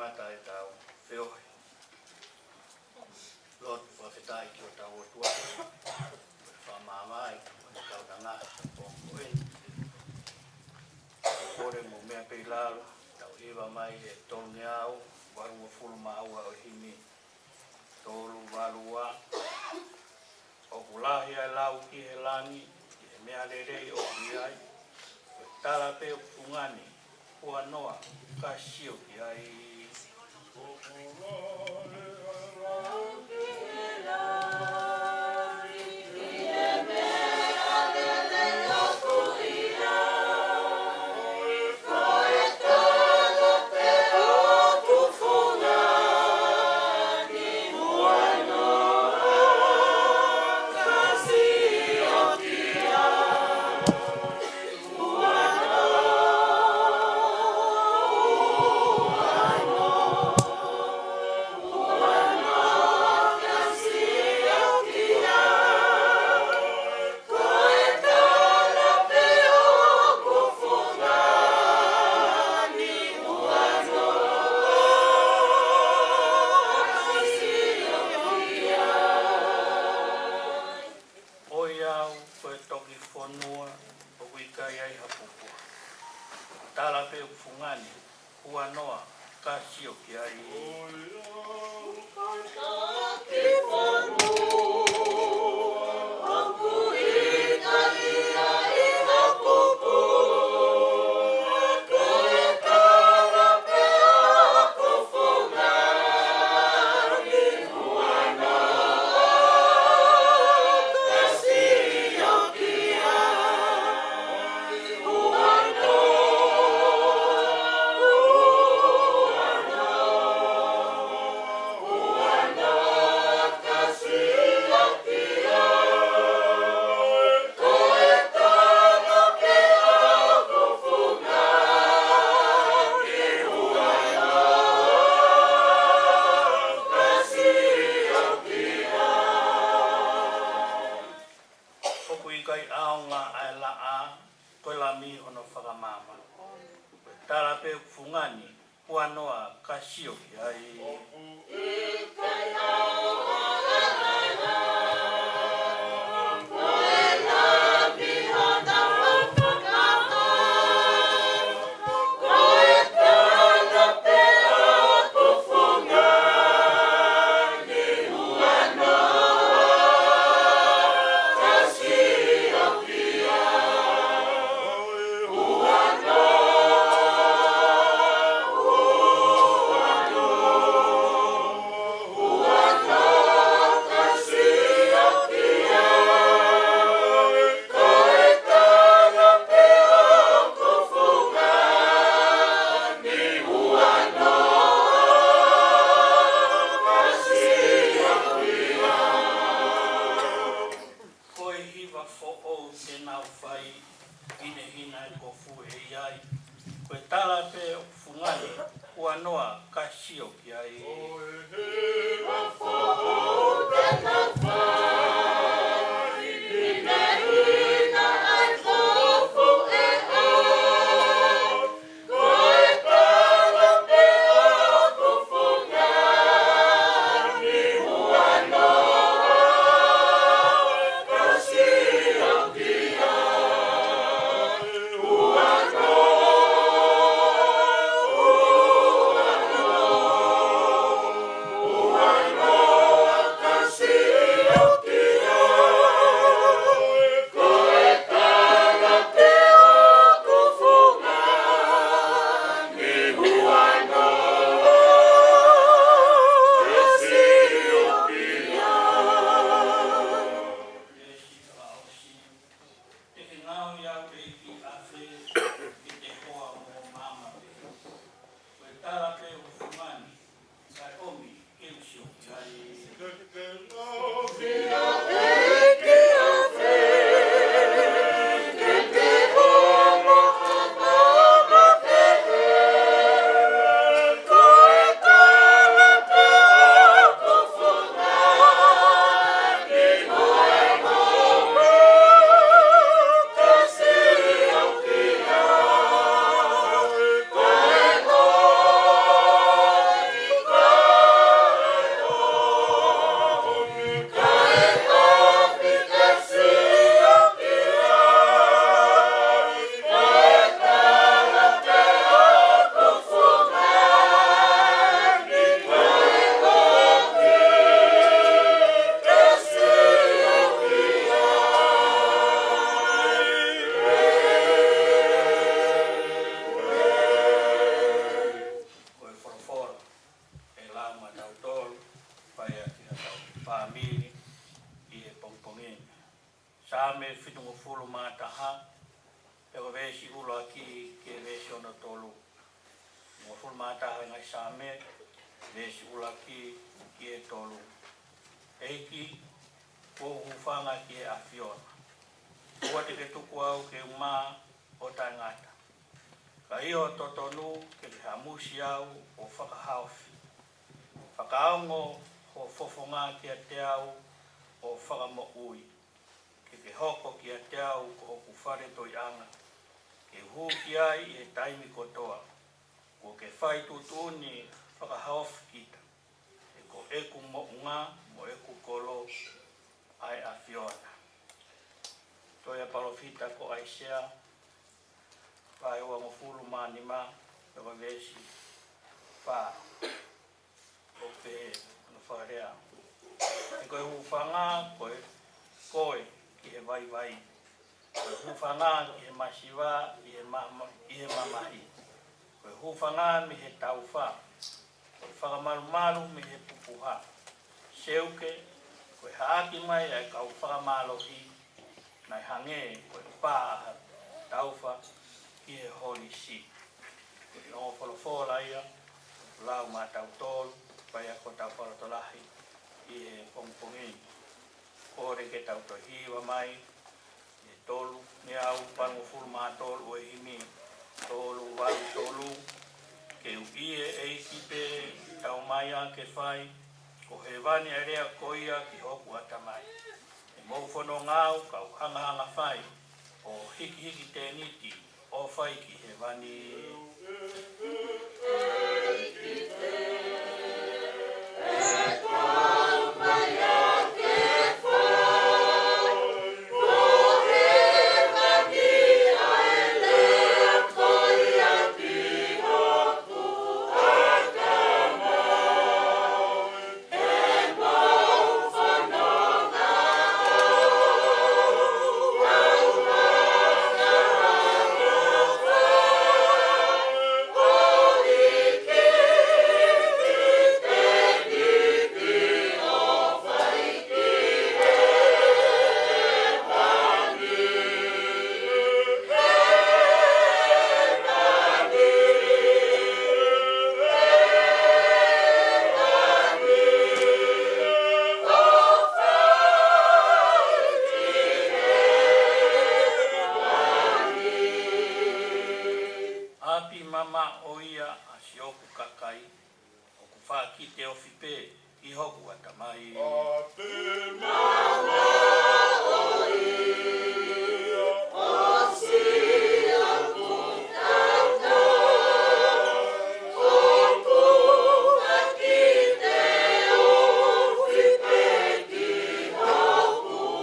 mata e tau whiohi. Lot whawhetai ki o tau o tua. Whamamai, tau na ngā sa pōko e. Kore mo mea pei lalo, tau iwa mai e tōne au, warua fulu maua o himi. Tōlu walua. O kulahi ai lau ki he langi, ki he mea rerei o ki ai. Tala pe o fungani, hua noa, ka sio ki ai. Oh ame fitungu fulu mataha ego vesi ula ki ke vesi ona tolu mo fulu mataha ngai same vesi ula ki e tolu eiki ko hufanga ki e afiona ua te ke tuku au ke uma o tangata ka iho totonu ke hamusi au o whakahaufi whakaongo ho fofonga ki a te au o whakamo ui ke hoko ki a te au ko hoku whare toi anga ke hu ki ai e taimi kotoa ko ke whai tutuni whakahaufi kita e ko eku mo unga mo eku kolo ai a Fiona toi a palofita ko ai sea vai o fulu mani ma e va vesi fa o pe no farea e ko hu fanga ko ki e vai vai hu fanga ki e masiva i e mamahi ko hu fanga mi he taufa ko fa malu mi he pupuha seuke ko haaki mai e ka fa malo hi nai hange ko pa taufa ki e holi si o folo ia lau matau tolu pai a ko tau folo tolahi i e pongpongi ore ke tau tohiwa mai e tolu me au pangu fulu matolu e himi tolu walu tolu ke uie e kipe tau mai a ke fai ko he vani a rea koia ki hoku atamai e mou fono ngau kau hanga fai o hiki te niti o fai ki he vani api mama oia a sioku kakai o ku whaki te ofipe i hoku atamai api mama oia o sioku kakai o ku whaki te ofipe i hoku atamai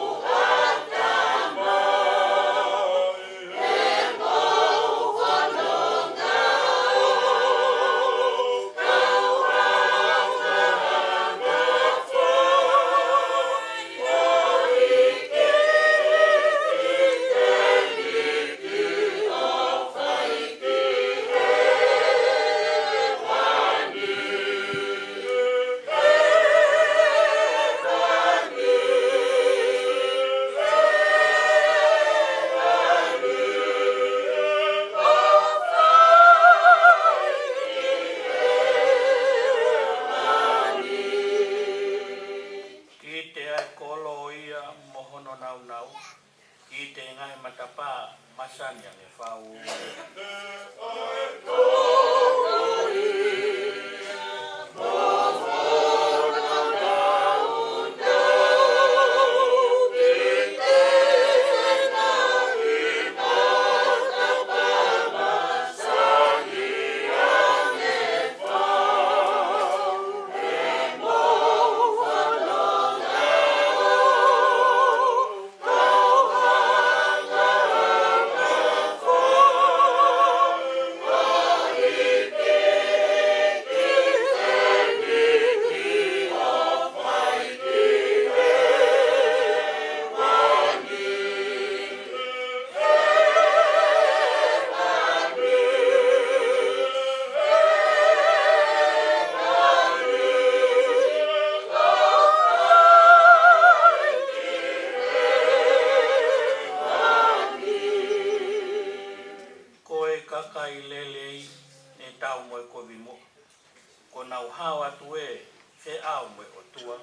mo. Ko na hawa tu e se au me o tua.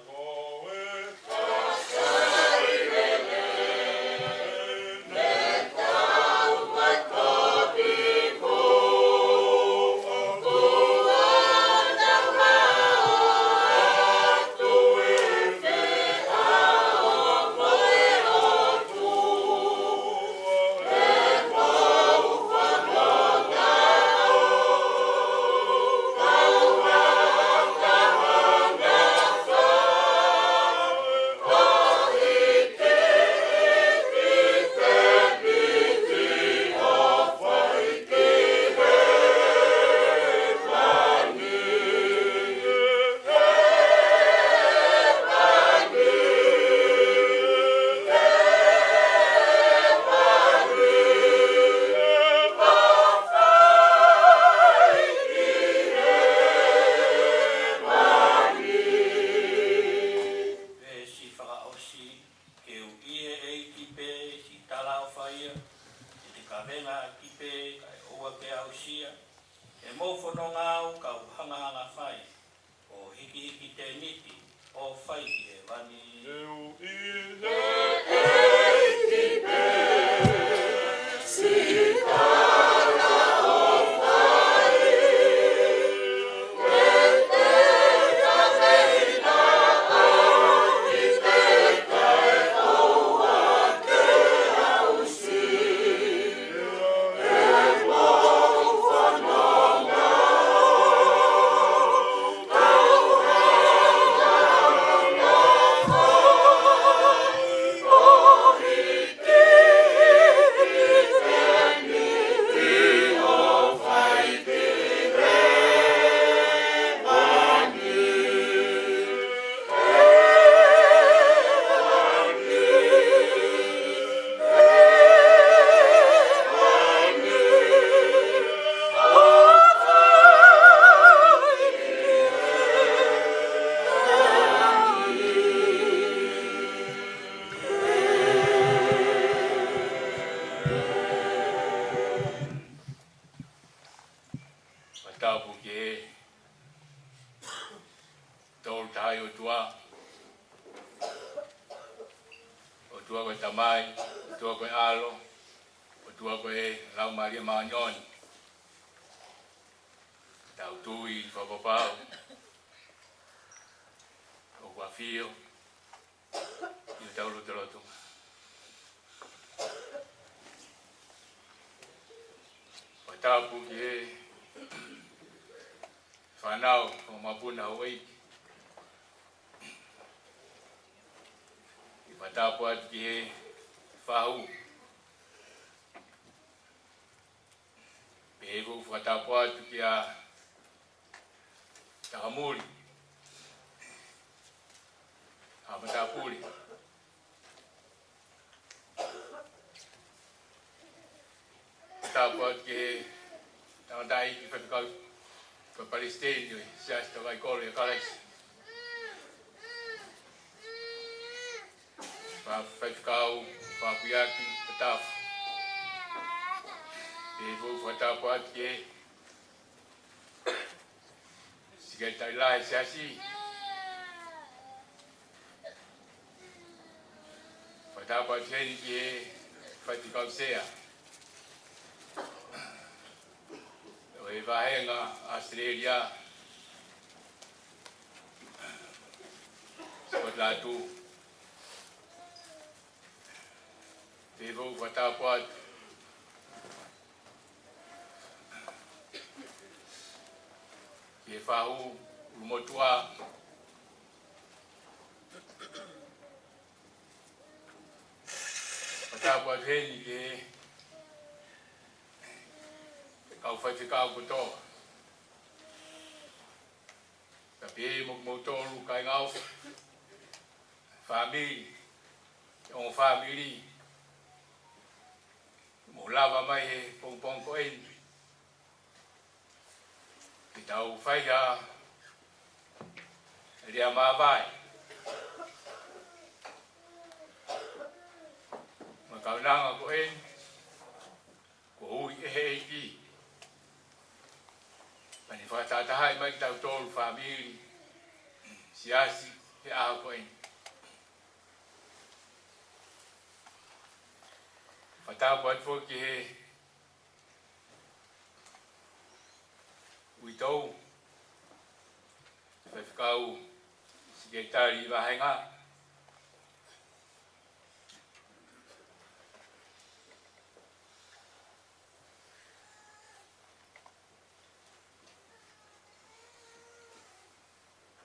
Tapu ke whanau o mapuna oi. I whatapu atu ki he whahu. Pehevu whatapu atu ki a Takamuri. A Matapuri. Whatapu atu ki he Tamadai ki whatakau pa Palestine, sias to vai kore kares. Pa whatakau, pa piaki, patafu. Pehevu whatapu atu ki he Sikai tai lai siasi. Whatapu atu heni ki he whatakau sea. E vahenga Australia Scotland e vou votar pode e fahu motua votar pode ele kau fai ficar com to, tapi motor kai ngau, family, mulava mai he pong koin, kita fai ya, dia mavai, makau nang koin, ko hui he ki. Pani whakatataha mai tau tōru whamiri, siasi, he aho koe. Whatau atu whoki he uitou, whakau siketari i wahenga.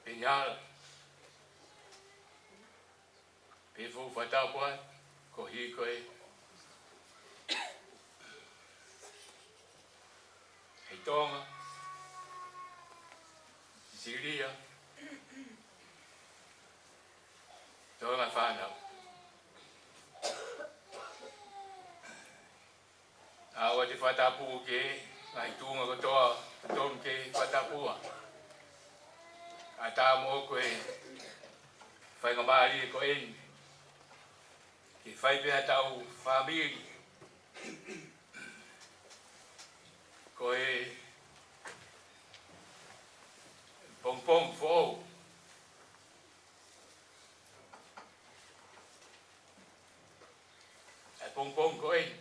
Penyal, pefu whatau puan, ko hi koe. Hei tonga, Siria, tonga whanau. Awa te whatapu ke, ngai tunga kotoa, tonu ke whatapua. A tā mō koe, whainga maari e ko eni, ki whaipea tau whamiri, ko e pong fōu. E pong ko eni.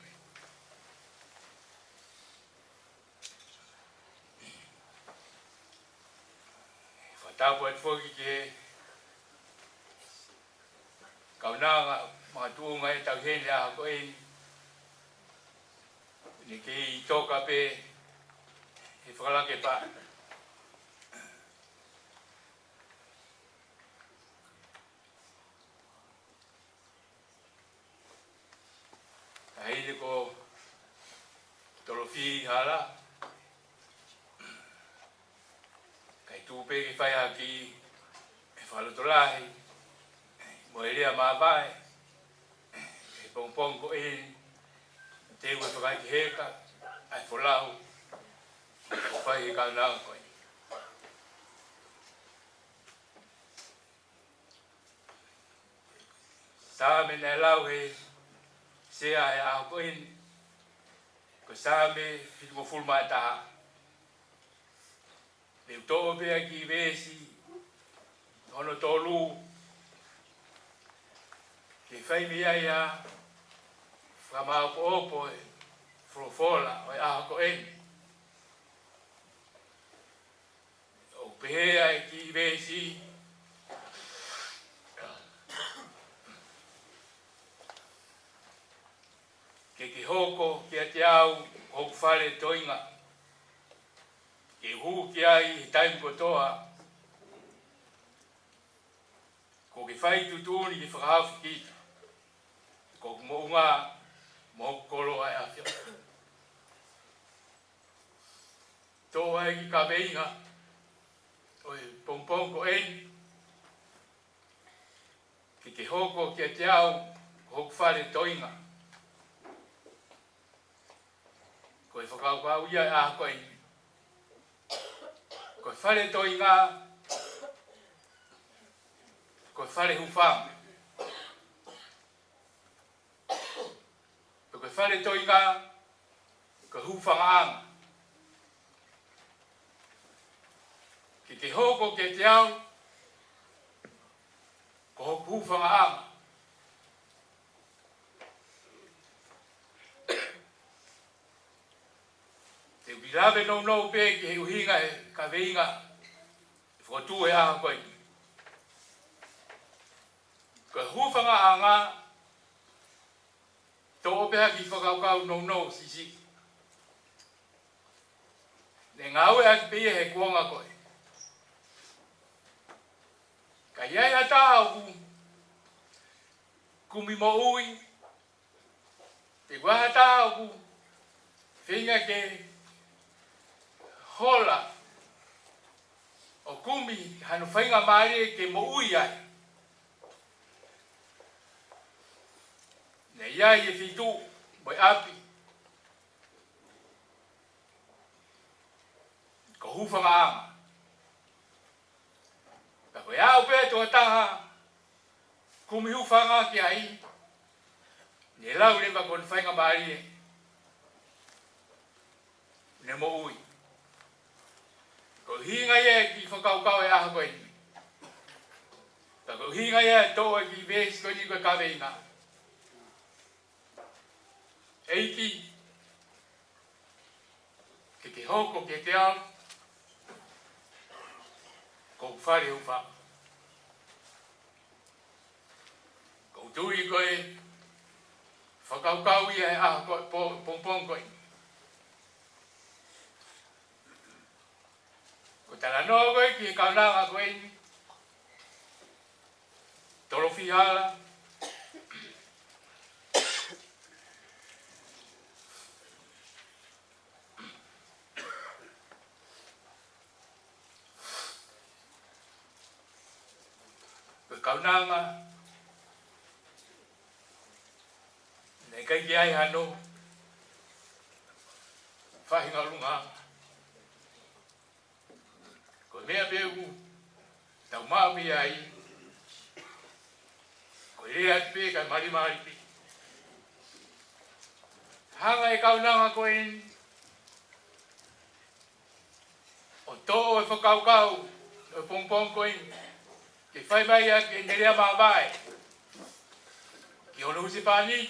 Tapu at whoki ke kaunanga mga tuunga e tau hene aha ko eni. Ni ke I toka pe he whakalake pa. Haile ko tolofi hala. Tupe ki whai haki e whalotolahi, mo e rea mawai, e pongpong ko e te ue whakai ki heka, ai wholahu, o whai e kaunanga koe. Sāme nei lau he sea e aho ko eni, ko sāme whitu mo fulma e taha. Me tō pēa ki vēsi, hono tōlu, ke whaimi ai a whamau po opo e wholofola o e aho ko eni. O pēa ki vēsi, ke ki hoko ki a te au, hoku whare toinga. Ke hu ki ai he taimu kotoa, ko ke whai tutuni ki whakahafu kita, ko ku mounga, moku kolo ai awhio. Tō ai ki ka veinga, o e pongpong ko eni, ke hoko ki a te au, hoku whare toinga. Ko e whakaukau ia e aha ko eni. Ko whare toinga, ko whare hufam. Ko whare toinga, ko hufanga. Ke hoko ke te au, ko hufanga. Te ubilave no pe ke he uhinga e ka veinga whotu e aha koe. Ko hufanga anga tō opea ki whakaukau no sisi. Ne ngau e aki pia he kuonga koe. Ka iai ata au kumi mo ui. Te waha ta au whinga ke hola o kumi hanu whainga maare ke mo ui ai. Ne iai e whitu moi api. Ko hufanga ama. Ka koe au pēr tō taha kumi hufanga ki ai. Ne lau lewa kon whainga maare ne mo ui. Ko hinga ye ki whakaukau e aha koe ni. Ta ko hinga ye tō e ki vēsi koe ni koe kawe inga. Eiki, ke hoko ke te au, ko whare uwha. Ko tui koe, whakaukau ia e aha koe pompong koe. Ko tala noa koe ki e kaunanga koe ni. Torofi hala. Ko kaunanga. Nei kai ki ai hano. Whahinga lunga. Ko mea pēku. Tau māpi ai. Ko ea te kai mari pi. Hanga e kaunanga koe ni. O tō e whakaukau. O pongpong koe ni. Ke whai mai a ke nerea māwae. Ki ono usi pāni.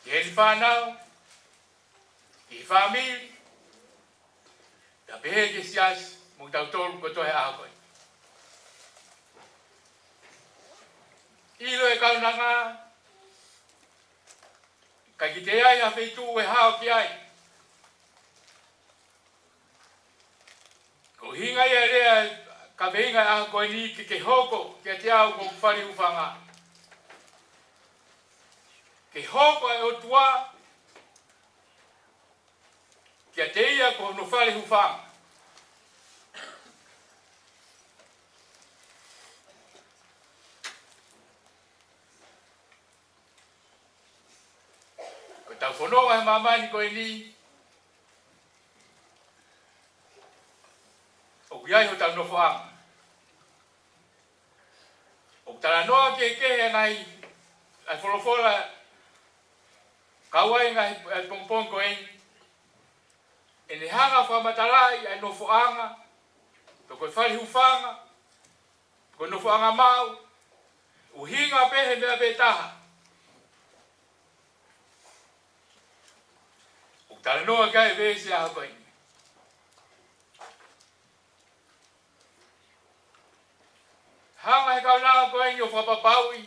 Ki heri whānau. Ki whāmiri. Ta pehe ke sias. Mung tau tōru ko tohe aha koe. Ilo e kaunanga. Ka ki te ai a wheitu e hao ki ai. Ko hinga ia rea ka veinga aha koe ni ki ke hoko ki te au ko whari uwhanga. Ke hoko e o tua ki te ia ko no whari uwhanga. Tau whanonga he mamani koe ni. O kiai ho tau nofo anga. O tala noa ke kehe ngai. Ai wholofola. Kawai ngai pongpong koe ni. E ne hanga whamatalai ai nofo anga. To koe whari hufanga. Koe nofo anga mau. Uhinga pehe mea betaha. Tala noa kai vēsi aha koe ni. Hanga he kaunanga koe ni o whapapaui.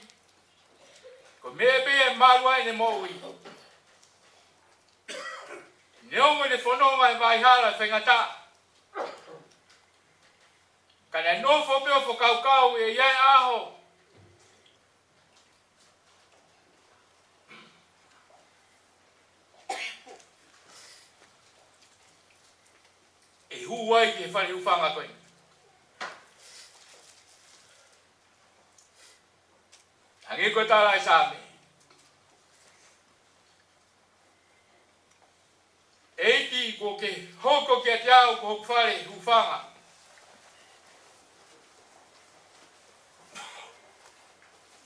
Ko mea bea marua ne moui. Neongo ne whanonga e vaihara whengata. Kana nofo peo whakaukau e iai aho. E huai ki e whare ufanga koe. Hangi koe tala e sāme. Eiki ko ke hoko ki a te au ko whare ufanga.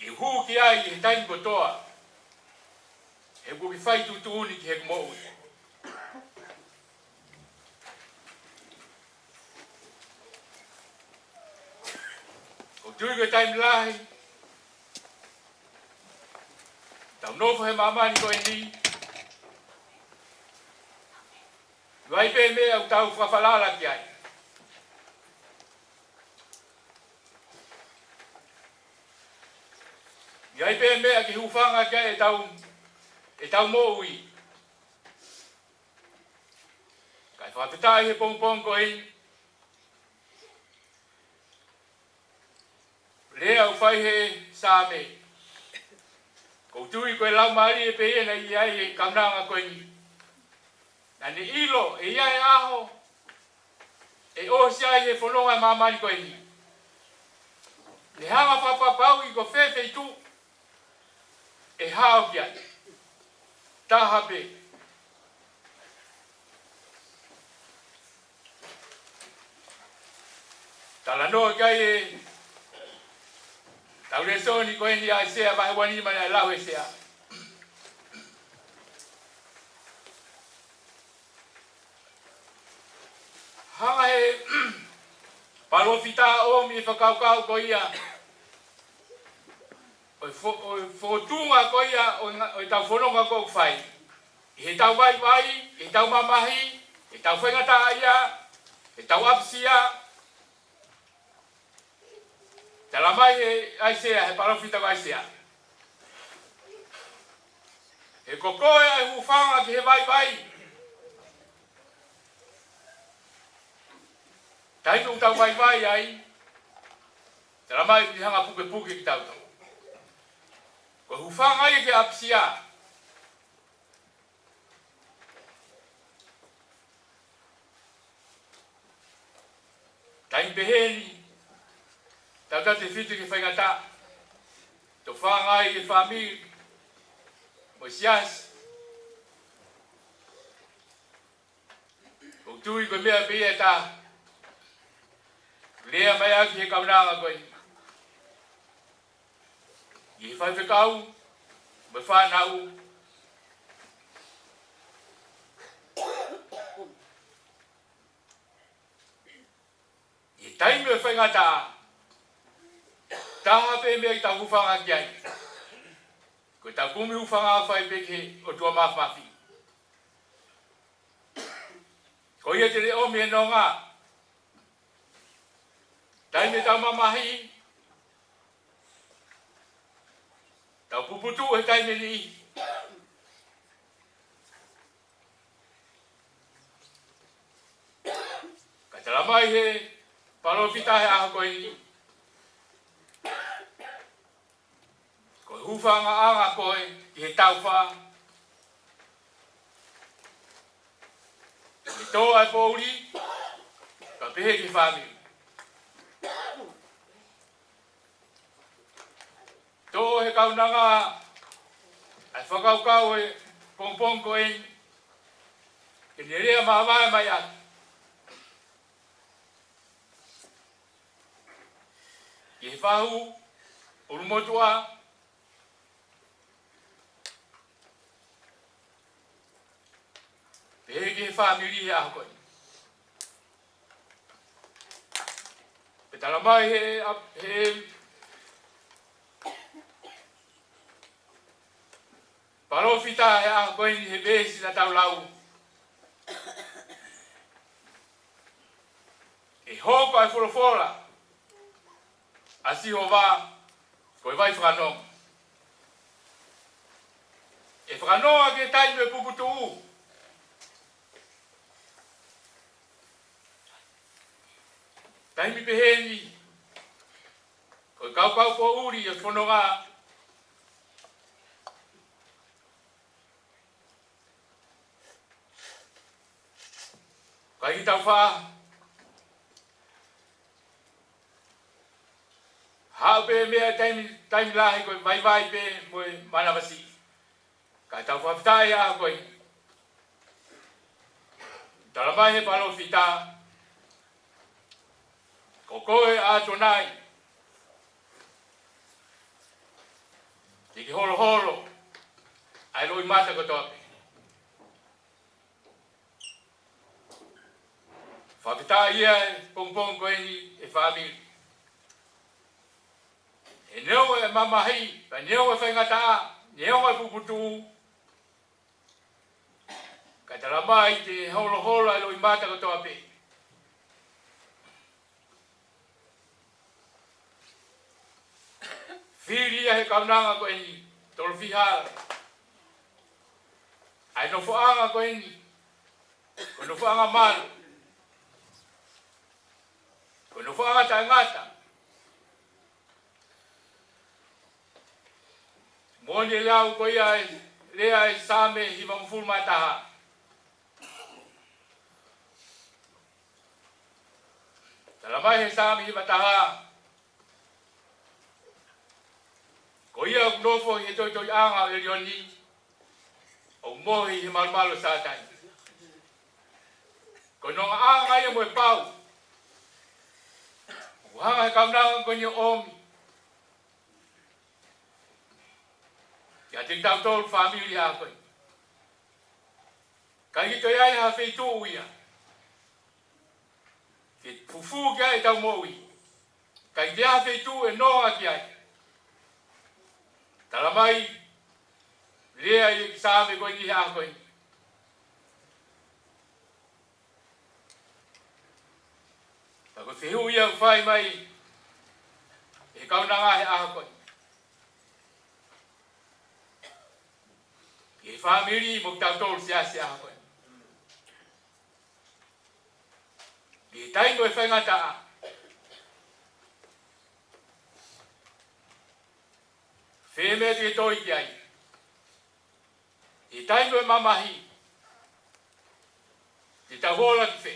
E hu ki ai e taini kotoa. E ko ki whai tutuuni ki he kumoui. Tui koe taimi lahi. Tau nofo he mamani koe ni. Vai pe mea u tau whawhalala ki ai. Vai pe mea ki hufanga ki ai e tau moui. Kai whapetai he pongpong koe ni. Lea u whai he sāme. Ko tui koe lau maari e pe ena i ai e kaunanga koe ni. Nani ilo e iai aho. E osi ai he whanonga mamani koe ni. Le hanga whapapau i ko whewhei tu. E hao ki ai. Taha pe. Tala noa kai e. Tau le soni koe ni ai sea mahe wani mana lau e sea. Hanga he palo fita o mi whakaukau ko ia. O whotunga ko ia o tau whanonga ko whai. I he tau vai vai, i tau mamahi, i tau whengata ia, i tau apsia. Tala mai e aisea, he palo fita ko aisea. E kokoe ai hufanga ki he vai vai. Tai tu tau vai vai ai. Tala mai ki hanga puke puke ki tau tau. Ko hufanga ai ki apsia. Tai beheni. Tau te fitu ki whaingata. To whanga ai ki whamiri. Mo sias. O tui ko mea pia ta. Lea mai aki he kaunanga koe. I whai whekau. Me whanau. I taimi o whaingata. Taha pe mea i tau hufanga ki ai. Ko tau kumi hufanga whai peke o tua mawhawhi. Ko ia te reo me no ngā. Taime tau mamahi. Tau puputu he taime ni. Ka tala mai he palo pita he aho koe ni. Ko hufanga anga koe ki he tau wha. Ki tō ai pōuri. Ka pehe ki whami. Tō he kaunanga ai whakaukau e pongpong ko e ke ni rea mahawae mai atu. Ki he whahu, urumotua, pehe ki he whamiri he aho koe. Pe tala mai he palo fita he aho koe ni he besi na tau lau. E hoko ai whorofora. Asi ho wā, koe vai whanong. E whanonga ke tai me puputu u. Taimi peheni. Koe kau po uri e whanonga. Kai tau wha. Hau pe mea taimi lahi koe vai vai pe moe manawasi. Kai tau wha fitai a koe. Tala mai he palo fita. Kokoe a tonai. Tiki holo holo. Ai loi mata kotope. Whapita ia e pongpong koe ni e whamiri. E neongo e mamahi, pa neongo e whaingata, neongo e puputu. Ka tala mai te holo holo e loi mata kotoa pe. Whiria he kaunanga koe ni, tolo whihara. Ai no whaanga koe ni, ko no whaanga maru. Ko no whaanga tangata. Mone lau ko ia lea e same hiva mfulma taha. Talamai he same hiva taha. Ko ia nofo he toi anga e rioni. O mohi he malmalo satai. Ko nonga anga ia mo e pau. Wahanga he kaunanga ko ni omi. Ia te tau tolu whamiri a koe. Ka hito iai ha wheitu uia. Ke fufu kia e tau moui. Kai te awhi tu e noa ki ai. Tala mai, rea i sāme koe ni hea koe. Tako te hui au whai mai, e kaunanga he aha koe. E whamiri mo tau tolu si asi aha koe. E taingo e whaingata a. Whemea te toi ki ai. E taingo e mamahi. Te tau hola ki whe.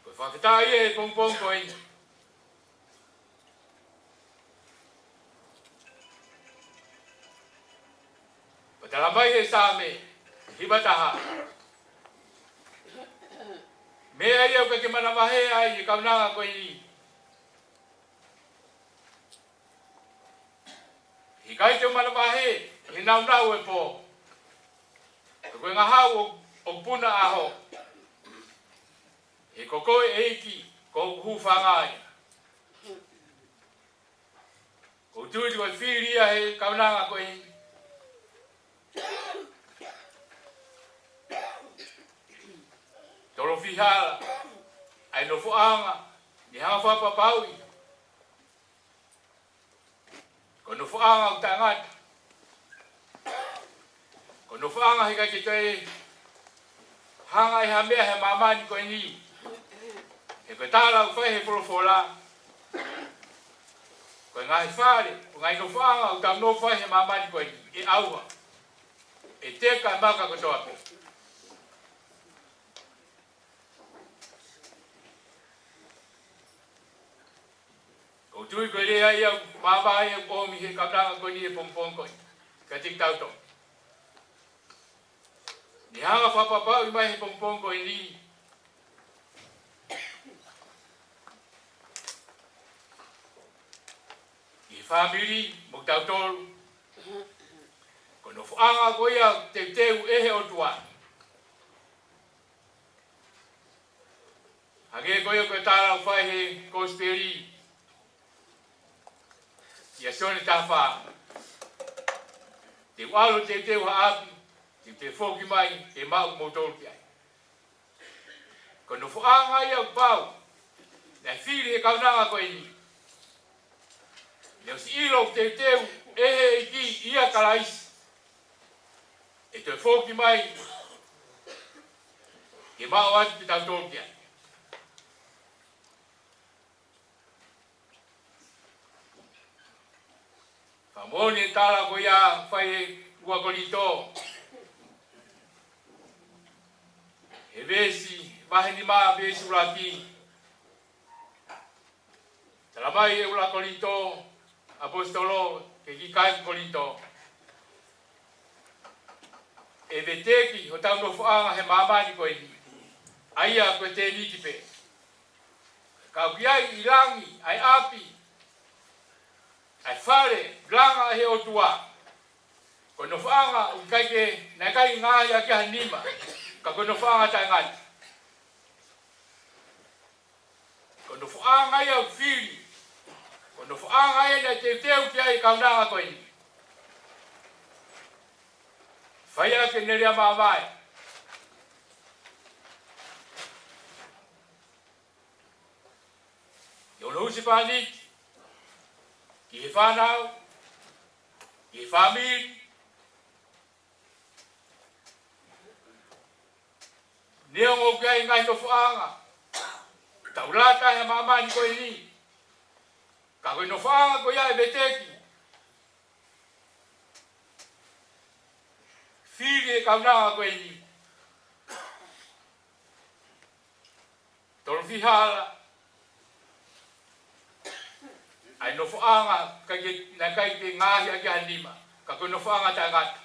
Koe whakatai e pongpong koe ina. Patala mai he sāme. Hibataha. Mea iau ka ke mana mahe ai e kaunanga koe ni. I kai te mana mahe, e nau nau e po. Koe ngā hau o puna aho. E kokoe e iki, ko hu whangai. Ko tui koe whiria he kaunanga koe ni. Toro whihala, ai no fuanga, ni hanga whapapaui. Ko no fuanga o tangata. Ko no fuanga he kai ke toi hanga i hamea he mamani koe ni. He koe tāla u whai he polofola. Koe ngai whare, o ngai no fuanga o tam no whai he mamani koe ni. E aua. E teka e maka kotoa pe. O tui koe rea ia mawai e omi he kaunanga koe ni e pompong koe. Ka tik tauto. Ni hanga whapapau i mai he pompong koe ni. I whamiri mo tautolu. Ko no whaanga koe ia te teu ehe o tua. Hage koe koe tāra u whai he kosperi. Ia sone tā whā. Te walo te teu ha api, te whoki mai, te mau motoru ki ai. Ko no whaanga ia u pau, nei whiri he kaunanga koe ni. Leo si ilo te teu ehe i ki ia karaisi. E te whoki mai, te mau ati te tautoru ki ai. Mone tala ko ia whai ua kolito. E vesi, waheni maa vesi uraki. Tala mai e ula kolito, apostolo, ke ki kai kolito. E veteki, ho tau no whaanga he mamani koe ni. Aia koe te nikipe. Kau ki ai i rangi, ai api. Ai whare, granga he o tua. Ko no whaanga, u kai ke, nai kai ngāi a ki hanima. Ka ko no whaanga tai ngai. Ko no whaanga ia u whiri. Ko no whaanga ia na te teu ki ai kaunanga koe ni. Whaia ke nerea maamai. Yo no usi pāniki. Ki he whanau, ki he whamiri, neo ngō kia i ngai to whaanga, tau rata he mamani koe ni, ka koe no whaanga koe ia e veteki, whiri e kaunanga koe ni, toro whihala, ai no whaanga na kai te ngahi a ki hanima. Ka koe no whaanga ta ngata.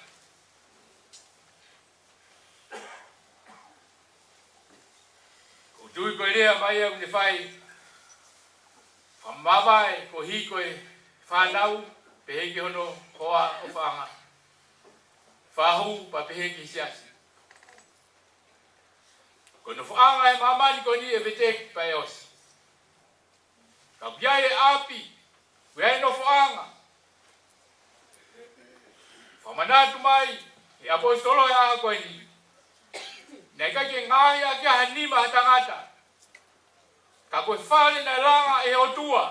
Ko tui koe rea mai au ne whai. Whamawai ko hi koe whanau peheki hono hoa o whaanga. Whahu pa peheki siasi. Ko no whaanga e mamani ko ni e vetek pa e osi. Ka pia e api, wea no whaanga. Whamanatu mai, e apostolo e aha ko ni. Nei ka ke ngai a ke hanima hatangata. Ka koe whare na langa e otua.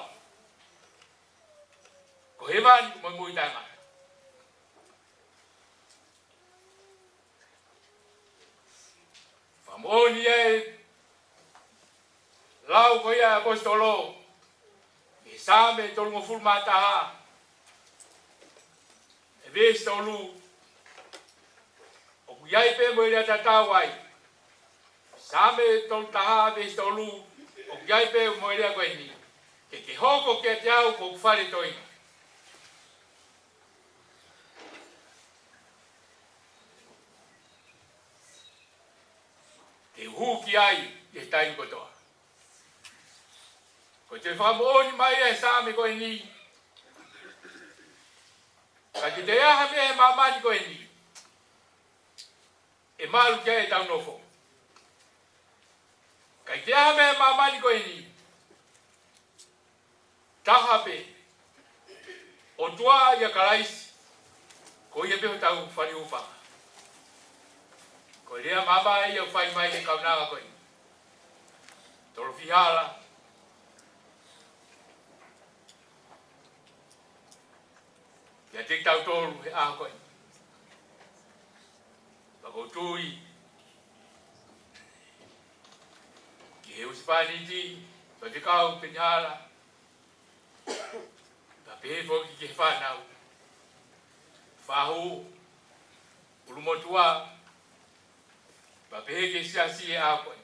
Ko he mani ko mui tangata. Whamoni e lau ko ia apostolo. E same tolungo fulmataha. E vesi tolu. O kuiai pe mo ira tatawai. Same tolu taha vesi tolu. O kuiai pe mo ira koe ni. Ke hoko ke te au ko kufare toina. Te huki ai e tai kotoa. Ko te whamoni mai e same koe ni. Ka te te aha me e mamani koe ni. E malu kia e tau nofo. Ka te aha me e mamani koe ni. Taha pe. O tua ia karaisi. Ko ia peho tau whari ufanga. Ko rea mama ia whai mai e kaunaga koe. Toro fihala. Ia te tau toru he aha koe. Pako tui. Ki he usipani ti. Pa te kau penhala. Pa pehe foki ke whanau. Whahu. Ulumotua. Pa pehe ke siasi e aha koe.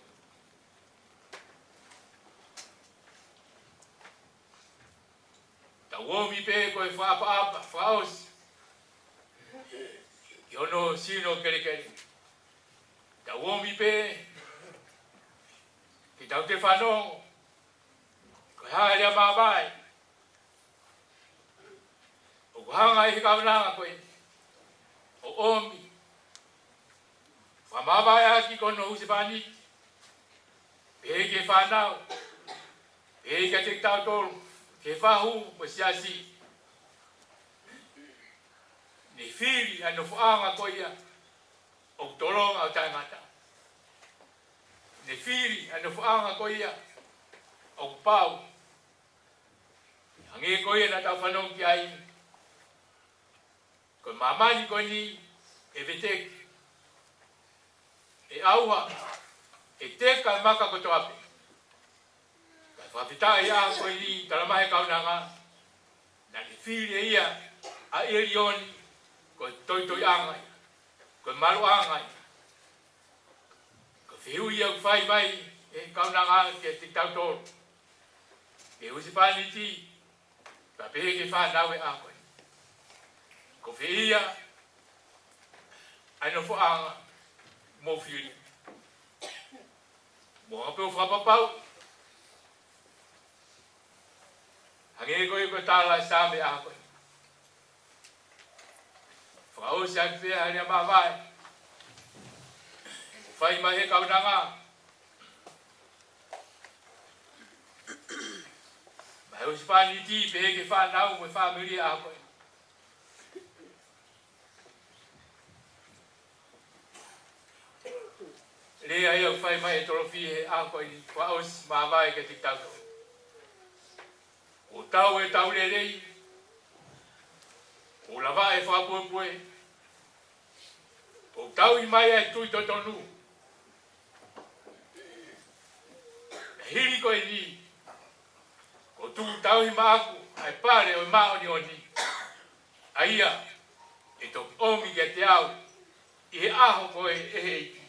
Ta uomi pe koe whaapa, whaosi. Ki ono sino kere kere. Ta uomi pe. Ki tau te whanongo. Koe haere a mabai. O kuhanga e kaunanga koe. O omi. Whamabai aki kono usipani. Pehe ke whanau. Pehe ke te tau tolu. Ke whahu mo siasi. Ni whiri anu whaanga koia. O tolonga o tangata. Ni whiri anu whaanga koia. O pau. Hange koia na tau whanong ki ai. Ko mamani ko ni e vetek. E auha. E teka maka ko toape. Whapita ia koe ni talamahe kaunanga. Na ni whiri ia a erioni. Koe toi angai. Koe maru angai. Koe whiu ia whai mai e kaunanga ke te tau toro. Ke usipani ti. Ka pehe ke whanau e a koe. Ko whiu ia. Aino whaanga. Mo whiri. Mo hapeo whapapau. Hange koe koe tala e same aha koe. Whaosi aki pia hari a mawai. Whai mai he kaunanga. Mai usipani ti pehe ke whanau mo whamiri aha koe. Lea ia whai mai e torofi he aha koe ni. Whaosi mawai ke tik tau. O tau e tau lelei. O lava e whapuepue. O tau I mai e tui totonu. E hiri koe ni. O tu tau I maaku. Ai pare o mao ni oni. Aia. E toki omi ke te au. I he aho koe e heiki.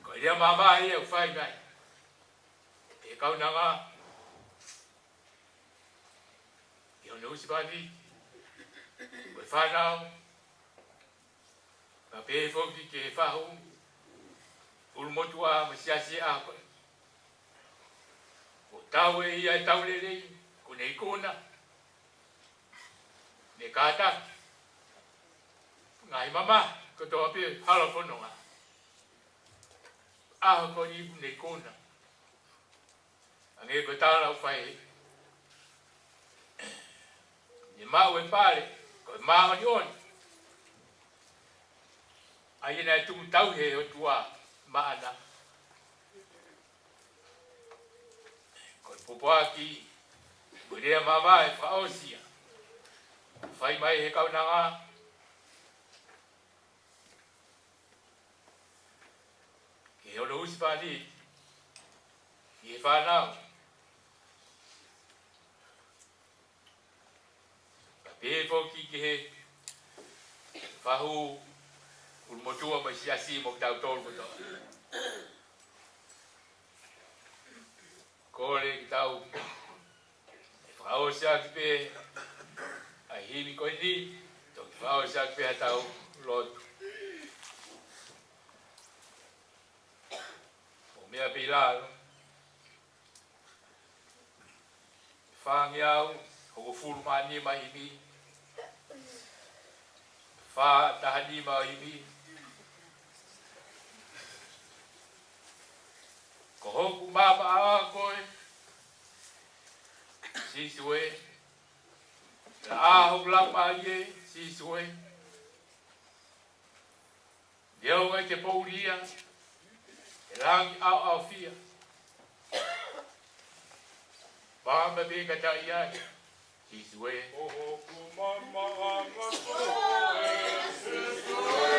Koe rea mama e o whai mai. E kaunanga. I ono usipani. Koe whanau. Ka pehe foki ke whahu. Ulumotua ma siasi a koe. O tau e ia e tau lelei. Ko nei kona. Ne kata. Ngai mama. ko to ape hala fono nga. Ah ko ni ne kona. Ange ko tala fai. Ni mau e pare, ko mau ni on. Ai na tu tau he o tua mana. Ko popo aki, ko rea mama e faosia. Fai mai he kau nanga. Ke o lo usi pali. Ke whanau. Pe foki ke he whahu motua mai siasi mo tau tolu ko. Kore ki tau whao sia ki pe ai himi koe ni to whao sia ki pe tau lotu. O mea pe lalo whangi au hoko fulu mani mai himi wha tahani mai himi ko hoku mama awa koe sisue la aho lama ye sisue deo e te pouria e langi au fia mama be kata ia sisue hoku mama awa koe sisue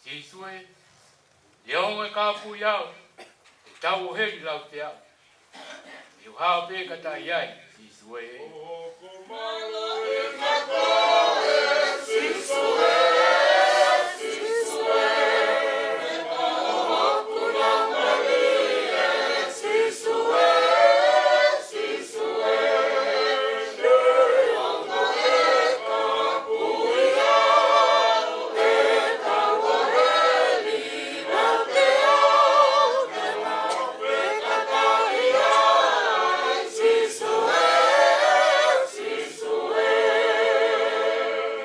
Sisue, leo e kapu iau, tau heri lau te au. Iu hao pe kata iai, sisue. Kumalo e kakoe, sisue, sisue. Okuna malie, sisue, sisue. Leongo e kapu iau, e kawa heli, lau te au, te lau pe kata iai, sisue, sisue.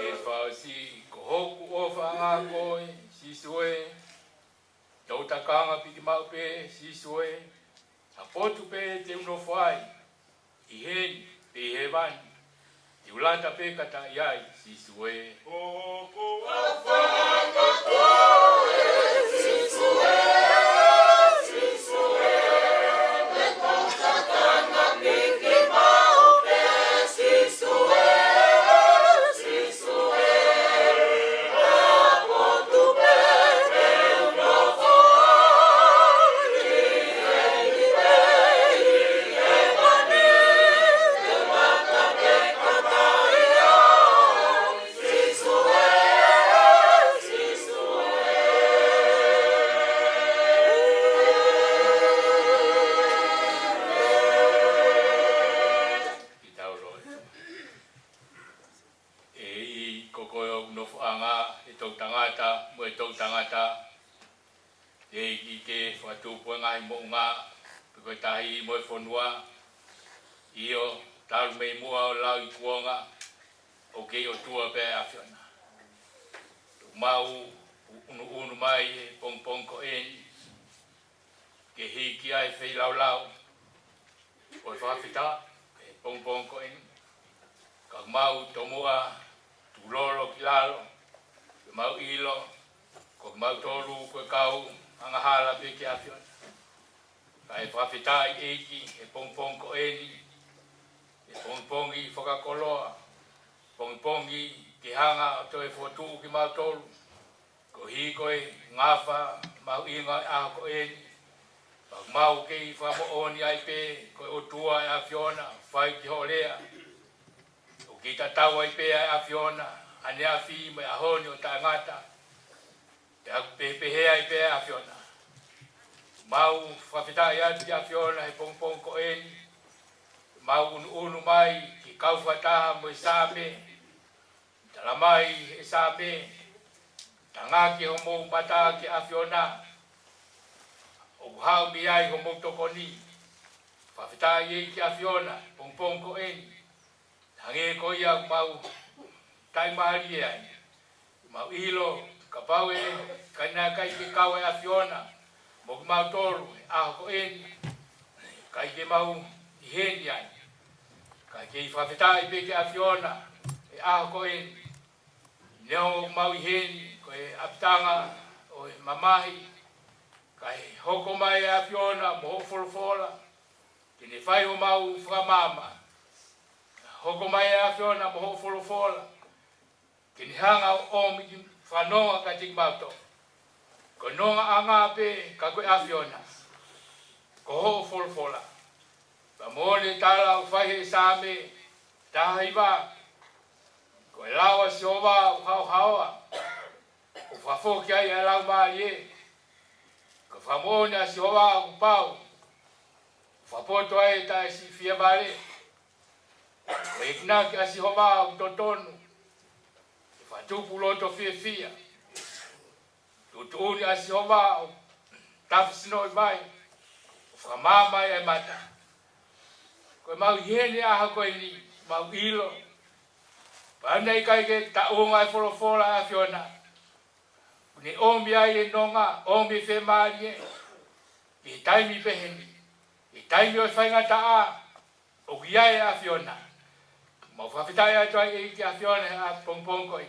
E whaosi, ko hoku o whaangakoe, sisue. Tau takanga piki mau pe, sisue. A potu pe te uno whai, i heni, pe he vani. Te ulata pe kata iai, sisue. Hoku o whaangakoe, sisue, sisue. Me tau takanga piki mau pe, sisue, sisue. A potu pe te uno whai, i heni pe, i he vani. Te ulata pe kata iai, sisue, sisue. Ki tau loe. E i kokoe o nofuanga e tau tangata, mo e tau tangata. E i ki ke whatupu ngai mo ngā, piko tahi mo e whanua. Io, taru mei mua o lau i kuonga, o kei o tua pe a whiona. Mau, unu mai e pong pong ko eni, ke hiki ai whei lau lau, o e whawhita, ke pong pong ko eni. Ka mau tomua, tulolo ki lalo, ke mau ilo, ko mau tolu ko kau, angahala pe ki a whiona. Ka e whawhita i eiki, e pong pong ko eni, e pong pong i whakakoloa, pong pong i ke hanga o toi whotu ki mau tolu, ko hi koe ngafa, mau inga a ko eni, Pag mau ke i whamooni ai pe, koe o tua e a whiona, whai ki holea. kita tau ai pe a Fiona, ane a fi me a honi o tangata. Te aku pehe ai pe a Fiona. Mau whawhita ia ti a Fiona he pongpong ko eni. Mau unu mai ki kau whataha mo i sāme. Tala mai e sāme. Tangaki ho mou mata ki a Fiona. O hau mi ai ho mou tokoni. Whawhita ia ki a Fiona, pongpong ko eni. Hange ko ia mau tai mari ai. Mau ilo kapau e kaina kai ke kau e a Fiona. Mo mau tolu a ko eni. Kai ke mau iheni ai. Kai ke whawhita i peke a Fiona e a ko eni. Neo mau iheni ko e apitanga o e mamahi. Kai hoko mai a Fiona mo ho folofola. Kene whai o mau whamama. Hoko mai a Fiona mo ho folofola. Kini hanga o mi whanonga ka tik mauto. Ko nonga anga pe ka koe a Fiona. Ko ho folofola. Pa mone tala o whai e sāme. Taha iwa. Ko e lawa si owa o hau hawa. O whafoki ai a lau maari e. Ko whamone a si owa o pau. Whapoto ai ta e si fia vale. O e kinaki a si hoa o totonu. E whatupu loto fia fia. Tutuuni a si hoa o tafisino i mai. O whamama e mata. Ko e mau hiene aha koe ni. Mau ilo. Paana i kai ke taunga e wholofola a Fiona. Kune omi ai e nonga. Omi fe maari e. I taimi peheni. I taimi o whaingata a. O kiai a Fiona. Mau whawhitai atu ai e ki a Fiona a pongpongko i.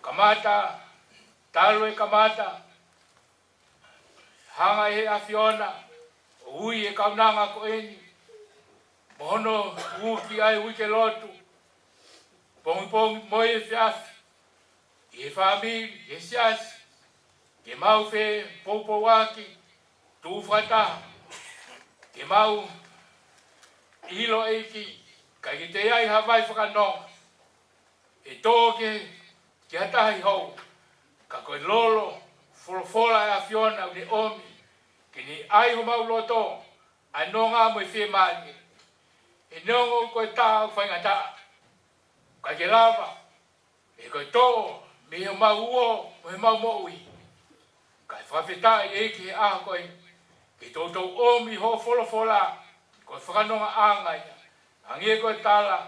Kamata, talo e kamata. Hanga e a Fiona. O ui e kaunanga ko eni. Mohono uki ai uike lotu. Pongpong moi e fiafi. E whamiri, e siasi. Ke mau fe popo waki. Tu whataha. Ke mau ilo eiki. Kai ki te ai hawai whakanonga. E tōke ki hatahi hou. Ka koe lolo, wholofola e a Fiona u ne omi. Ki ni ai ho mau loto. A nonga mo i whi maari. E nongo koe tā u whaingata. Kai ke lava. E koe tō, me ho mau uo, mo he mau moui. Kai whawhetai e ki he aha koe. Ki tōtou omi ho wholofola. Koe whakanonga āngai. Angie koe tala,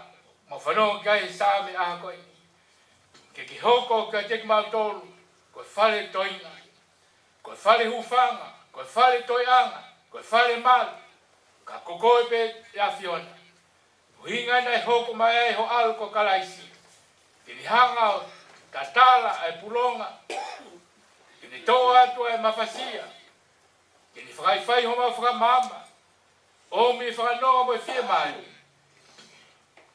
ma whanonga kai sāme aha koe. Ke ki hoko ka tek mau tolu, koe whale toinga. Koe whale hufanga, koe whale toianga, koe whale malu. Ka kokoe pe a Fiona. Huinga nei hoko mai ai ho alu ko kalaisi. Kini hanga o tatala ai pulonga. Kini toa atu ai mafasia. Kini whai ho mau whakamama. Omi whakanonga mo i whia mai.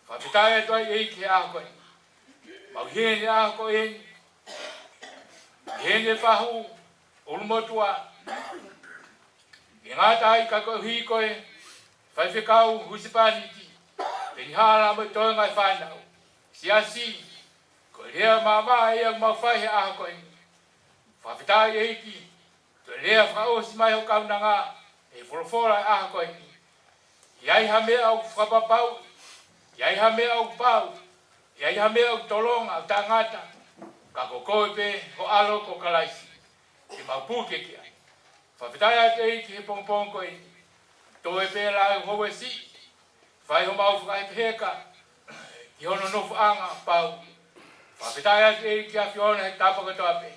Whawhitai atu ai eiki aha koe. Mau hiene aha koe eni. Hiene whahu, ulumotua. I ngata ai ka koe hui koe. Whaiwhekau husipaniki. Peni hala mo i toi ngai whanau. Siasi. Koe rea mama e ang mau whaihe aha koe. Whawhitai eiki. Koe rea whaosi mai ho kaunanga. E wholofora aha koe. Iai hame au whapapau. Iai ha mea au pau. Iai ha mea au tolonga au tangata. Ka kokoe pe ho alo ko kalaisi. Ki maupuke ki ai. Whawhitai atu ei ki he pongpongko i. Toe pe la u hoe si. Whai ho mau whakai peheka. Ki hono nofu anga pau. Whawhitai atu ei ki a Fiona he tapaka toape.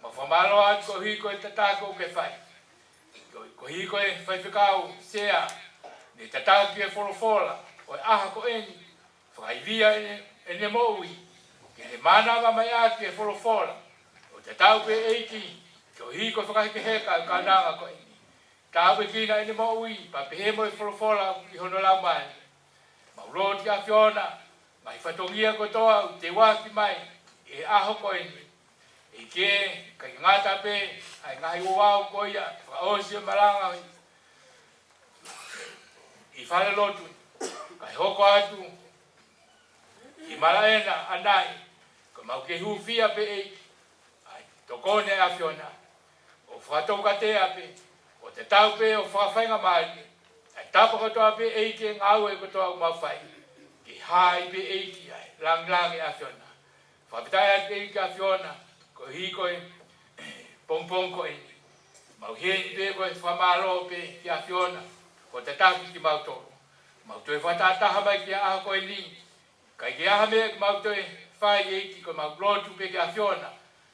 Ma whamalo atu ko hiko e tatako ke whai. Ko hiko e whaiwhikau sea. Ne tatako ki e wholofola. O aha ko eni, whakaivia ene moui, ke he mananga mai ake e wholofola. O te tau pe eiki, ke o hiko whakaheke heka o kananga ko eni. Tau e kina ene moui, pa pehe mo e wholofola i hono lau mai. Mauroti a Fiona, mai whatongia ko toa te waki mai, e aho ko eni. E ke, kai ngata pe, ai ngai uau ko ia, whaosi o malanga i whale lotu. Kai hoko atu, malaena anai ko mau ke hufia pe e ai tokone afiona o fato kate ape o te tau pe o fafainga mai ai tapa ko to pe e ke ngau e ko to mau fai ki hai pe e ki ai lang lang e afiona fapitai pe ka afiona ko hi ko pompong ko e mau he pe ko famalo pe ki afiona ko te tau ki mau to mau to fatata ha mai ki a ko ni kai ki a me mau to fai e ki ko mau lo tu pe ki afiona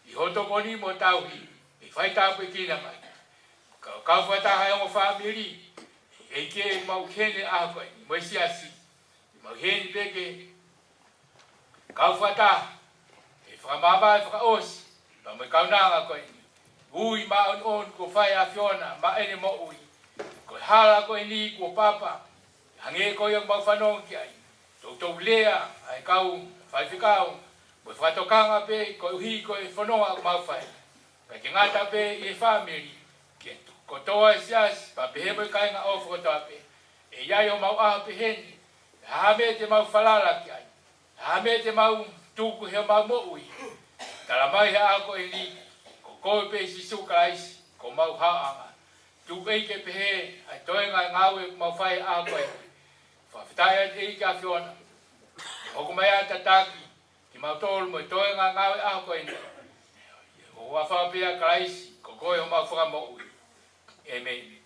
i hoto ko ni mo tau hi i fai ta pe ki na mai ka fata ha o family e ke mau kene a ko ni mo si asi mau he pe ke ka fata e fra mama fra os pa mo ka na ko ni ui ma on ko fai afiona ma ene mo ui ko hala ko ni ko papa hange ko yung mau fanong ki ai to lea ai kau fai fikau mo fa tokanga pe ko hi ko fononga mau fai ka ngata pe e family ke ko toa sias pa pe mo kai nga ofo to pe e ya yo mau a pe hen ha me te mau falala ki ai ha me te mau tuku he mau mo ui tala mai ha ko ni ko pe si sukais ko mau ha anga tu pe ke pe ai toenga ngawe mau fai a ko fafitai e ka fiona o ko mai tataki ki mau tol mo toenga ngawe a ko ni o wa fa pe a krais ko ko o mau fa mo amen.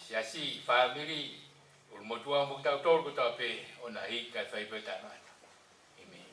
Yasi family ulmotua mo tau tol ko tape ona hi ka fai betana amen.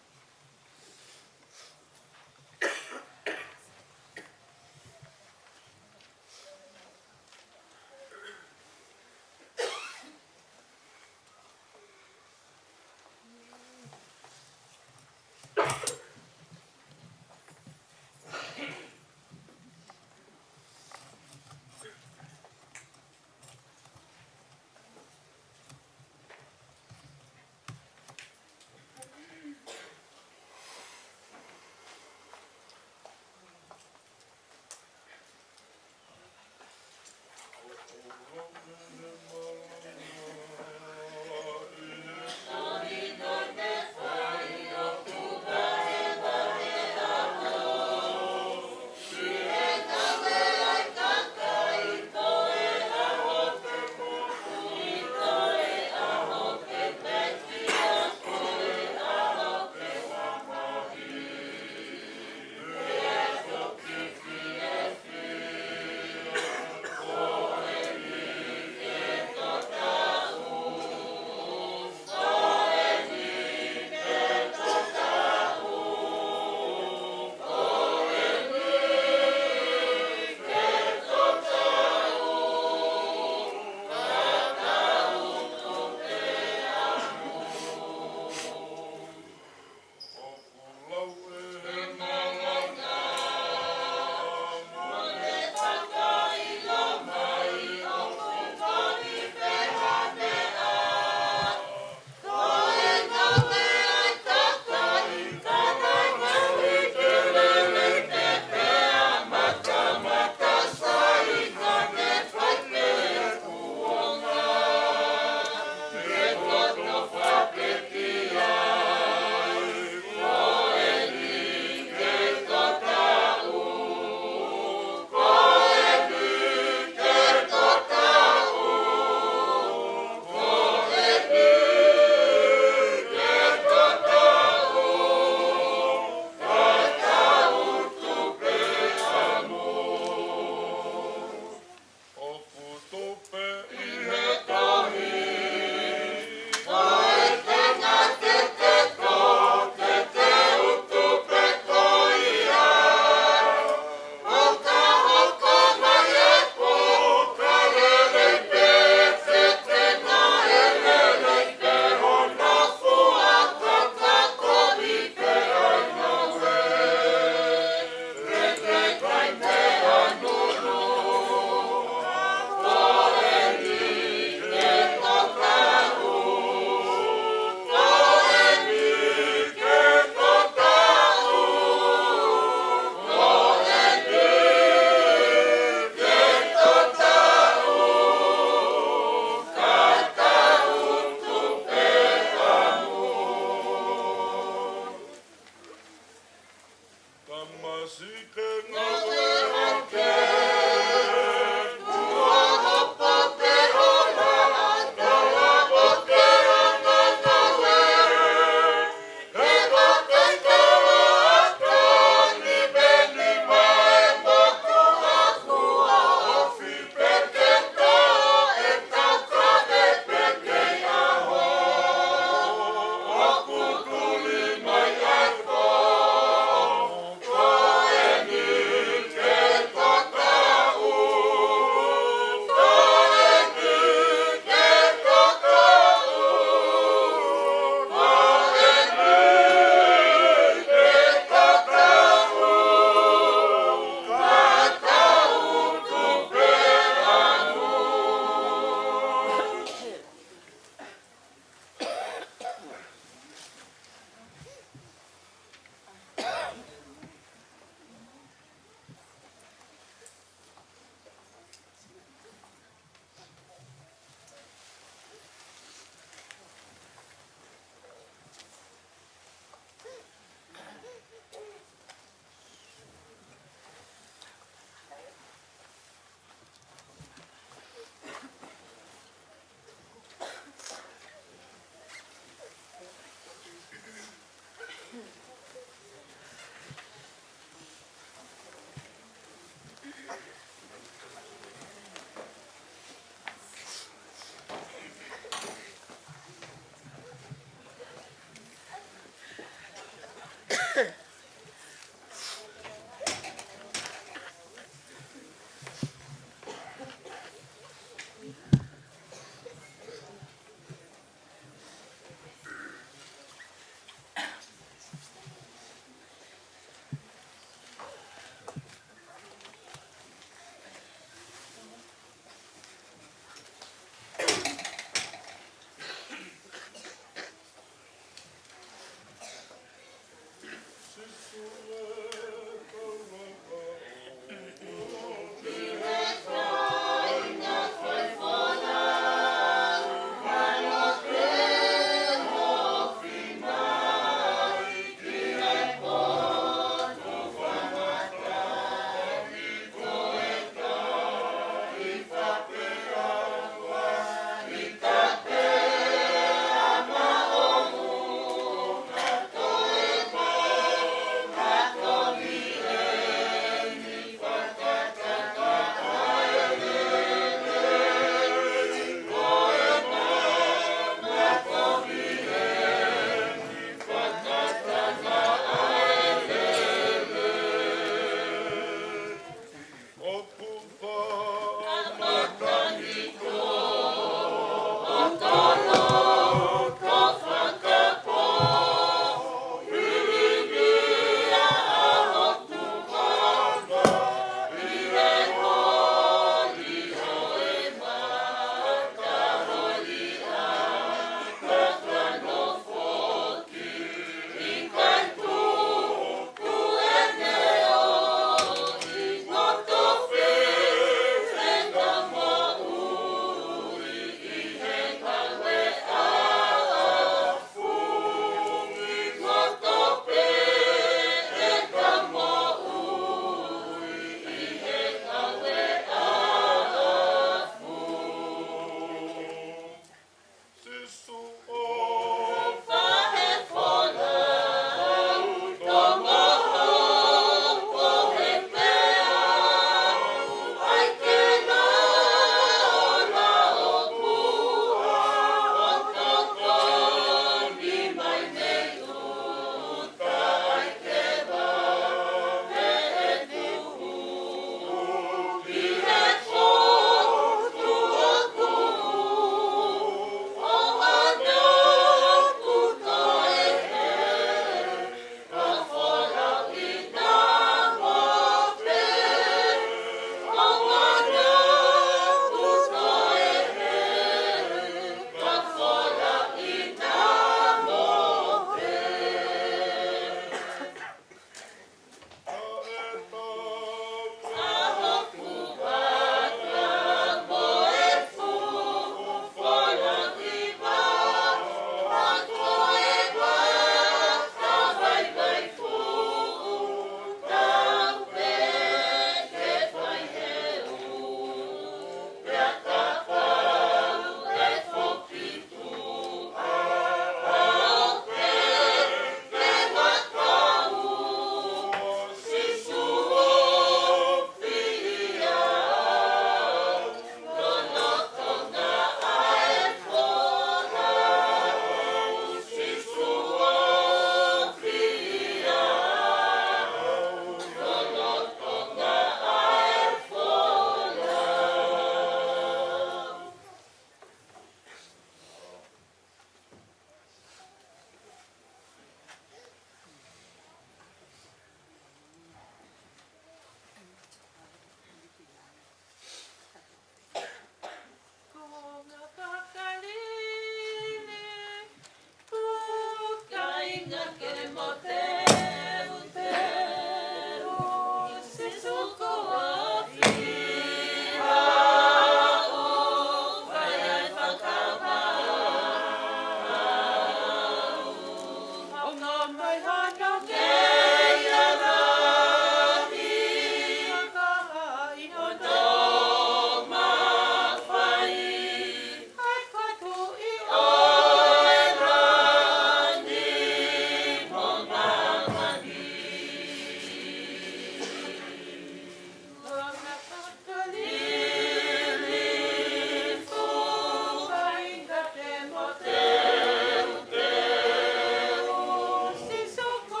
Sisuko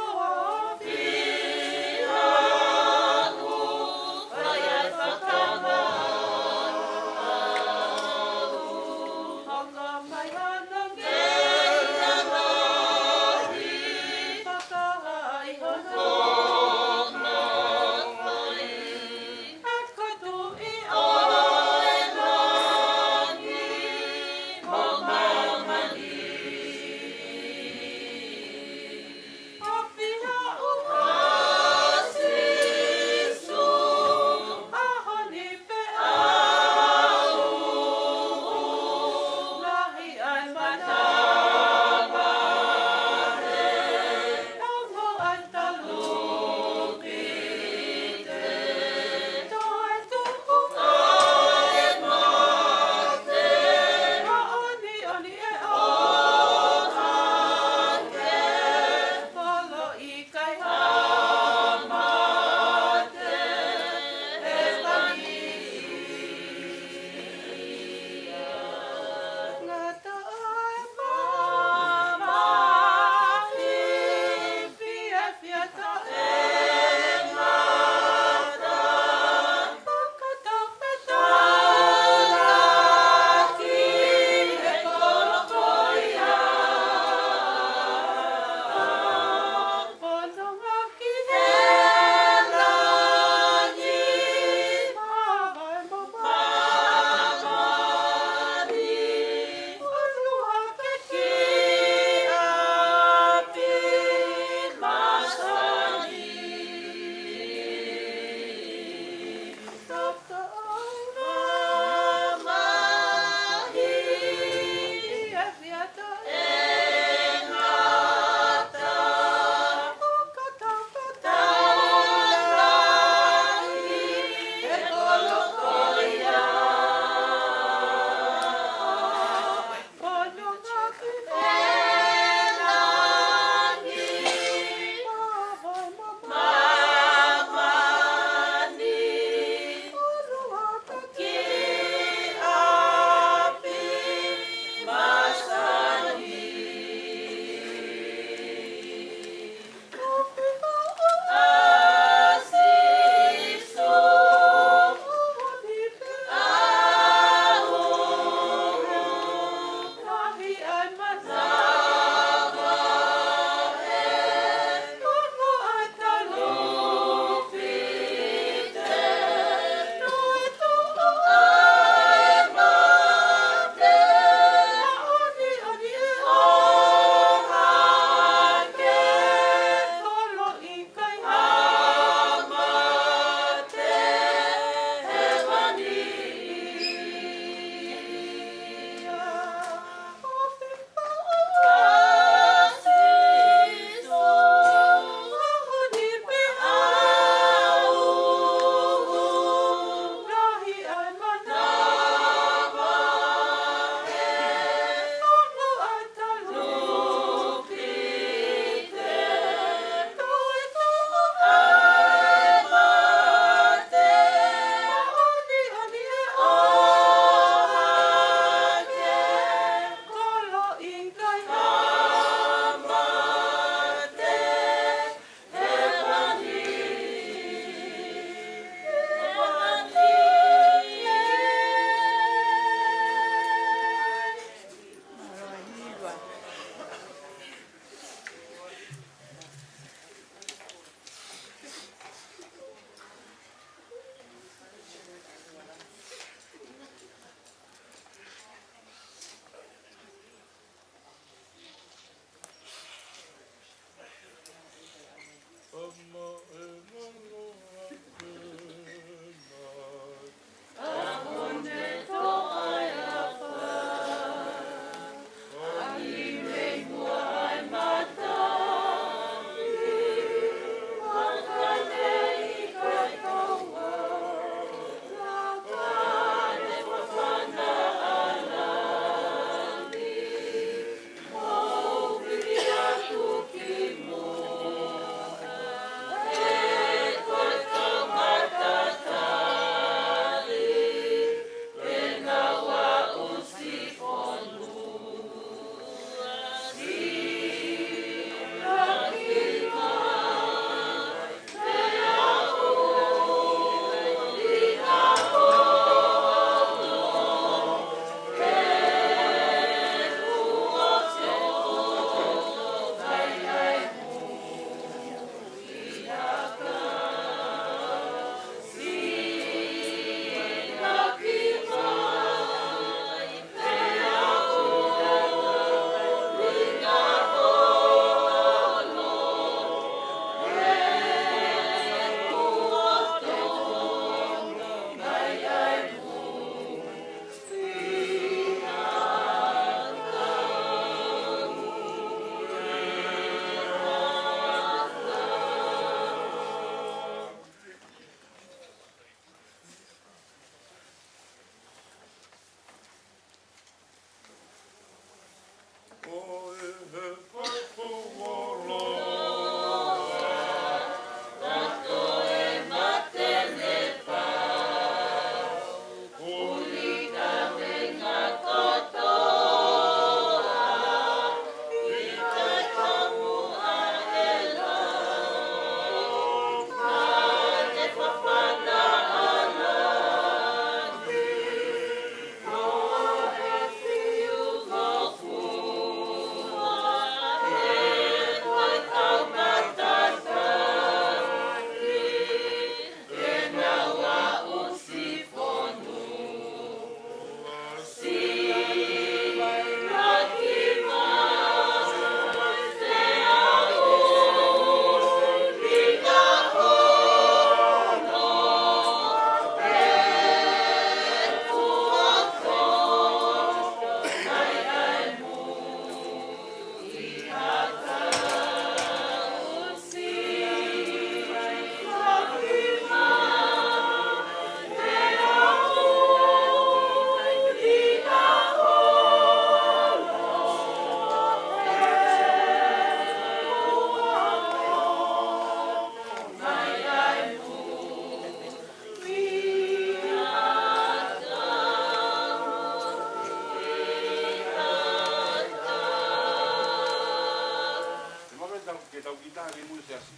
ke tau kita ke mu se asi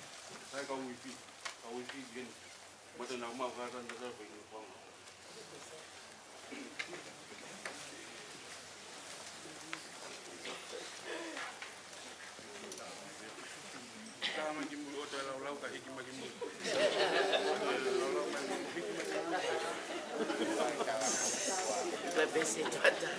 sai ka wifi gen mata na ma ka ran da da ko ni ko kama kimu ota lau ka iki magimu Bebe se toda.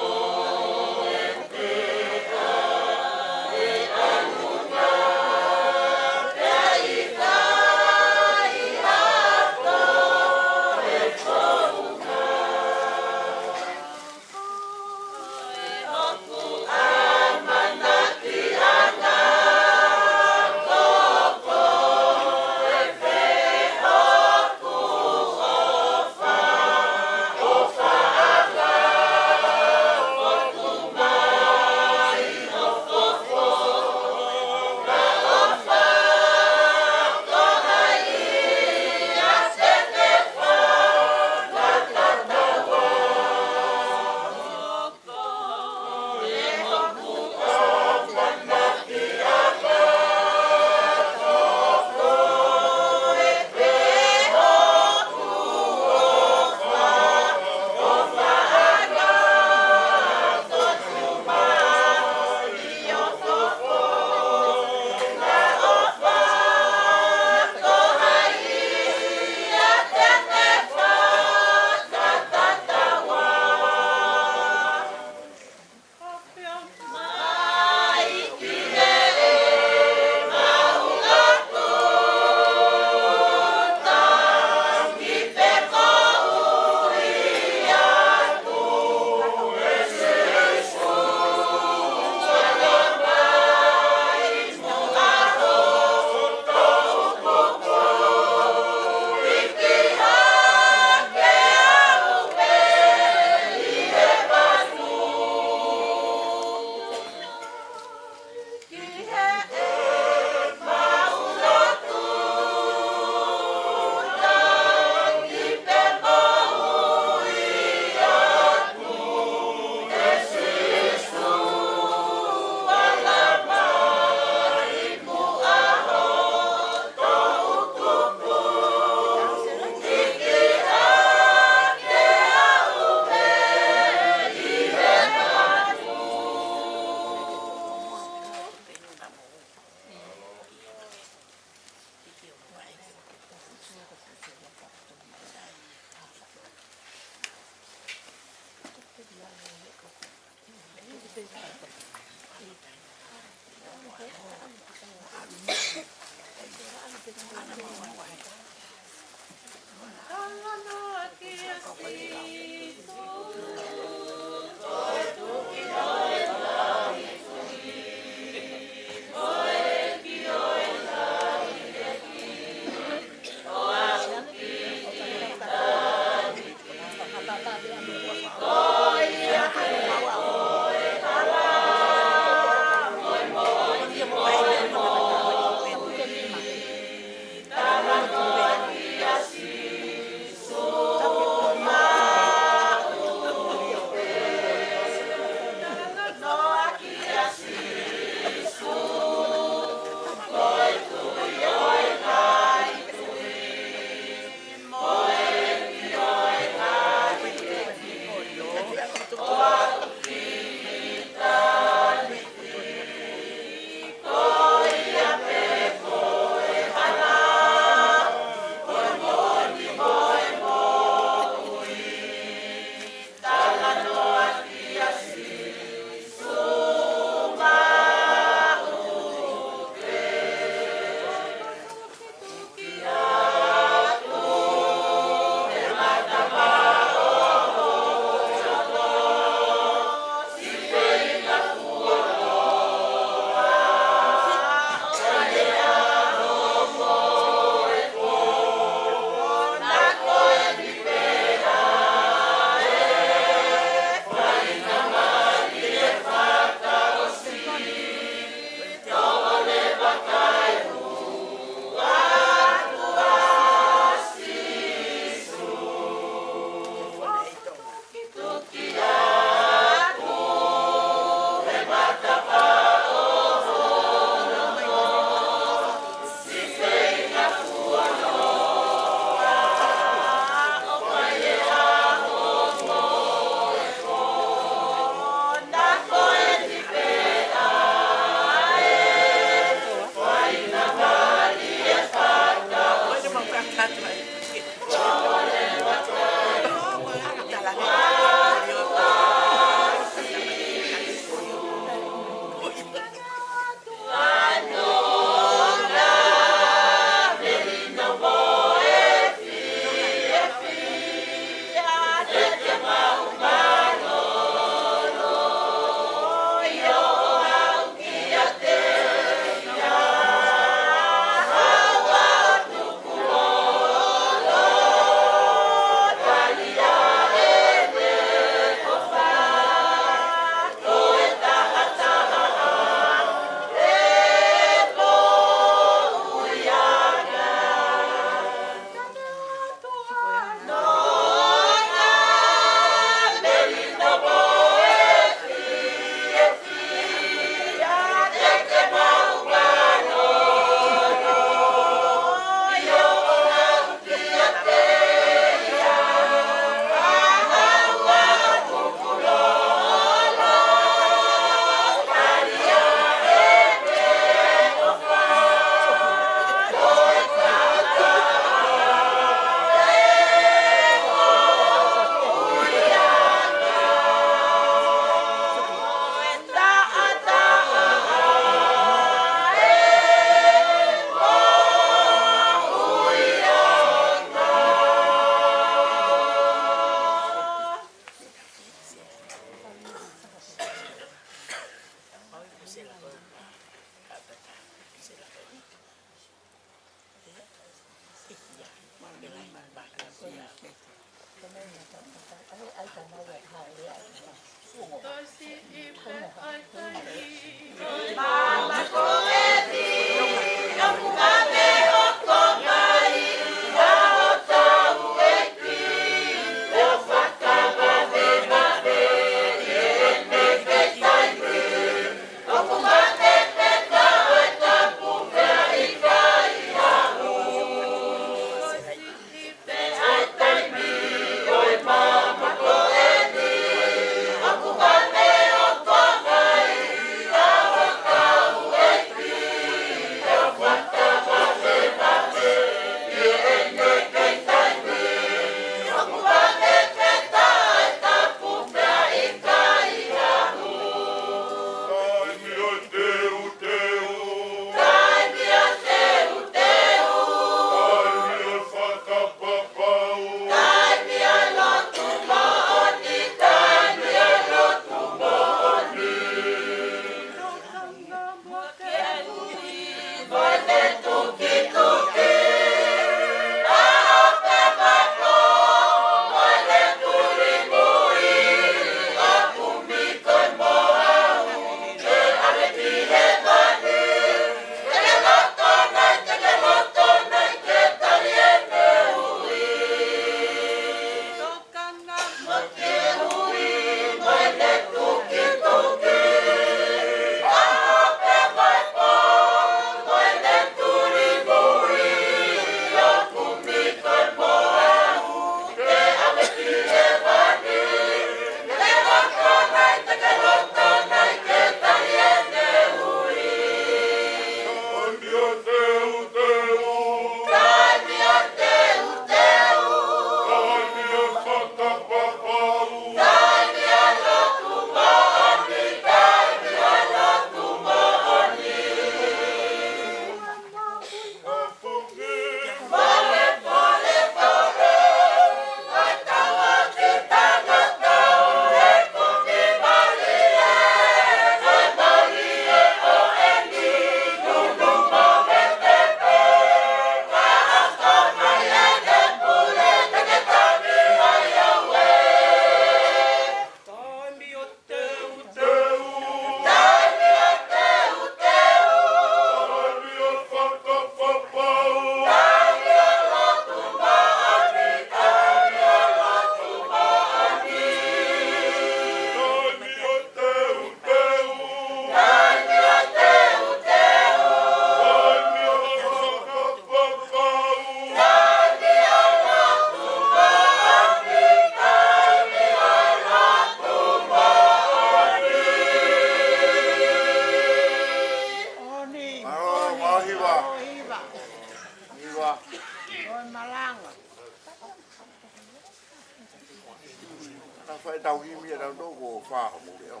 phải đầu im vậy đâu đâu gỗ pha một điều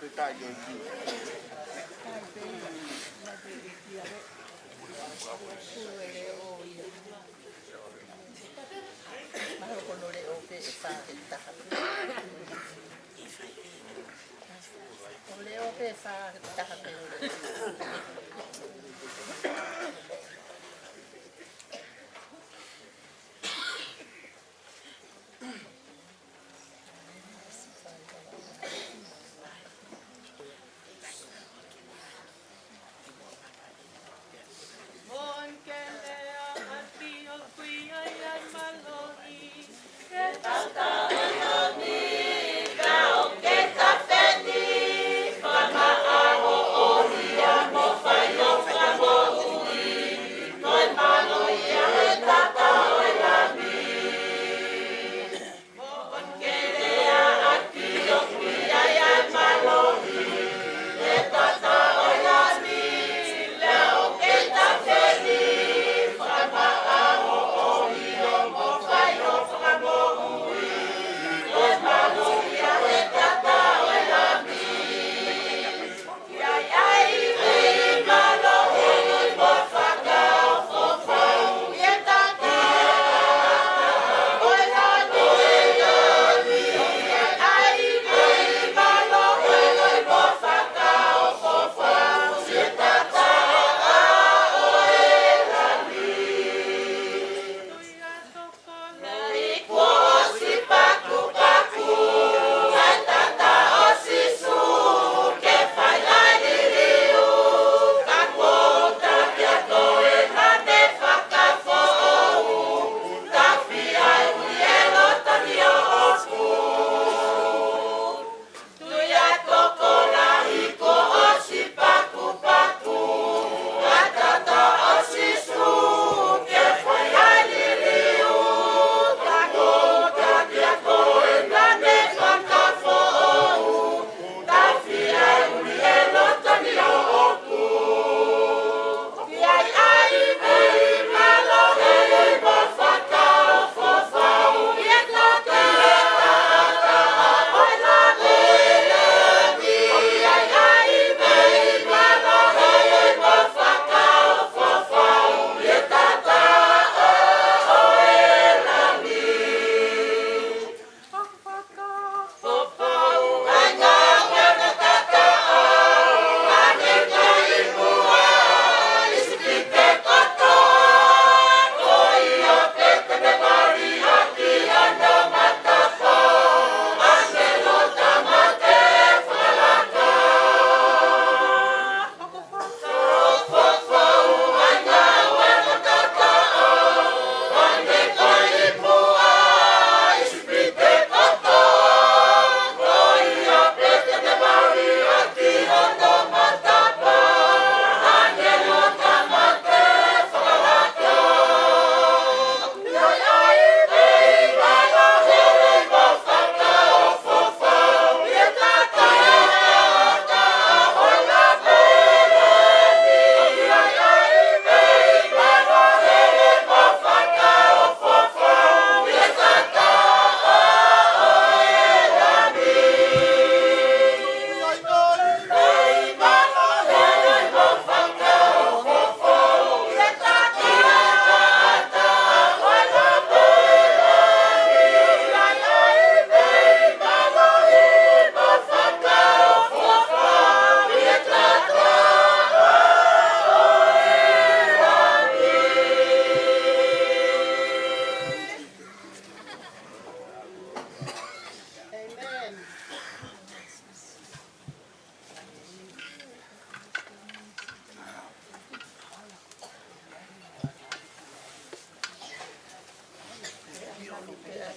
cái tay gì Fai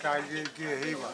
tai ke hiwa.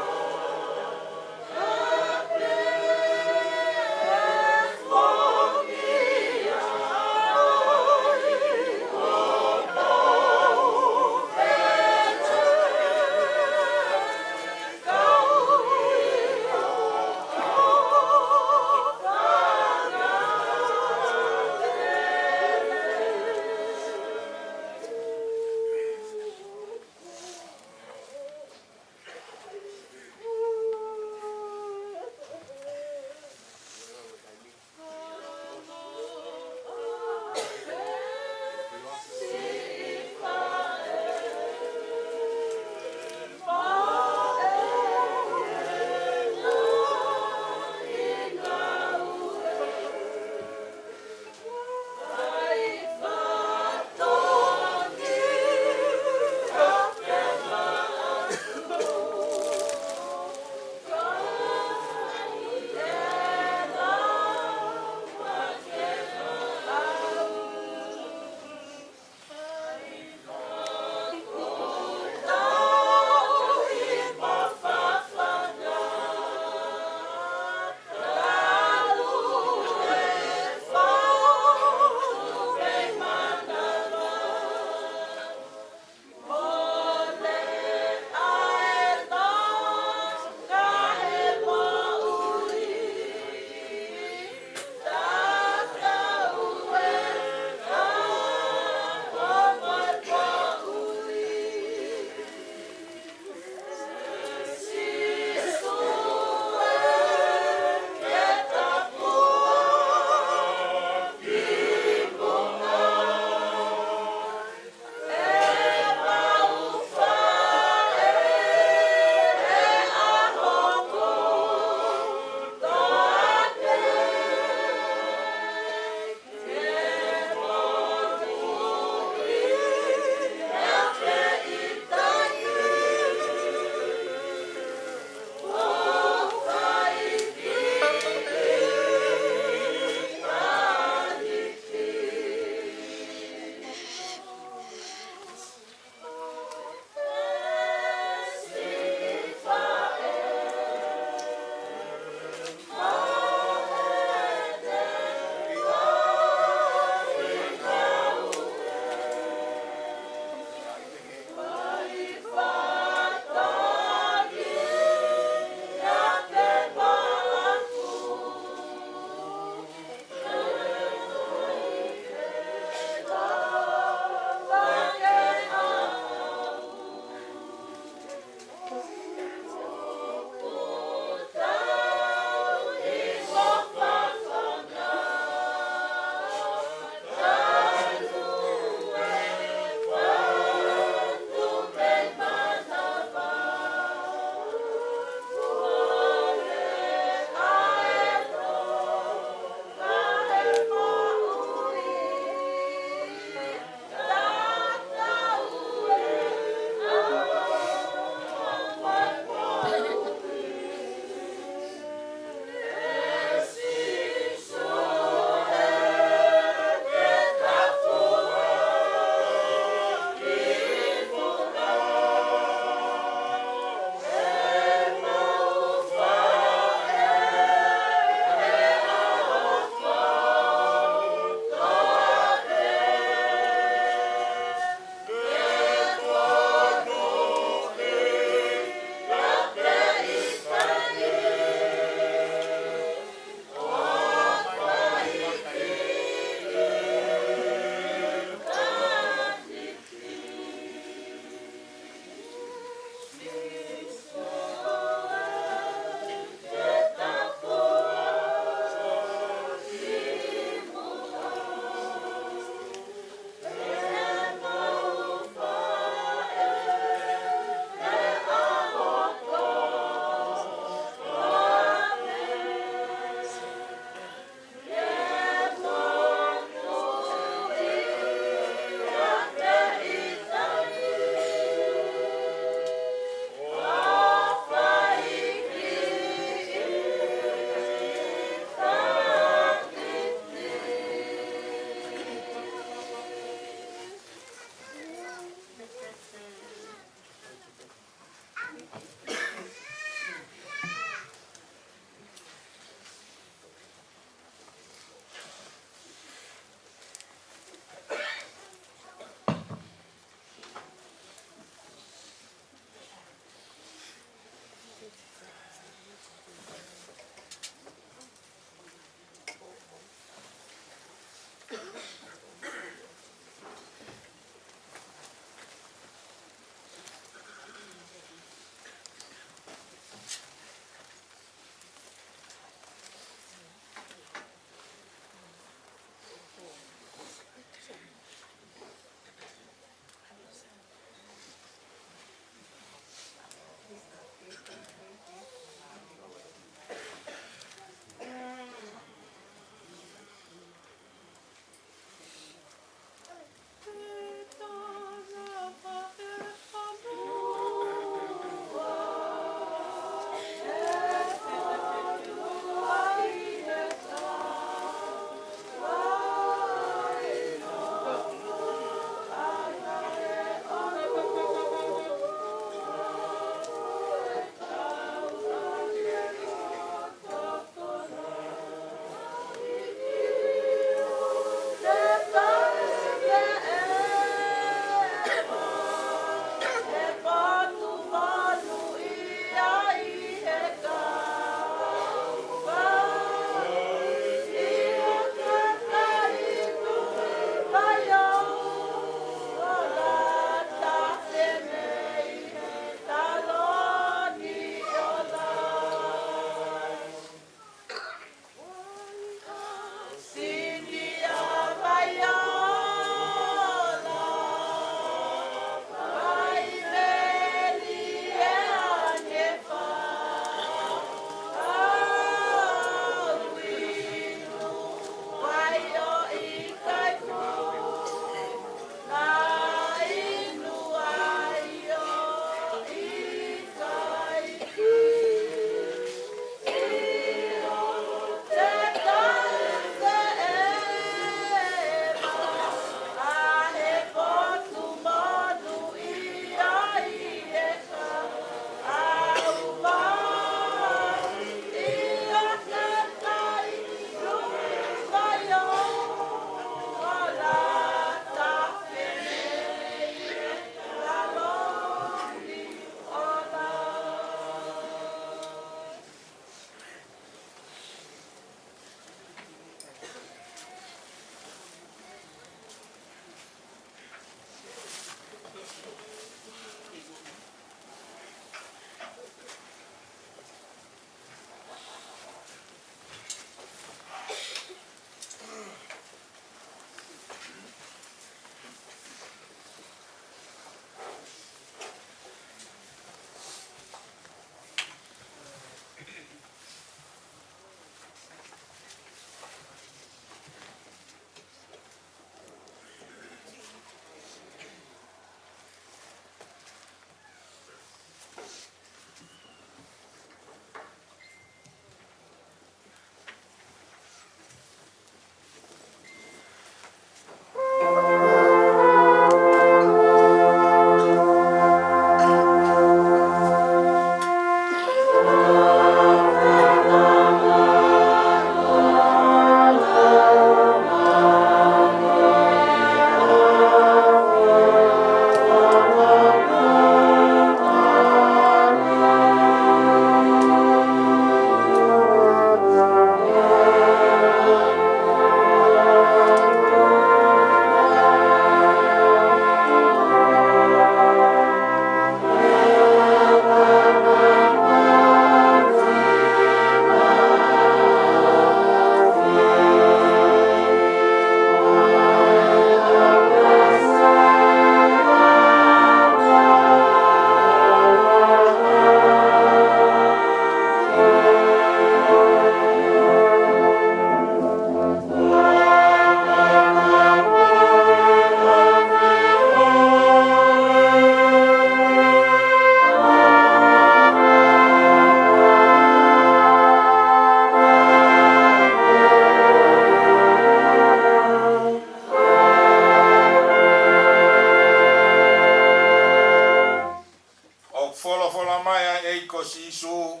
ko sisu,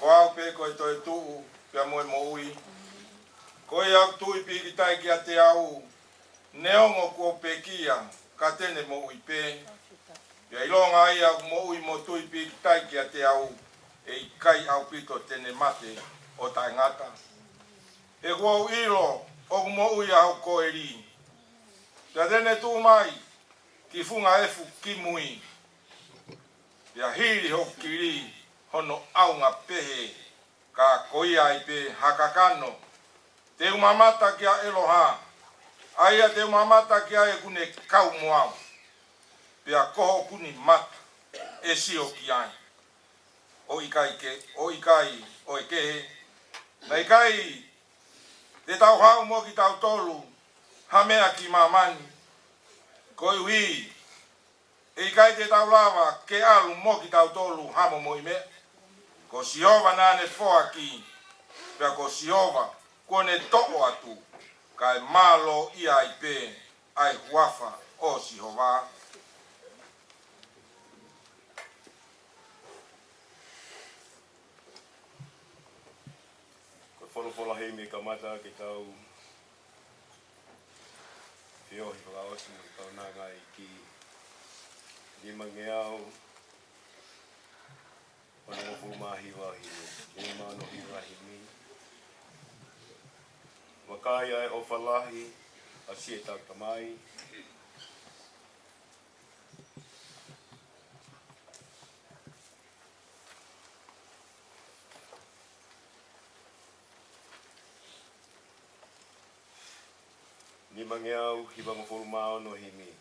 ko au pe ko to tu pe mo mo ui. Ko ia tu i pi tai ki te au. Neongo ko pekia ka tene mo ui pe. Ia ilonga ia mo ui mo tu i pi tai ki te au. E kai au pito tene mate o tai ngata. E ko ilo o mo ui au ko eri. Ia tene tu mai ki funga efu ki mui. Ia hiri ho kiri hono au ngā pehe ka koia i pe hakakano. Te umamata kia eloha. Aia te umamata kia e kune kau moau. Pea koho kuni mata e sio ki ai. O ikai o e kehe. Na ikai te tau hau mo ki tau tolu. Hamea ki mamani. Koi hui. E ikai te tau lava ke alu mo ki tau tolu hamo mo ime. Ko siova nane foa ki. Pea ko siova kone toko atu. Kai malo ia i pe ai huafa o Sihova. Ko wholofola hei me ka mata ki tau whiohi whakaosu i tau nāngai ki lima ngeau ono mofu mahi wahine, lima no hirahimi. Wakai ai o whalahi a sie tau tamai. Lima ngeau hiwa mafuru mao no himi.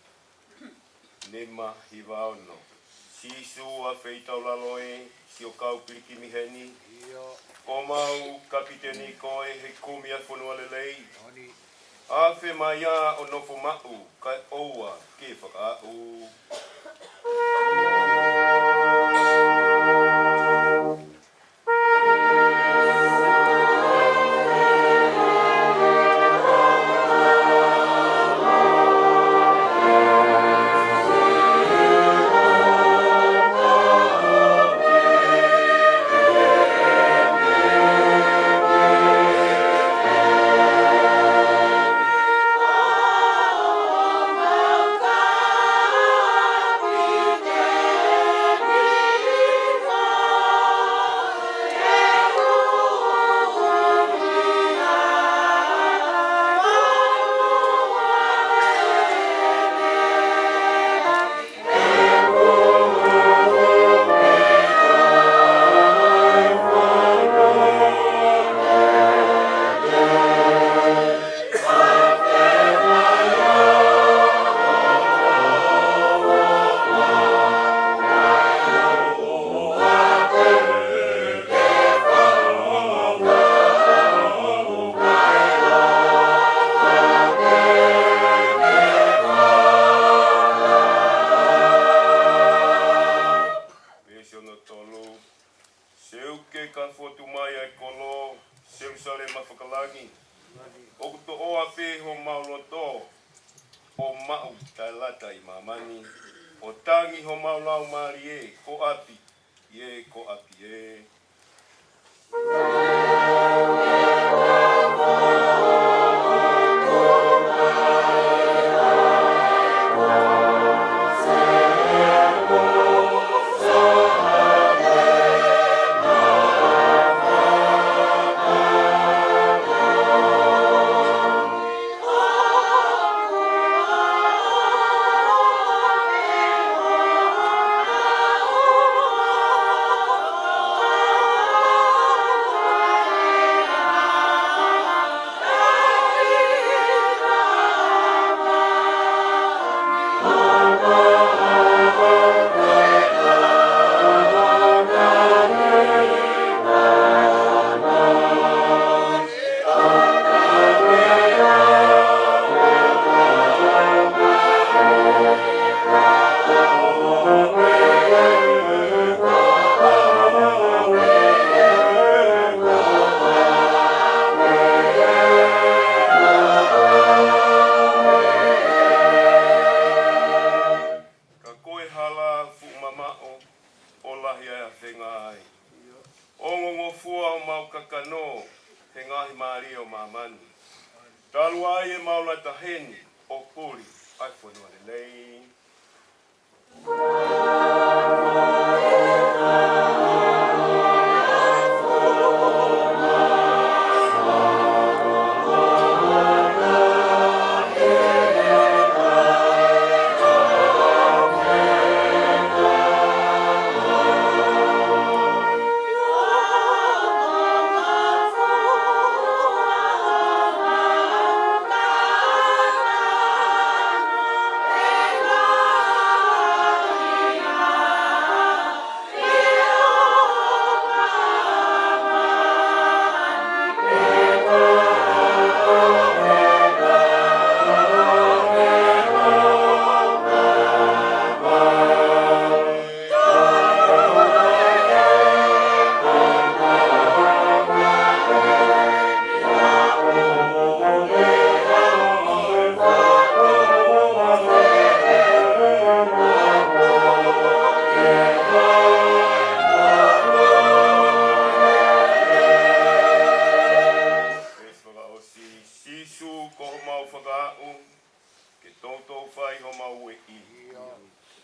Nema hiwa ono. Sisu a feitau laloe, si o kau piliki miheni. O mau kapiteni koe he kumi a whanua lelei. A whe mai a o nofo mau, kai oua ke whakaau. mamani. Talu ai e maula taheni o puri ai whanua le lei.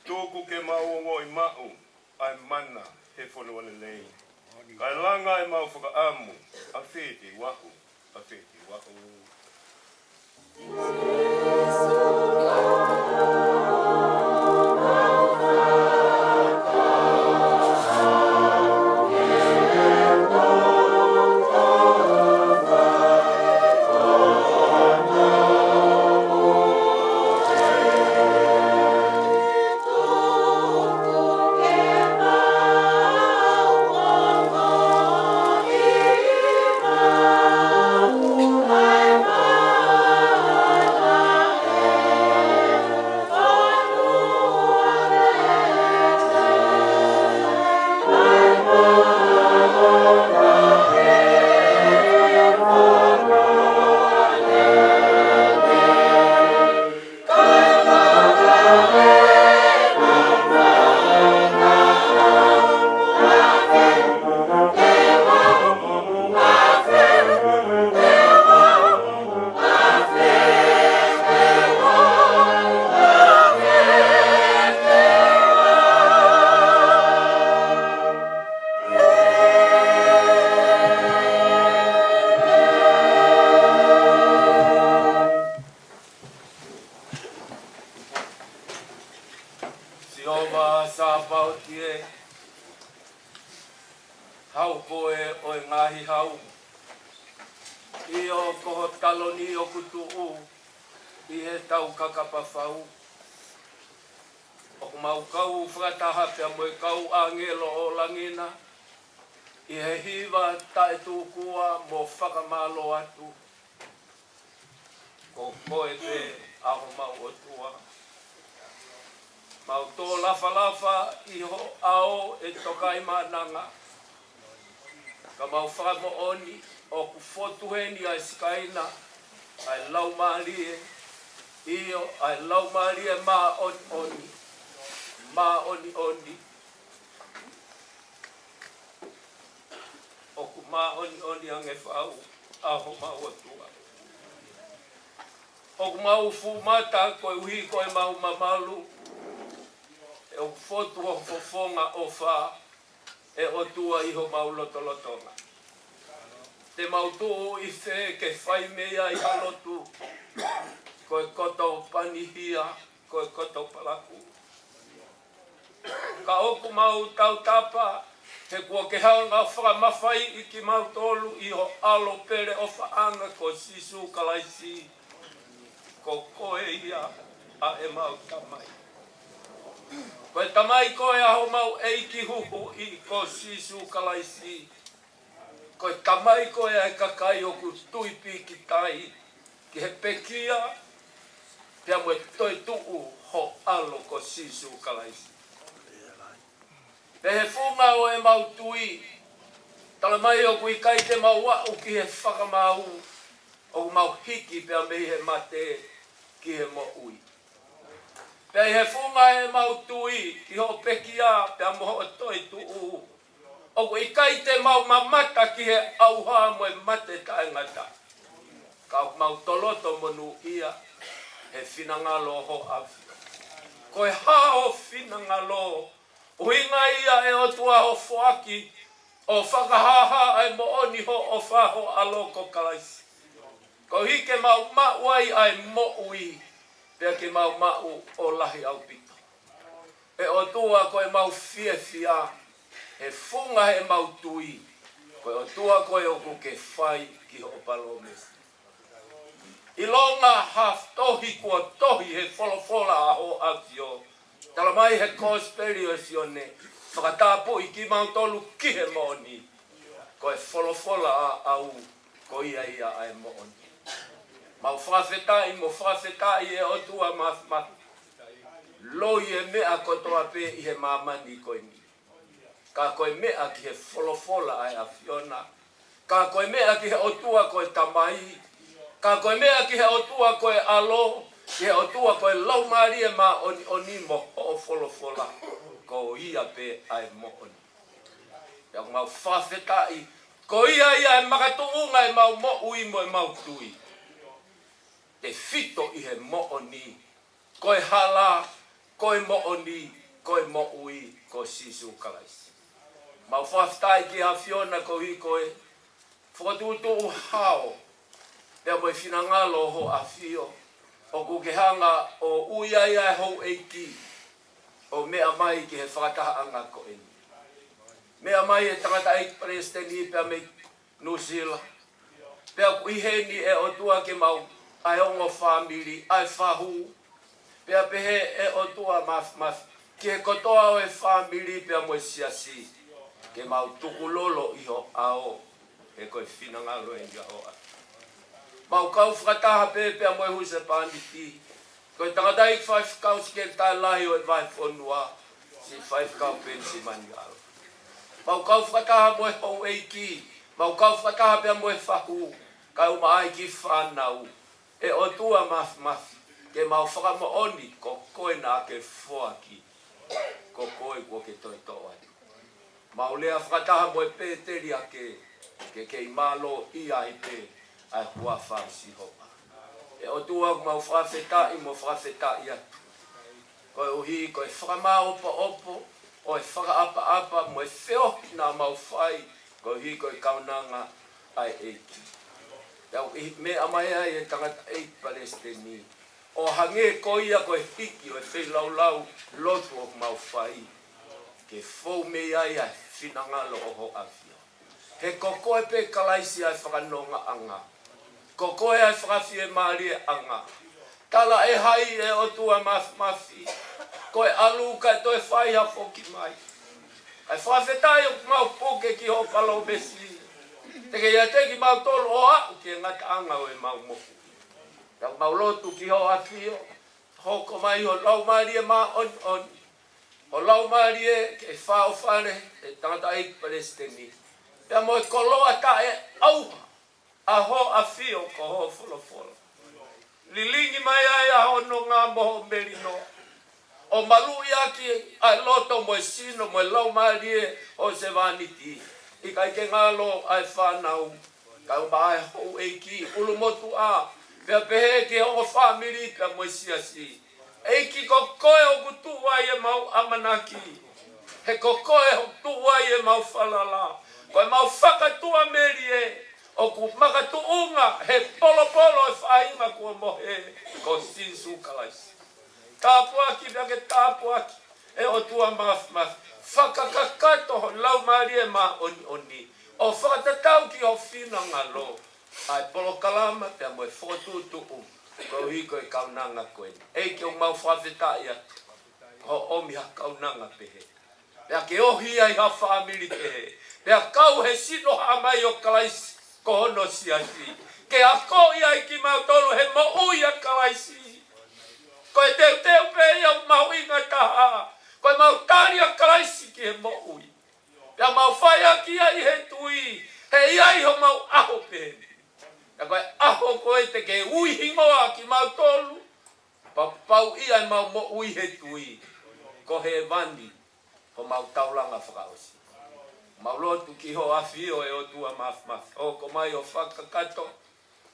Tōku ke maongo I mau, ai mana he whanua le lei. Kai langa e mau whakaamu, a whete wahu, a whete wahu. Siova sa pautie hau koe o ngahi hau io ko taloni o kutu I he tau kakapawhau o mau kau whakataha pia moe kau angelo o langina I he hiwa tae tūkua mo whakamalo atu ko koe pe aho mau o tua mau tō lafa iho ao e tokai mananga. Ka mau whamo oni o ku fotuheni ai skaina ai lau malie io ai lau malie ma oni o ku ma oni ange whau aho mau o tua. O ku mau fumata koe uhi koe mau mamalu e o fotu o fofonga o wha e o tua iho mau lotolotonga. Te mau tū I whē ke whai mea I halotu, koe koto panihia, koe koto palaku. Ka oku mau tau tapa, he kua ke haunga whakamawhai I ki mau tolu iho alo pere o whaanga ko sisu kalaisi, ko koe ia a e mau tamai. Koe tamai koe aho mau eiki huhu I ko sisu kalaisi. Koe tamai koe e kakai o ku tuipi ki tai. Ki he pekia, pia moe toi tuu ho alo ko sisu kalaisi. Pe he funga o e mau tui. Tala mai o ku I kai te mau wau ki he whakamau. O mau hiki pia mei he mate ki he mo ui. Pei he funga e mau tui ki ho pekia pia moho o toi tuu. O ku I kai te mau mamata ki he auha mo e mate tae ngata. ka mau toloto monu ia he finangalo ho afi ko ha o finangalo o inga ia e o tua ho foaki o whakahaha ai mo oni ho o whaho aloko kalaisi ko hike mau mauai ai mo ui pea ke mau mau o lahi au pito e o tua ko e mau fia fia he funga he mau tui ko o tua ko e o kuke whai ki ho palome i longa haf tohi kua tohi he wholofola a ho avio tala mai he conspiracione whakatapu i ki mau tolu ki he moni ko e wholofola a au ko ia ia ai moni mau whawhetai mo whawhetai e o tua ma loi e mea kotoa pe i he mamani koe ni ka koe mea ki he wholofola ai a Fiona ka koe mea ki he otua koe tamai ka koe mea ki he otua koe alo ki he otua koe laumarie ma oni mo o wholofola ko ia pe ai mo oni pia mau whawhetai ko ia e makatuunga e mau mo ui mo e mau tui e fito i he mo oni koe hala koe mo oni koe mo ui ko sisu kalaisi mau whawhetai ki a Fiona ko hi koe whakatutu hao pia mo e finangalo ho a fio o kukehanga o uia ia hou eiki o mea mai ki he whakataha anga ko eni mea mai e tangata eik presteni pia me nusila pia kuiheni e o tua ke mau ai ongo family ai fahu pia pehe e o tua maf ki he kotoa o e family pia mo e siasi ke mau tukulolo iho ao e koe finangalo e ngia hoa mau kau whakataha pia mo e huse panditi koe tangata ik 5 kau skel tai lahi o e vai whonua si 5 kau pensi mani alo mau kau whakataha mo e hou eiki mau kau whakataha pia mo e whahu kau maai ki whanau e o tua maf ke mau whakamo oni ko koe na ke whoaki ko koe ko ke toi toa mau lea whakataha mo e pēteri a ke i malo i ai pe ai hua whansi hopa e o tua mau whawhetai mo whawhetai atu koe uhi koe whakama opo o e whakaapa mo e wheo na mau whai koe uhi koe kaunanga ai eiki me amai ai e tangata eik Palestini o hange koia koe hiki o e wheilau lotu o mau whai ke fau me ai ai finangalo o ho afio he kokoe pe kalaisi ai whakanonga anga kokoe ai whakawhie maari anga tala e hai e o tua mafi koe alu ka toi whai ha foki mai ai whawhetai o mau poke ki ho palo besi teke ia teki mau tolu o au ki ngata anga o e mau moku tau mau lotu ki ho afio hoko mai ho lau maari e ma on o lau maari e ke whao whare e tangata eik Palestini pia mo e koloa ta e auha a ho afio ko ho wholofolo lilingi mai ai a ho no ngā moho merino o malu iaki ai loto mo e sino mo e lau maari e o se vaniti i kai ke ngalo ai whanau kau mai ho eiki ulu motu a pia pehe ke o family pia mo e siasi eiki ko koe o kutua e mau amanaki he ko koe o kutua e mau falala koe mau whakatua meri e o ku makatuunga he polo e whainga kua mohe ko sisu kalaisi tāpuaki pia ke tāpuaki e o tua maf whakakakato ho lau maari e ma oni o whakatatau ki ho whina ngalo ai polo kalama pia mo e whotutu ko hiko e kaunanga koe e ke o mau whawhetai atu ho omi ha kaunanga pehe pia ke ohi ai ha family pehe pia kau he sino ha mai o kalaisi ko hono siasi ke a ko ia ki mau tolu he mo uia kalaisi ko e teu pe ia mau inga taha ko e mau tari a kalaisi ki he mo ui pia mau whaia ki ai he tui he iai ho mau aho pehe ya koe aho koe te ke ui hingoa ki mau tolu pau ia mau mo ui he tui ko he vandi ho mau taulanga whakaosi mau lotu ki ho afio e o tua maf o ko mai o whakakato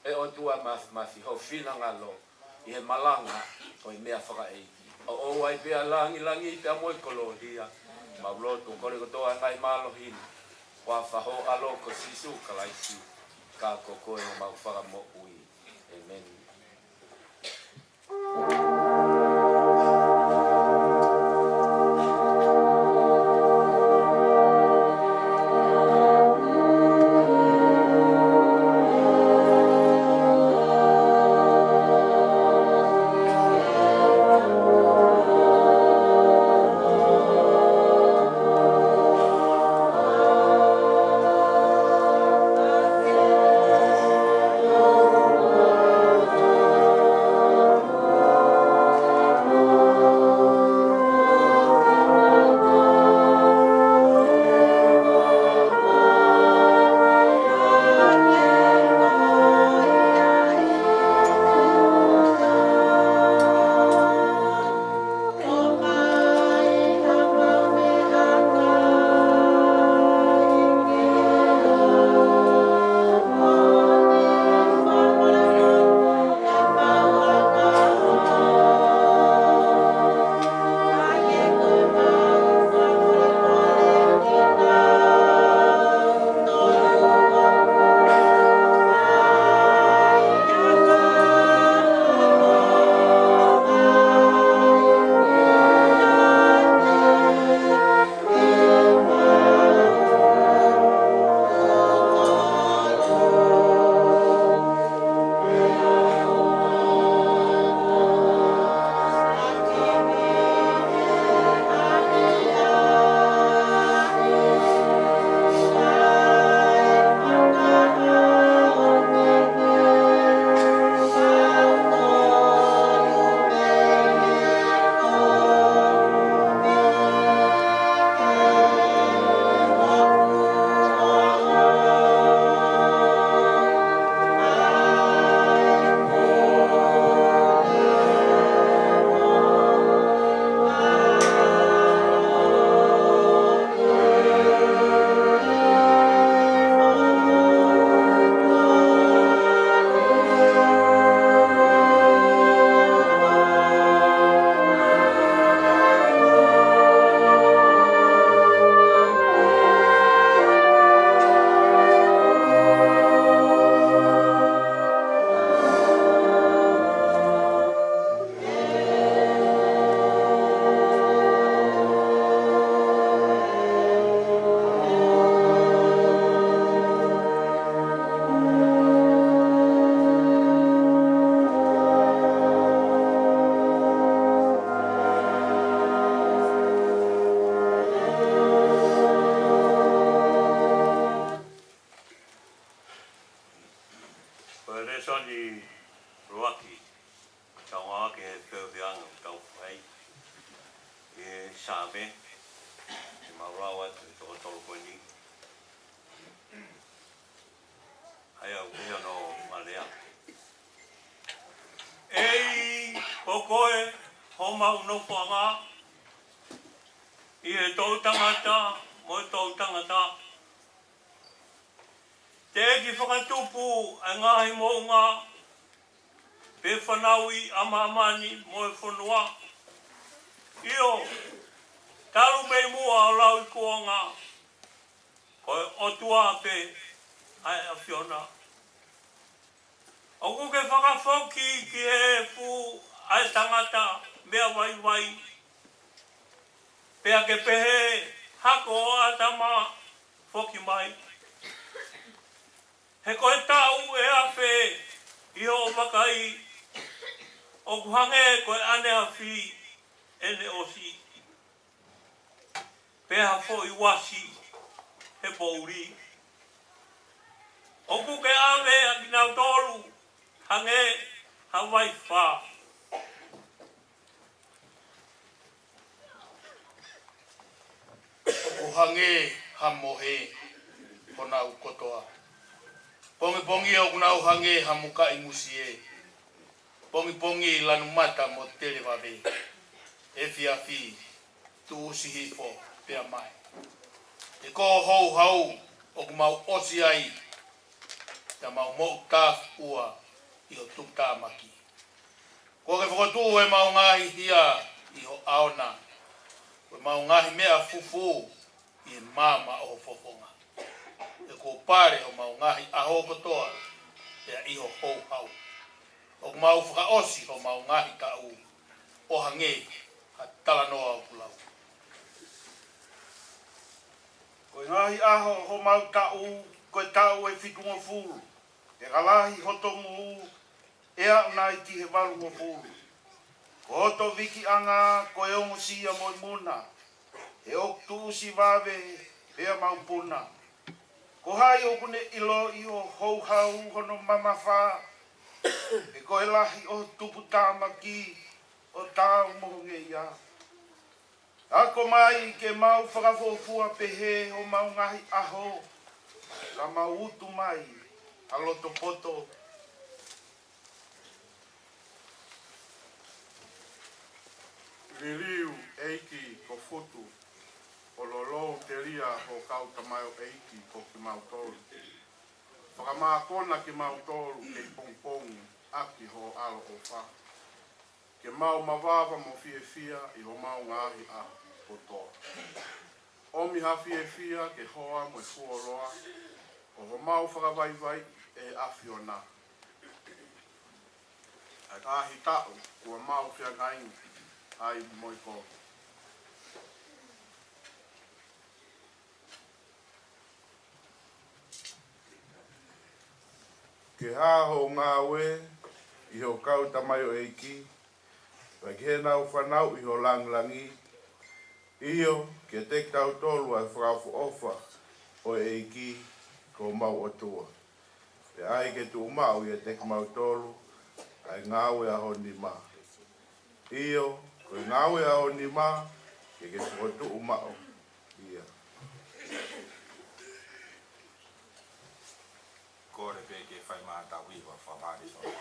e o tua mafi ho fina ngalo i he malanga o i mea whakaeiki. O ai pia langi i pia moi koloria. Ma bloto kore kotoa ngai malo hini. Wa whaho alo ko sisu kalaisi. Ka kokoe o mau whaka mo ui. Amen. Soni Roaki, Tawa ke Peviang, Taupai, Same, Marawa, Tolponi. I have no Malaya. Ei, Kokoe, Homa no Panga, Ie Totangata, Moto Tangata. Te eki whakatupu a ngahi mo ngā pe whanaui a mamani mo e whanua. Io, taru mei mua o lau I kua ngā, koe otua pe ai a whiona. O kuke whakawhoki ki he fu ai tangata mea wai, pea ke pehe hako o atama whoki mai. He koe tau e awhe I ho makai o kuhange koe ane awhi ene osi. Peha fo I wasi he pouri. O kuke ame a kinau tolu hange hawai wha. O kuhange hamohe hona ukotoa. Pongi o kuna uhange hamuka imusie. Pongi lanu mata mo tele vabe. Efiafi tu usihi fo pea mai. E ko hou hau o kumau osi ai. te mau mo taf ua i o tuta maki. Ko ke whakotu e mau ngahi hia i o aona. Ko mau ngahi mea fufu i mama o fofonga. E ko pare o mau ngahi aho kotoa e i o hou hau. O mau whakaosi o mau ngahi ka u o hange a tala noa o pulau. Ko ngahi aho ho mau tau, ko tau e fitunga fulu. E galahi hotongu ea unai ti he walu mo fulu. Ko hoto viki anga ko e ongo sia moi muna. E oktu usi wawe ea maupuna. Ko hai o kune ilo i o hou hau hono mamawha. E ko e lahi o tupu tāmaki o tāu mohonge ia. Ako mai ke mau whakafofua pehe o mau ngahi aho. Ka mau utu mai a loto poto. Ririu eiki ko futu. O lolo te ria ho kau tamayo eiki ko ki mau tolu. Whakamākona ki mau tolu ke pongpong aki ho alo o wha. Ke mau mawawa mo fie fia i ho mau ngahi a kotoa. Omi ha fie fia ke hoa mo e fuoroa. O ho mau whakawaiwai e awhiona. Ai ahi tau kua mau fia ngaingi ai moi ko. Ke haho ngā we i ho kau tamayo eiki. Vai ke nau whanau i ho langlangi. Iyo ke te tau tolu ai whakafu ofa o eiki ko mau atua. E ai ke tu mau i te mau tolu ai ngāwe a honi ma. Iyo ko ngāwe a honi ma ke whakotu umao. Ia. Kore pe ke whai mahata wiwa whamari so.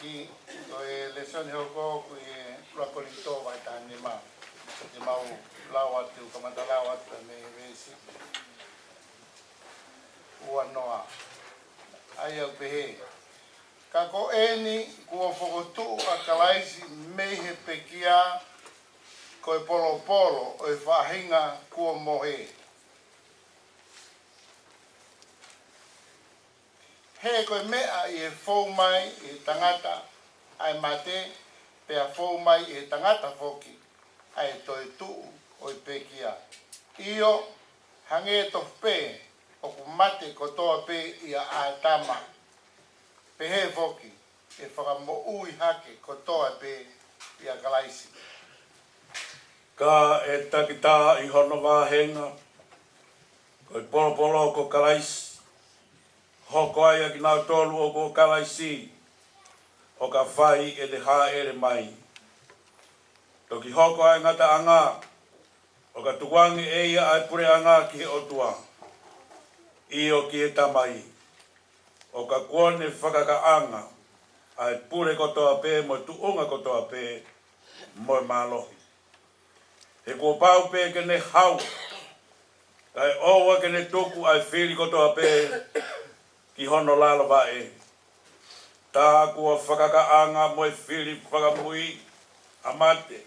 ki o e lesson hoko ku e lakolito vai tani ma te mau lawa tu kamata lawa me vesi ua noa ai au pehe ka ko eni kua whakotu a kalaisi mehe pekia ko e polo polo o e whahinga kua mohe. He koe mea i e whou mai i e tangata ai mate pea whou mai i e tangata whoki ai toi tuu o i pekia. Io hange to pe o ku mate ko toa pe i a atama. Pehe whoki e whakamo ui hake ko toa pe i a kalaisi. Ka e takita i hono wāhenga, ko i polo polo ko kalaisi, hoko ai ki nau tolu o ko kalaisi, o ka whai e te haere mai. Toki hoko ai ngata anga, o ka tuwangi e ia ai pure anga ki he otua, i o ki e tamai, o ka kuone whakaka anga, ai pure kotoa pe mo tuunga kotoa pe mo malohi. He kua pau pe ke ne hau, kai owa ke ne tuku ai whiri kotoa pe ki hono lalo wae. Tā kua whakakaanga mo e whiri whakamui amate.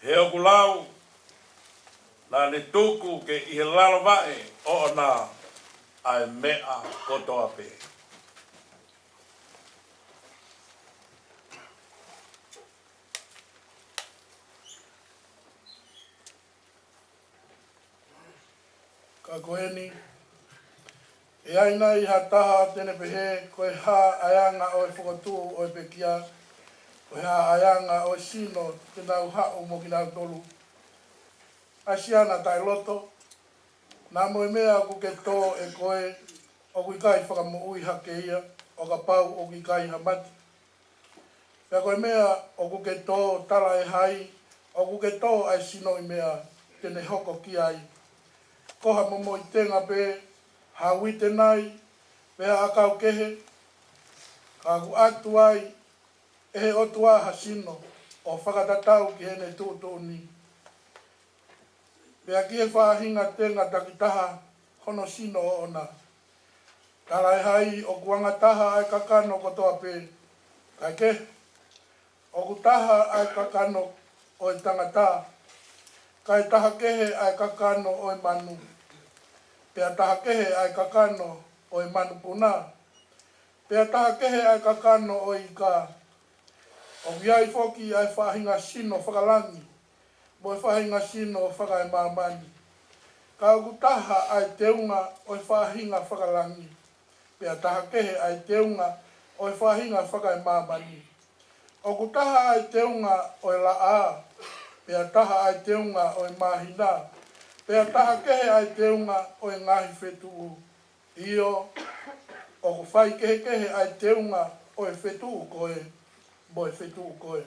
He oku lau, nā ne tuku ke i he lalo wae o nā ai mea kotoa pe. Ka koeni, e aina i hataha tene pehe, koe ha ayanga o e whakatu o e pekia, koe ha ayanga o e sino te nau hao mo ki nau tolu. Asiana tai loto, nā moe mea ku ke tō e koe, o kui kai whakamo ui hake ia, o ka pau o kui kai hamati. Pea koe mea o ku ke tō tala e hai, o ku ke tō ai sino i mea tene hoko ki ai. Koha momo i tenga pe, hawite nai, pea akau kehe, ka ku atu ai, ehe otua hasino, o whakatatau ki hene tūtū ni. Pea ki e whahinga tenga takitaha, hono sino o ona. Tarai hai, o kuanga taha ai kakano kotoa pe, kai ke, o ku taha ai kakano o e tangata, kai taha kehe ai kakano o e manu. Pea taha kehe ai kakano o e manu puna. Pea taha kehe ai kakano o i ka. O iai foki ai whahinga sino whakalangi. Mo e whahinga sino o whaka e mamani. Ka uku taha ai teunga o e whahinga whakalangi. Pea taha kehe ai teunga o e whahinga whaka e mamani. O ku taha ai teunga o e laa. Pea taha ai teunga o e mahina. Pea taha kehe ai teunga o e ngahi whetuu. Io, o ku whai kehe kehe ai teunga o e whetuu koe. Mo e whetuu koe.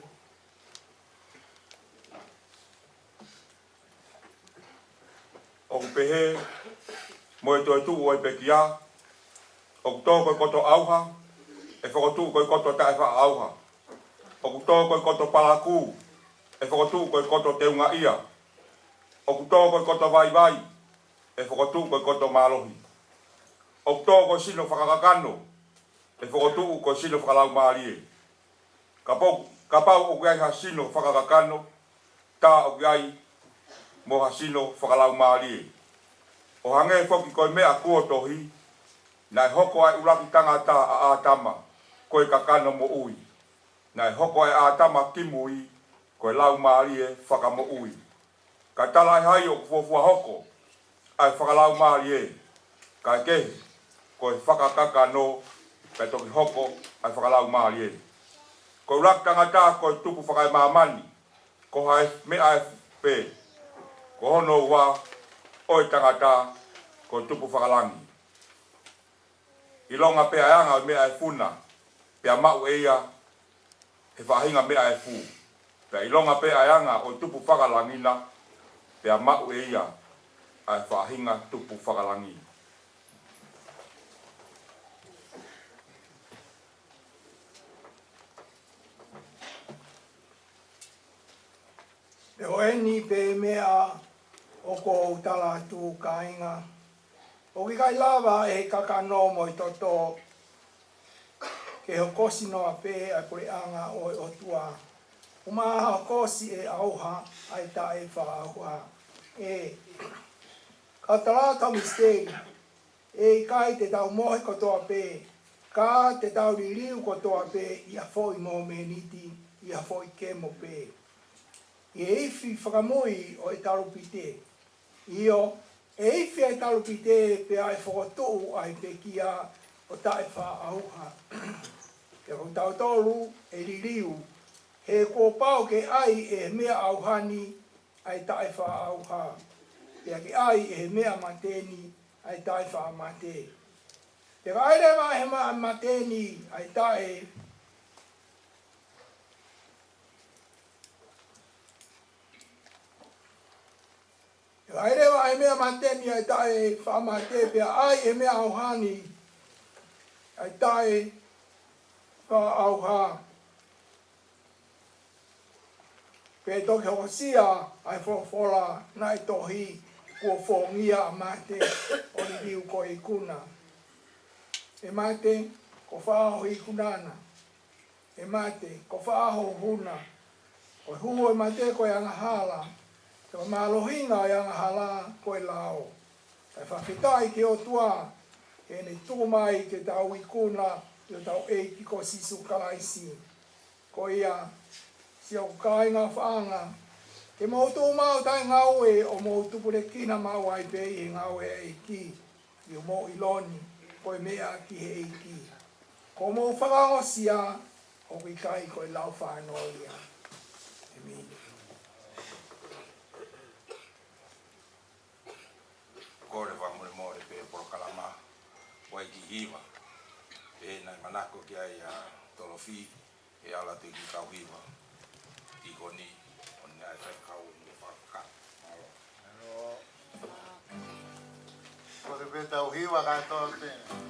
O ku pehe, mo e toi tu o e pekia, o ku tō koe koto auha, e whakotu koe koto tae wha auha. O ku tō koe koto palaku, e whakotu koe koto teunga ia. O ku tō koe koto vai vai, e whakotu koe koto malohi. O ku tō koe sino whakakakano, e whakotu koe sino whakalau maarie. Ka pau o kuai ha sino whakakakano, tā o kuai mo ha sino whakalau maarie. O hange whoki koe mea kua tohi, nai hoko ai uraki tangata a ātama, koe kakano mo ui. Nai hoko ai ātama kimui, koe lau maarie whakamo ui. Ka tala ai hai o kufuafua hoko, ai whakalau maarie, kai kehe, koe whakakakano, kai toki hoko, ai whakalau maarie. Koe uraki tangata koe tupu whakai mamani, ko hai mea e pe, ko hono ua, oi tangata, ko tupu whakalangi. I longa pea anga mea e funa, pea mau e ia, he whahinga mea e fu. Pea i longa pea anga o tupu whakalangina, pea mau e ia, ai whahinga tupu whakalangi. E o eni pe mea o ko utala tu kainga. O ki kai lava e kakano mo i toto. Ke ho kosi noa pe ai pore anga o o tua. Uma kosi e auha ai ta e wha auha. E ka talata mistake. E kai te tau mohe kotoa pe. Ka te tau ririu kotoa pe i a foi mo meniti i a foi kemo pe. I e iwi whakamui o e tarupite. Io e iwi e tarupite pe ai whakotuu ai pe kia o tae wha auha. Ke o tau tolu e ririu. He kua pau ke ai e mea auhani ai tae wha auha. Pea ke ai e mea mateni ai tae wha mate. Te kaere wa he maa mateni ai tae Aere wa e mea mateni ai tae whamate pia ai e mea auhani ai tae wha auha. Pe toki hosia ai whawhora nai tohi kua whongia a mate o ni riu ko i kuna. E mate ko whaaho i kunana. E mate ko whaaho huna. Ko huo e mate ko i angahala. Te o mālohinga i angahala koe lao. Tai whawhitai ke o tua, e ne tūmai ke tau i kuna, i o tau eiki ko sisu kalaisi. Ko ia, si au kai ngā whaanga. Ke mautu mau tai ngau e o mautu pure kina mau ai pei e ngau e eiki. I o mo iloni, koe mea ki he eiki. Ko mau whangangosia, o ki kai koe lau whanoia. Amen. Kore wa more pe por kalama wai ki hiwa e nai manako ki ai a tolofi e ala te ki kau hiwa i koni o ni ai whai kau ni whaka Alo. Kore pe tau hiwa kai tō tēne.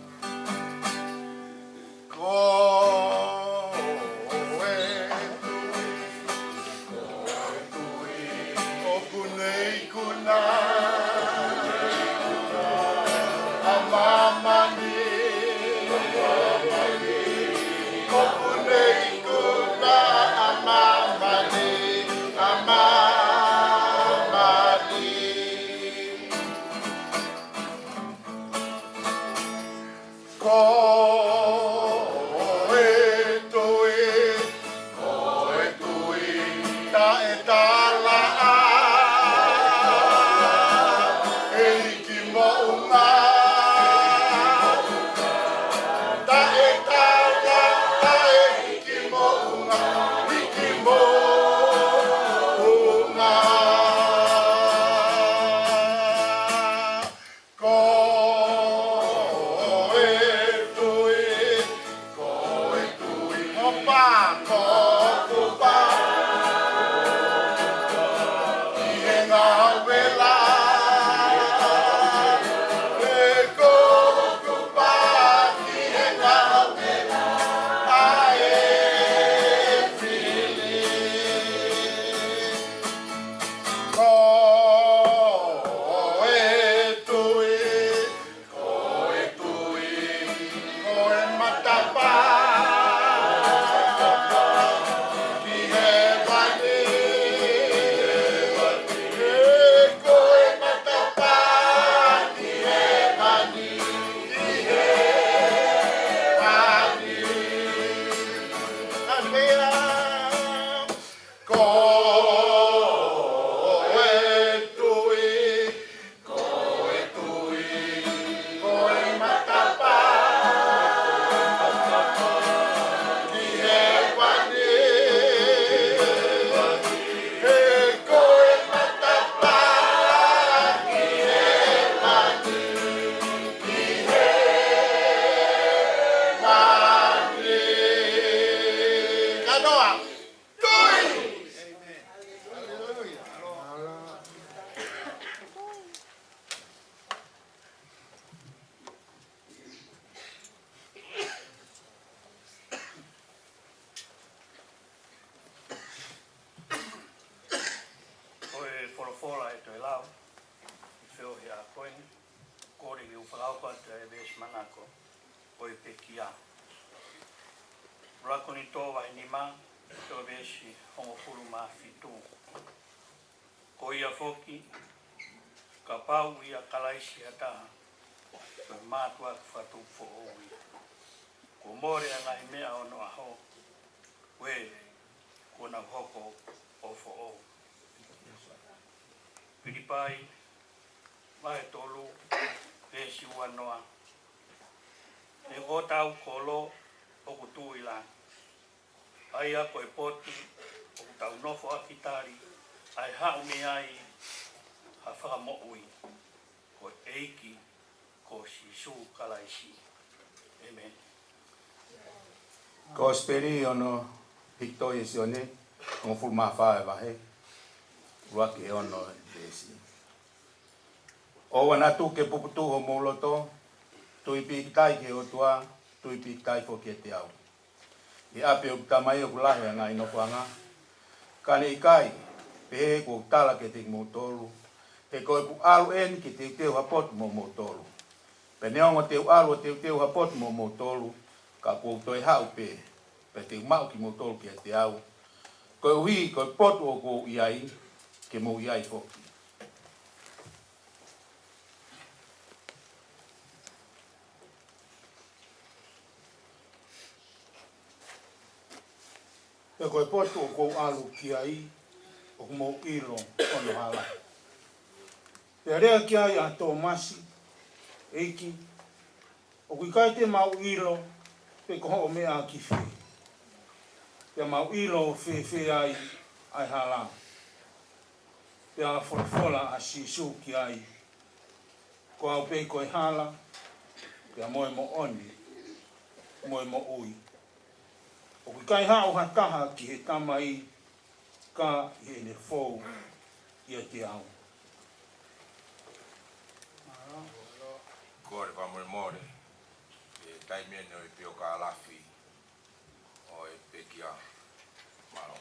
kia. Rako ni tō wai ni ma, tō vesi hongo puru ma fitu. Ko ia foki, ka pau ia kalaisi ataha, ka mātua ki whatu fo oui. Ko mōre a ngai mea ono aho, we, kona hoko o fo ou. Piripai, mai tolu, vesi wanoa. E o tau kolo, o kutu ila. Ai a koe poti, o tau nofo a kitari, ai hau me ai, ha whaka ui, ko eiki, ko sisu kalaisi. Amen. Ko speri ono Victoria sione, o fu ma fa he. Ruaki ono desi. O wana tu ke puputu o moloto, tu ipi tai ke o tua, tu ipi tai fo ke te au. I ape o tamai o kulahe nga ino whanga. Kane i kai, pehe ko tala ke te motolu. Te koe pu alu en ki te teu hapotu mo motolu. Pe neongo teu alu o teu hapotu mo motolu. Ka ko toi hau pe. Pe te mau ki motolu ke te au. Koe hui, koe potu o ko iai, ke mo iai foki. E koe potu o kou alu ki ai, o mo ilo ono hala. Te rea ki ai a tō masi, eiki, o kui kai te mau ilo, pe koho o mea ki whi. Te mau ilo o whi ai, ai hala. Te a wholafola a sisu ki ai. Ko au pe koe hala, te a moe mo oni, moe mo ui. O kui kai hao hataha ki he tamai ka he ne fōu ia te au. Kore pa more e taimia no i pio ka lafi o e pekia malo.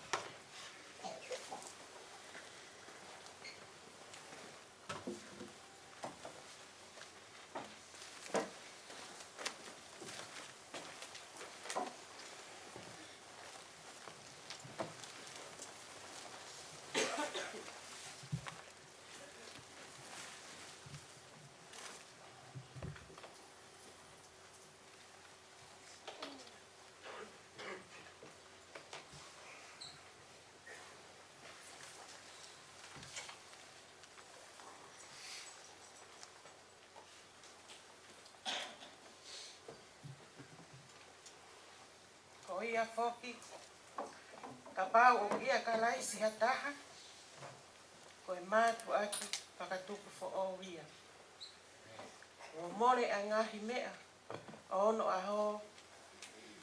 Ko ia foki, ka pau o ia ka laisi hataha, ko e mātu aki whakatuku fo o ia. O more a ngahi mea, o ono aho,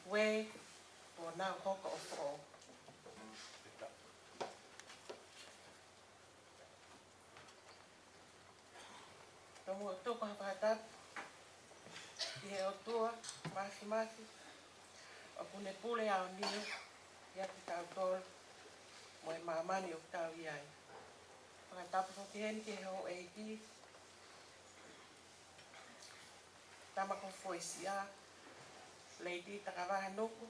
we, o nau hoko o fo o. Tomu o tuku hapahatapu, ki he o tua, mahi. O kune pule au nio, ia ki tau tolu, mo e mamani o tau iai. Whakatapu so ki heni ki ho eiki, tamako foisi a, leiti takawaha nuku.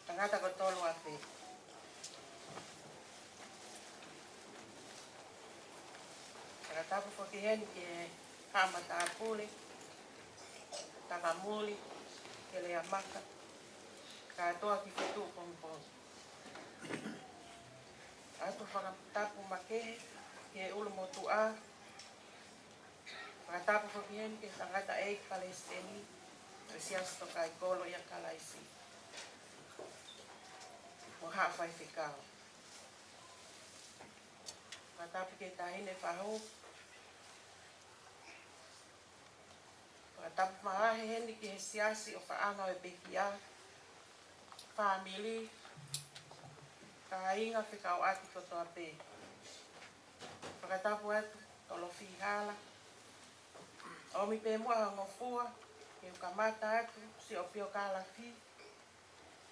Tangata ko tolu api. Whakatapu so ki heni ki hamata apule, takamuli, ke lea maka, katoa ki whetu pompon. Atu whakatapu makehe, ki he ulu motu a. Whakatapu so ki heni ki tangata eik palestini, sias to kai kolo ia kalaisi. Mo haa whai whikao. Whakatapu ke tahine whahu. Whakatapu maahe heni ki he siasi o whaanga o bekia. Whamili. Ka inga whikao ati kotoa pe. Whakatapu atu tolo whihala. O mi pe mua ngofua, ke ukamata atu, si o pio kalafi.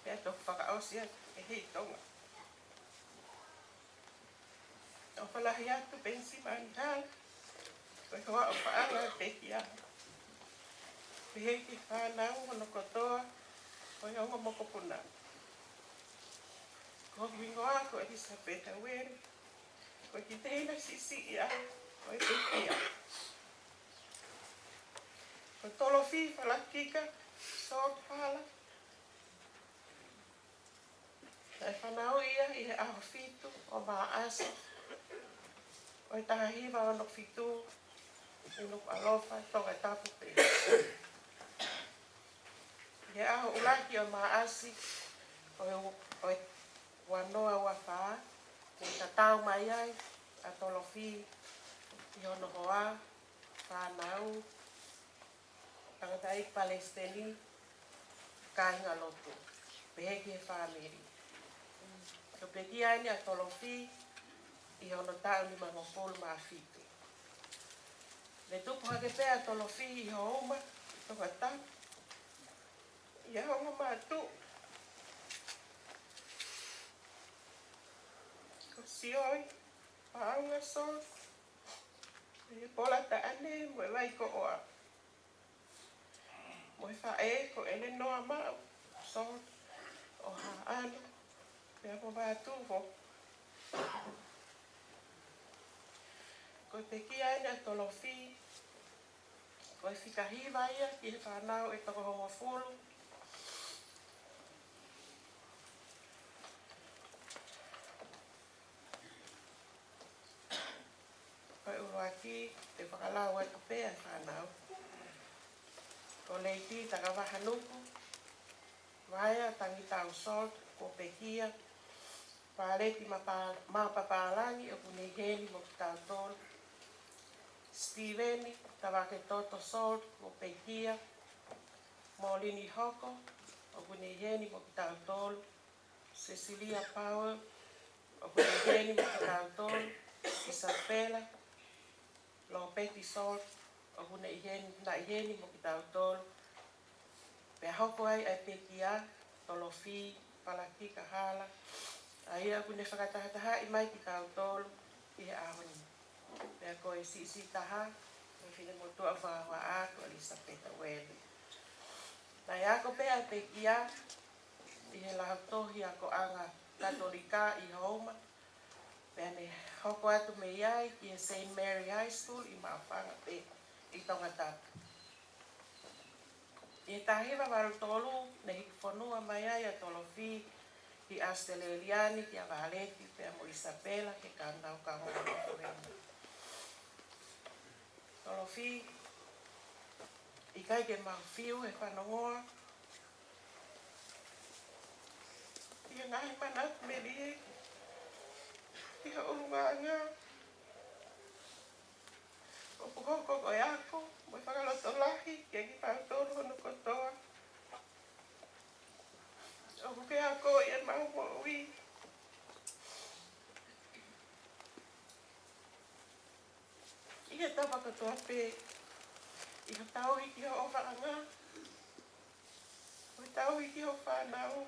Pea toku whakaosi atu, e hei tonga. O whalahi atu pensi mani hala. Koe hoa o whaanga e peki aha. Pe hei ki whanau hono kotoa, koe ongo moko puna. Ko wingoa ko Elisabeth Aweri, ko ki teina sisi ia, ko e peki aha. Ko tolo fi whalakika, sot hala. Tai whanau ia i he aho fitu o maa asa. O i taha hiwa o nok fitu, i nok alofa, tonga tapu pe. I he aho ulaki o maa asi, o i wanoa ua whaa, i tatau mai ai, a tolo fi, i hono hoa, whanau, tangatai Palestini, kāinga lotu, peheki e whamiri. Ko peki aini a tolo fi, i hono tau ni mangopolu maa fitu. Le tupu hake pea tolo fi i houma, toka tapu. I hongo maa tu. Ko sioi, paunga so. E pola ta ane, mwe vai ko oa. Mwe wha e, ko ene noa mau. So, o ha ano. Pea po maa tu ho. Ko peki aina tolo fi, ko e whikahiwa ia, ki he whanau e toko hongo fulu. Ko e uruaki, te whakalau atu pea e whanau. Ko leiti taka wahanuku, waia tangi tau salt, ko pekia, Pāreti mapapālangi o kune heni mo ki tau tolu. Steveni, tawake toto salt mo peikia. Molini hoko, o kune heni mo ki tau tolu. Cecilia Powell, o kune heni mo ki tau tolu. Isabella, Lopeti salt, o kune heni mo ki tau tolu. Pea hoko ai ai pekia, tolofi, palakika hala. Aia kune whakatahataha i mai ki tau tolu i he ahoni. Pea koe si taha, koe whine motua whawa ako Elisabeth Aweri. Nai ako pea pekia i he lahatohi ako anga katolika i Houma. Pea ne hoko atu me iai ki he St. Mary High School i Maafanga pe i Tongatapu. I he tahiwa waru tolu ne hikifonua mai ai a tolofi ki Asteleliani, ki Avaleti, pea mo Isabela, ki Kandau Kahonga Korena. Tolofi, i kai ke mawhiu e whanongoa. I ngahi manat me lie, i ha urunganga. O puhoko ko e ako, mo i whakaloto lahi, ki aki pātoru hono kotoa. O ke ako i mau mo ui. I he tawa katoa pe, i ha tau hiki ho o whaanga. O tau hiki ho whanau.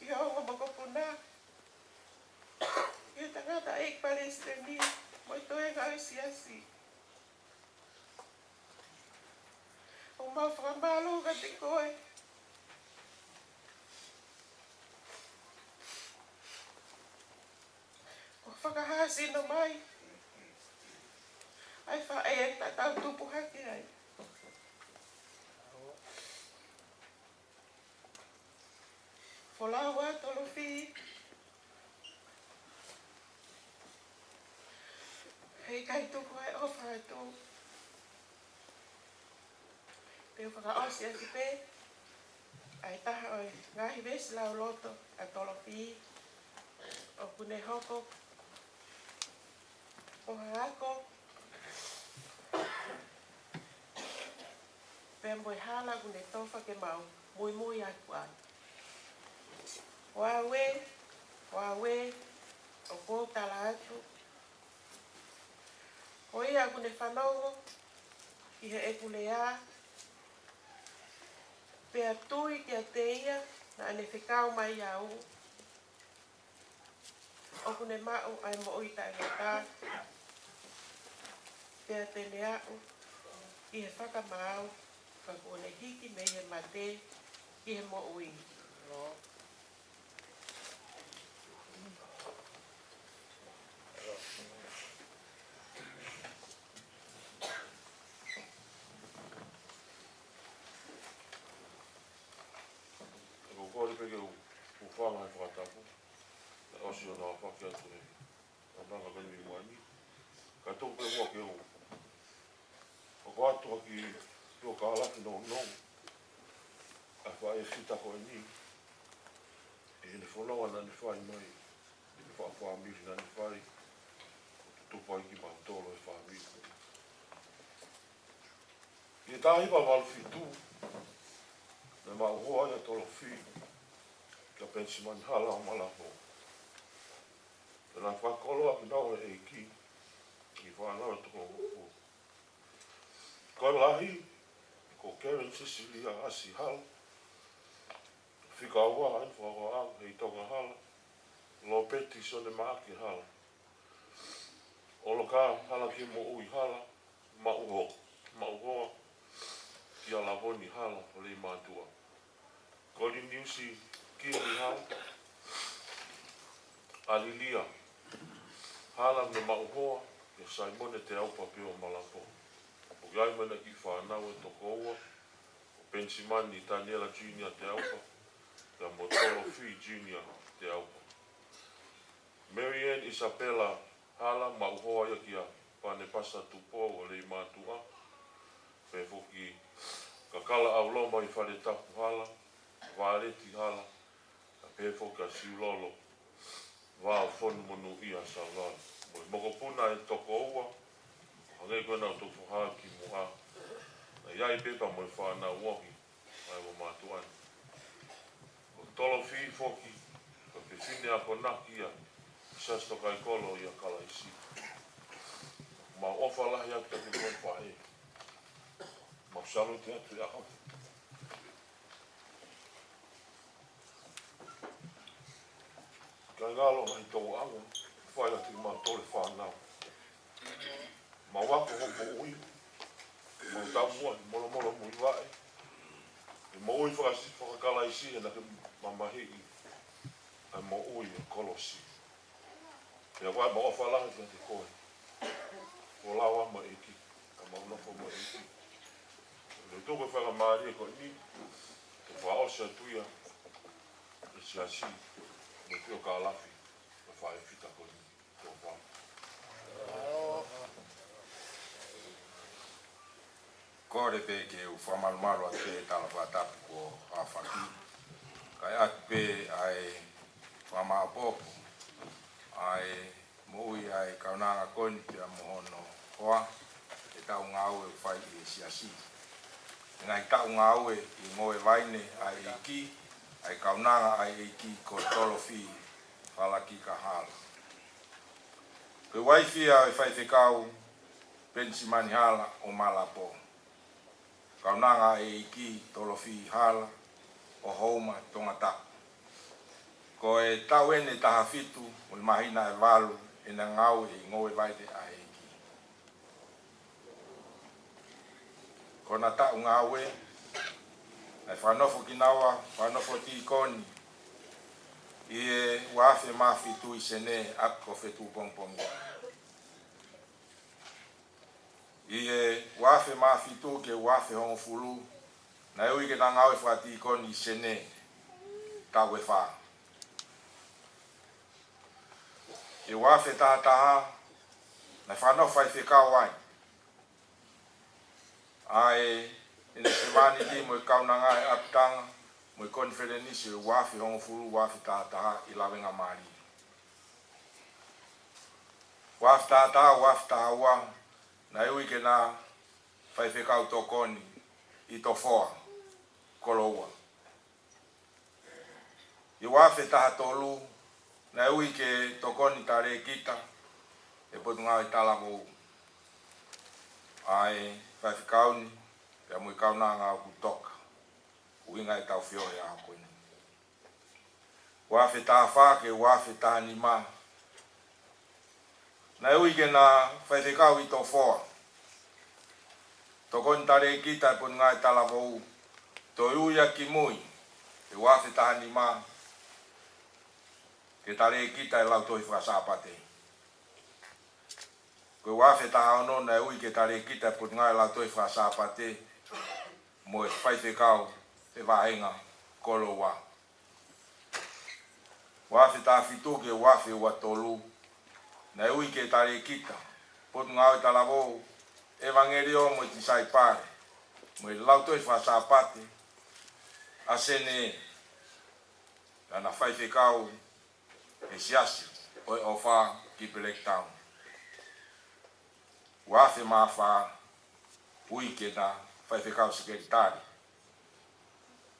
I ha ongo moko puna. I he tangata eik Palestini, mo i toe ngau siasi. O mau whakamalo ka te koe. Whakahasi no mai. Ai wha e ta tau tupu hake ai. Wholaua tolo fi. Hei kai tupu ai ofa ai tu. Peo whakaosi aki pe. Ai taha oi ngahi vesi lau loto a tolo fi. O kune hoko. O hako. Pembo e hala kune tofa ke mau mui aku ai. Wawe, o kōtala atu. O ia kune whanongo, ki he ekulea, pea tui ki a te ia, na ane whikau mai au. O kune mau ai mo uita e waka, pea te leau, ki he whakamau, ka kone hiki me he mate, ki he mo ui. Ko le pege o whanga e whakatapu. Na osi o nā whaki atu ne. O nanga kani mi moani. Ka tō pe mua ke o. O ko atu aki o ka alafi no no. A wha e whita ko e ni. E ne whanonga na ne whai mai. E ne wha whamiri na ne whai. O te tupa iki ma tolo e whamiri. I e tāhipa walwhi tū. Na ma hoa ia tolo whi. Ka pensi mani hala o malapo. Tēnā whakolo aki nau e ki. Ki whanau e toko o. Ko lahi. Ko Karen Cecilia asi hala. Whika ua ai whaka au hei tonga hala. Lo peti so ne maaki hala. Olo ka hala ki mo ui hala. Ma uho. Ma uhoa. Ki ala voni hala o le mātua. Ko li niusi ki ni hala. Alilia. Hala me ma uhoa. Ke Simone te aupa pio malapo. O gai mana ki whanau e toko ua. O Pensimani Daniela Junior te aupa. Ka Motolo Free Junior te aupa. Marianne Isabella hala ma uhoa ia ki a pane pasa tupo o le mātua. Pe foki ka kala au loma i whare tapu hala. Vāreti hala. Ka pe foki a siulolo. Vā whonu monu ia sa vala. Moi moko puna e toko ua. Hangai koe nau tofu haa ki muha. Na iai pepa moi whanau wohi. Ai wo mātuani. Tolo fi foki, ka pe fine a konaki ia, sasto kai kolo ia kala isi. Ma ofa lahi atu te kon whae. Ma salu te atu ia hau. Kai ngalo mai tau anga, whae ati ma tole whanau. Ma wako hopo ui, ma tau mua, molo molo mui wae. Ma ui whakakala isi e na ke mamahi i ai mo ui e kolosi. Ia wai ma ofa lahi ka te koe. O lawa ma eki. Ka maunofo ma eki. Le toko whaka maari e koe ni. Te whaosa tuia. E si asi. Me teo ka alafi. E whae fita koe ni. Teo wha. Kore pe ke u whamarumaru a te tala whatapu ko awhaki. Kai atu pe ai whamaapopo. Ai mui ai kaunanga koni pia mohono hoa. E tau ngau e whai e siasi. Ngai tau ngau e i ngoe vaine ai e ki. Ai kaunanga ai e ki ko tolofi whalaki ka hala. Pe waifia e whai te kau Pensimani hala o Malapo. Kaunanga e ki tolofi hala o houma tongata. Ko e tau ene taha fitu o le mahina e walu e na ngau e ngoe vaide a eki. Ko na tau ngau e ai whanofo kinawa, whanofo ti ikoni i e wafe mafitu i sene ako fetu pongpongi. I e wafe mafitu ke wafe hongo fulu na eui ke na ngau e whati ikoni i sene tau e wha. E wafe taha na whanofo ai whikau ai. Ai ene semani di mo kaunanga e aptanga mo konferenisi wafi hongo fulu wafi taha i lawenga mari. Wafi taha wa na eui ke na whikau tokoni i tofoa koloua. I wafi taha tolu na eui ke tokoni tare kita e potunga i talamu. ai vai fikauni ya mui kauna nga kutoka uinga e tau fio ya koe wa fe ta fa ke wa fe ta ni ma na ui ke na fai fikau I to foa to kon tare kita pun ngai tala vo to uia ki mui e wa fe ta ni ma ke tare kita lau to fa sa pate ko wa fe ta no na ui ke tare kita pun ngai lau to fa sa pate mo fai fikau e vaenga kolo wa fe ta fitu ke wa fe wa tolu na ui ke tare kita pot ngau tala vo evangelio mo ti sai pare mo lau to fa sa pate asene ana fai fikau e siasi o ofa ki Black Town wa fe ma fa ui ke na fai fikau sekretari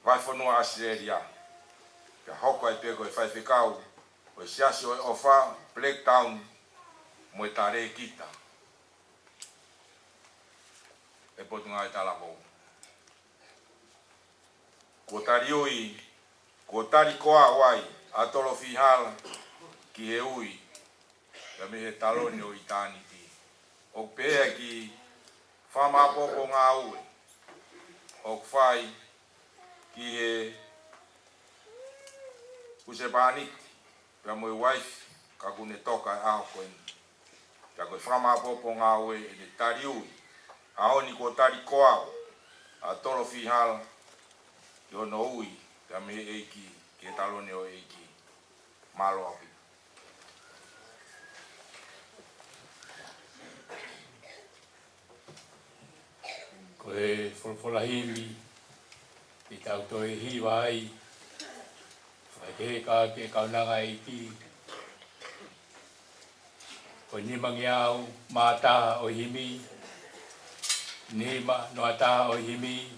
vai fonua Australia ka hoko ai pego e fai fikau o siasi o ofa Black Town mo tare kita e potunga e tala vo ko tari ui ko tari koa wai atolo fihala ki he ui ka me he taloni o eternity o pea ki fama popo ngā ue o fai ki he kusepaniti ka mo wife ka kune toka e ao koe ka koe fama popo ngā ue e te tari ui aoni ko tari koa atolo fihala ki ono ui ka me eiki ki taloni o eiki malo api ko e folfola himi I tau to e hiwa ai whai ke ke kaunanga I ki ko ni mangiau mata o himi nima no ata o himi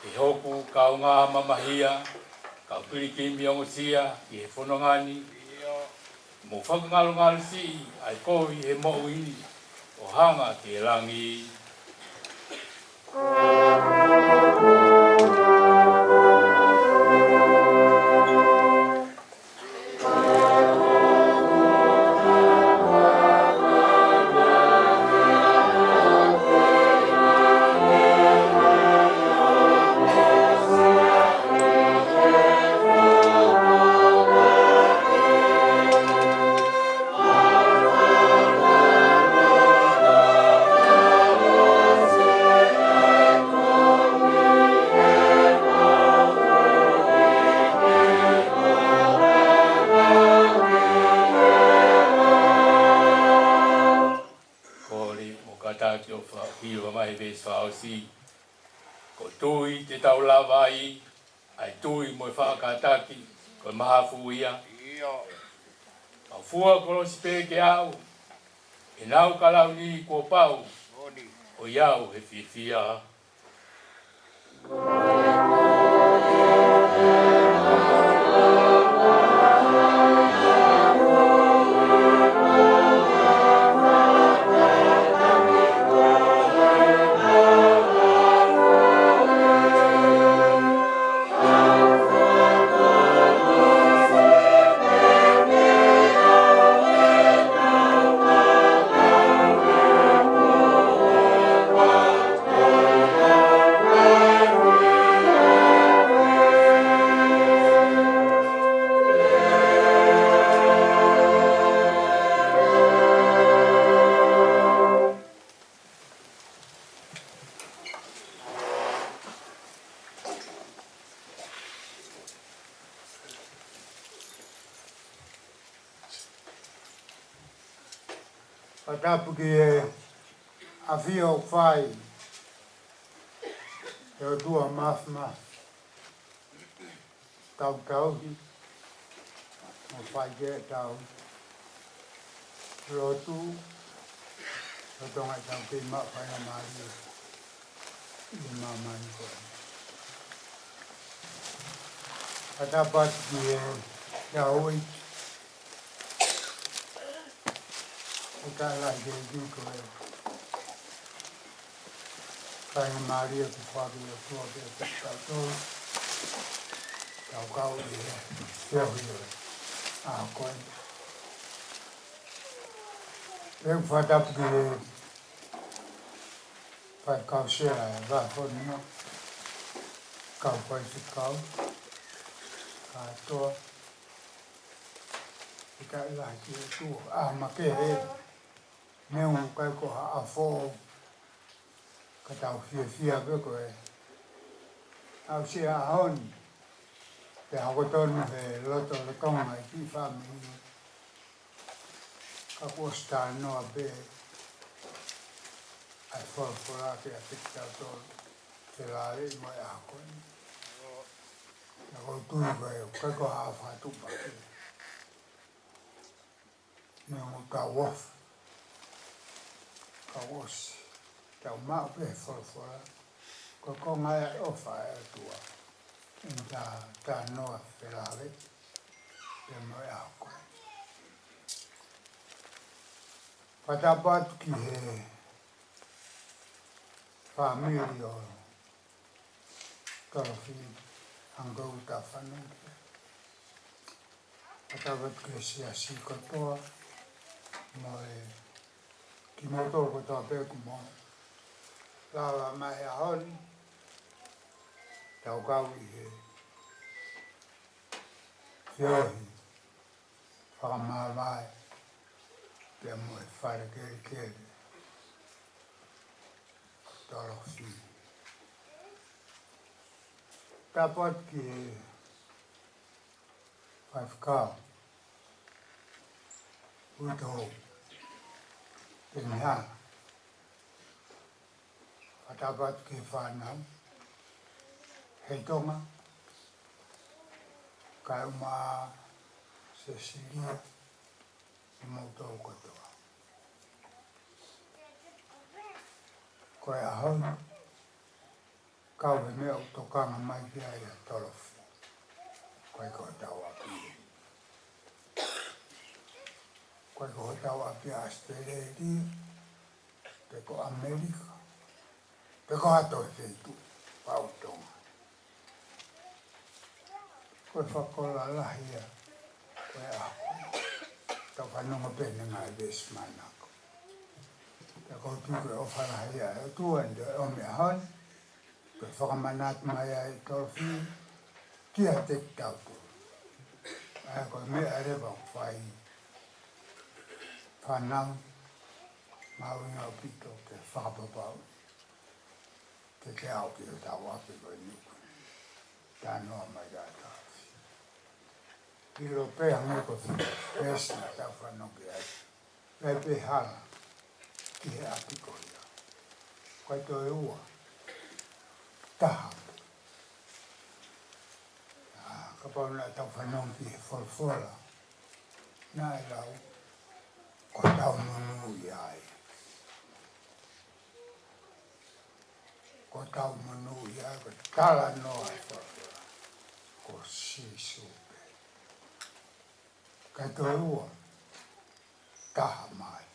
e hopu kaunga mamahia ka pili miongo sia I e whanongani mo whakangalu si ai kohi he mo ui o hanga ke langi ko tui te tau lava ai ai tui mo whakataki ko mahafu ia au fua kolo sipe ke au e nau kalau ni ko pau o iau he fifia Patapu ki e awhia o whai e o tua mafma tau tauhi o whai ke tau rotu o tonga tau ki ma whai na maari I mamai koe. Patapat ki e yaoi o ka lai ke duko e Whainga Maria ku whabi o tua pe te tautou. Tau kau i e whiahui o a koe. Reu whatapu ki e whai kau sera e whawhonino. Kau whai te kau. Katoa. I ka ilahi ki e tua. Ma ke he. Neu kai ko a fo. Ka tau fia veko e. Au si a honi. Te hawatonu he loto le tonga i ki whamini. Ka kuasta noa be. Ai whawhora ke a tikitau tolu. Te lare i mai a koni. Na koi tui koe o kai ko haa whatupa ke. Neu ka wof. Ka wosi. Tau maa pe whawhora. Ko ko ngai o whae atua. Ta noa whelare. Te mai a koe. Patapatu ki he whamiri o torofi hangau ta whanunga. Patapatu ki he siasi katoa mo e ki moto ko toa peku mo lawa mai a honi tau kau i he whiohi whakamawai pia mo e whare kere kere torofi. Tapat ki he whaifkau uito te mihana. Tapat ki he whanau hei tonga kai uma Cecilia i mautou katoa. Koe a honi, kau he mea o tokanga mai ki ai a torofi. Koe koe tau api. Koe koe tau api a Australia, te ko Amerika, te ko ato e feitu, pautonga. Koe whakola lahia, koe a tau whanonga pene ngai besi manako. Te koutuke o whalahia e tuende o mea honi, pe whakamanat mai ai torofi, kia te tautu. Ai koe mea rewa whai whanau, mawinga o pito ke whakapapau. Te au ki o tau api koe nuku. Tā noa mai tā taufi. Piro pēha ngai ko whesna tau whanoki ai. Rai pē hala. Ki he api koia. Koe toi ua. Taha. Ka pauna tau whanong ki he wholwhola. Nā e lau. Ko tau munu i ai. Ko tau munu i ai. Ko tala noa e wholwhola. Ko sisupe. Kai toi ua. Taha mai.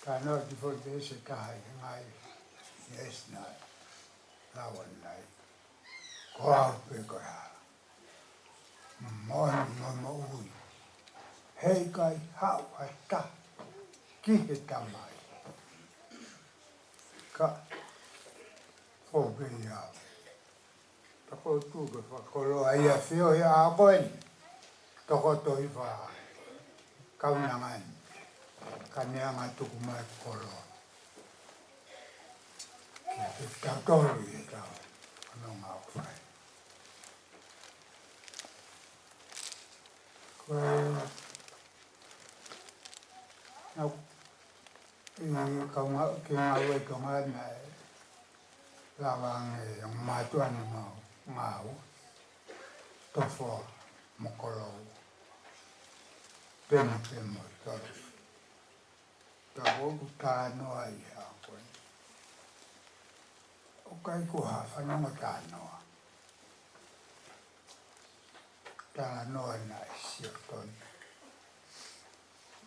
Ka noa ki whote se taha i ngai. Yes nai. Lawan nai. Ko au pe koe hala. Moani mo ui. Hei kai hau ai ta. Ki he tamai. Ka. Whope i au. Tako tuke whakolo ai a whio i a koeni. Toko toi wha. Kaunangani. Ka neanga tuku mai kolo. Kia te tautolu i tau. Ano ngau whai. Koe... Nau... I kaunga ki ngau e tonga nai. Lawang e ang matuan ngau. Ngau. Tofo. Mokolo. Pena pemo i tolu. Tako tā noa i hea koe. O kai kuha whanonga tā noa. Tā noa nai sio tonu.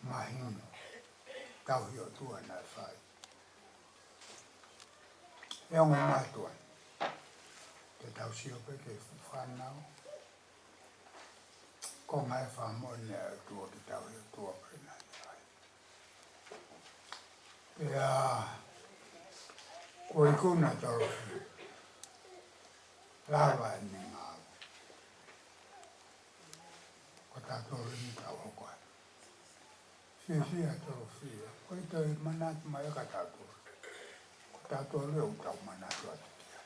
Mahino. tau hio tua na whai. E ongo mātua. Te tau sio pe ke whanau. Ko ngai whamone a tua ki tau hio tua pe na whai. Pea, ko i kuna torofi. Lava e ni ngā. Ko tātou rini tau hokoa. Fia torofi. Ko i tau manatu mai ka tātou. Ko tātou leo tau manatu atu tia.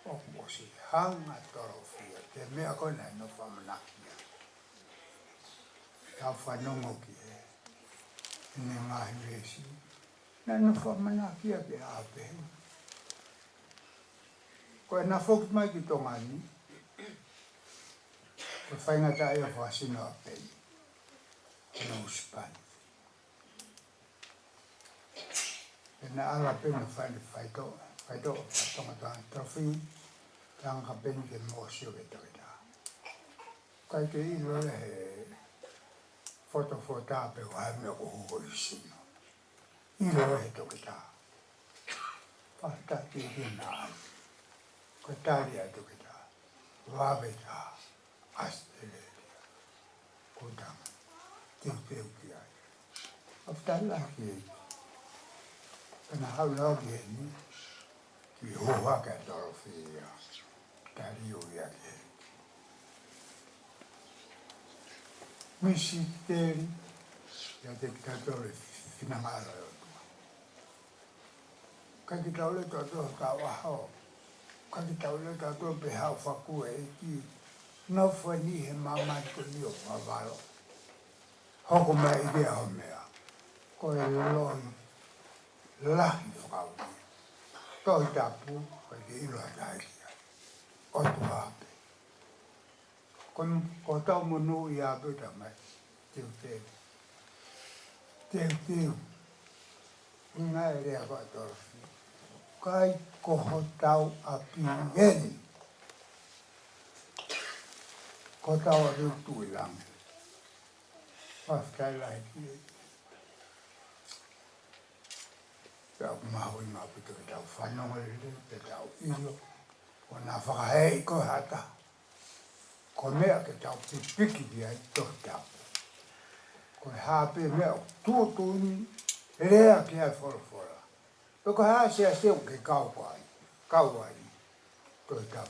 O ko si hanga torofi. Te mea kona no whamanakia. Tau whanongo ki he. Ni ngahi resi. Na no whamanakia ke āpehu. Ko e na whoki mai ki tonga ni. Ko whaingata e o whasino a pei. No span. E na ala pena whaine whaito. Whaito o whatonga tāna trofi. Tāna ka peni ke mōsio ke toita. Kai ke ilo e he. Foto pe o hai mea ko huko i sino. Ilo e he toita. Whata ki hina ai. Ko tāri a toita. Wawe tā. Asteleria. Ko tanga. Teu ki ai. Afta laki e. Kana hau lauki e ni. Ki hoa ka torofi ia. Tari o ia ki e. Misi teri. Ia te katore finangara o tua. Kaki taule toa toa ka wahao. Kaki taule toa toa pe hau whaku e ki. No whani he mamatu ni o wawalo. Hoko mai i rea ho mea. Ko e loi lahi whakau. Toi tapu, ko e ilo a taikia. O tu hape. Ko tau munu i ape ta mai. Teu teu. Teu teu. Inga e rea koe torofi. Kai koho tau a pingeni. Ko tau a rutu i langi. Whaftai lai ki e. Pea kumahu i ngā pito ki tau whanonga lele, pe tau ilo. Ko nā whakahei ko hata. Ko mea ke tau pipiki ki ai tohi tau. Ko e hāpe mea o tuotuni, rea ki ai whorofora. Pe ko hā sea seu ke kauai, tohi tau.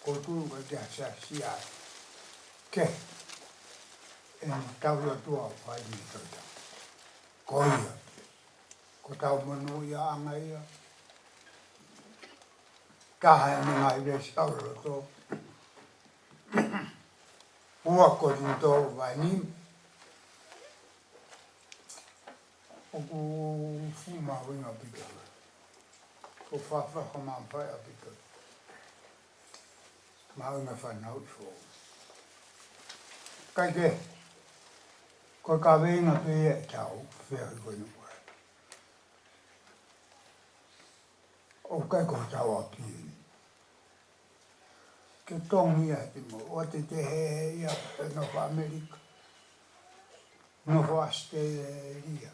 Ko tūru ka tea sea siai. Ke. E tau ia tua whai ni toita. Ko ia. Ko tau manu ia anga ia. Taha e nga i rei sauro tō. Ua ko ni tō vai ni. Oku fuma winga pito. Ko whawha mampai a pito. Maunga whanau i fō. Kai ke. Ko ka venga pe e tau, whea i koe nukua. O kai ko tau a pii. Ke tongi a te mo, o te he ia pe Nova Amerika. Nova Australia.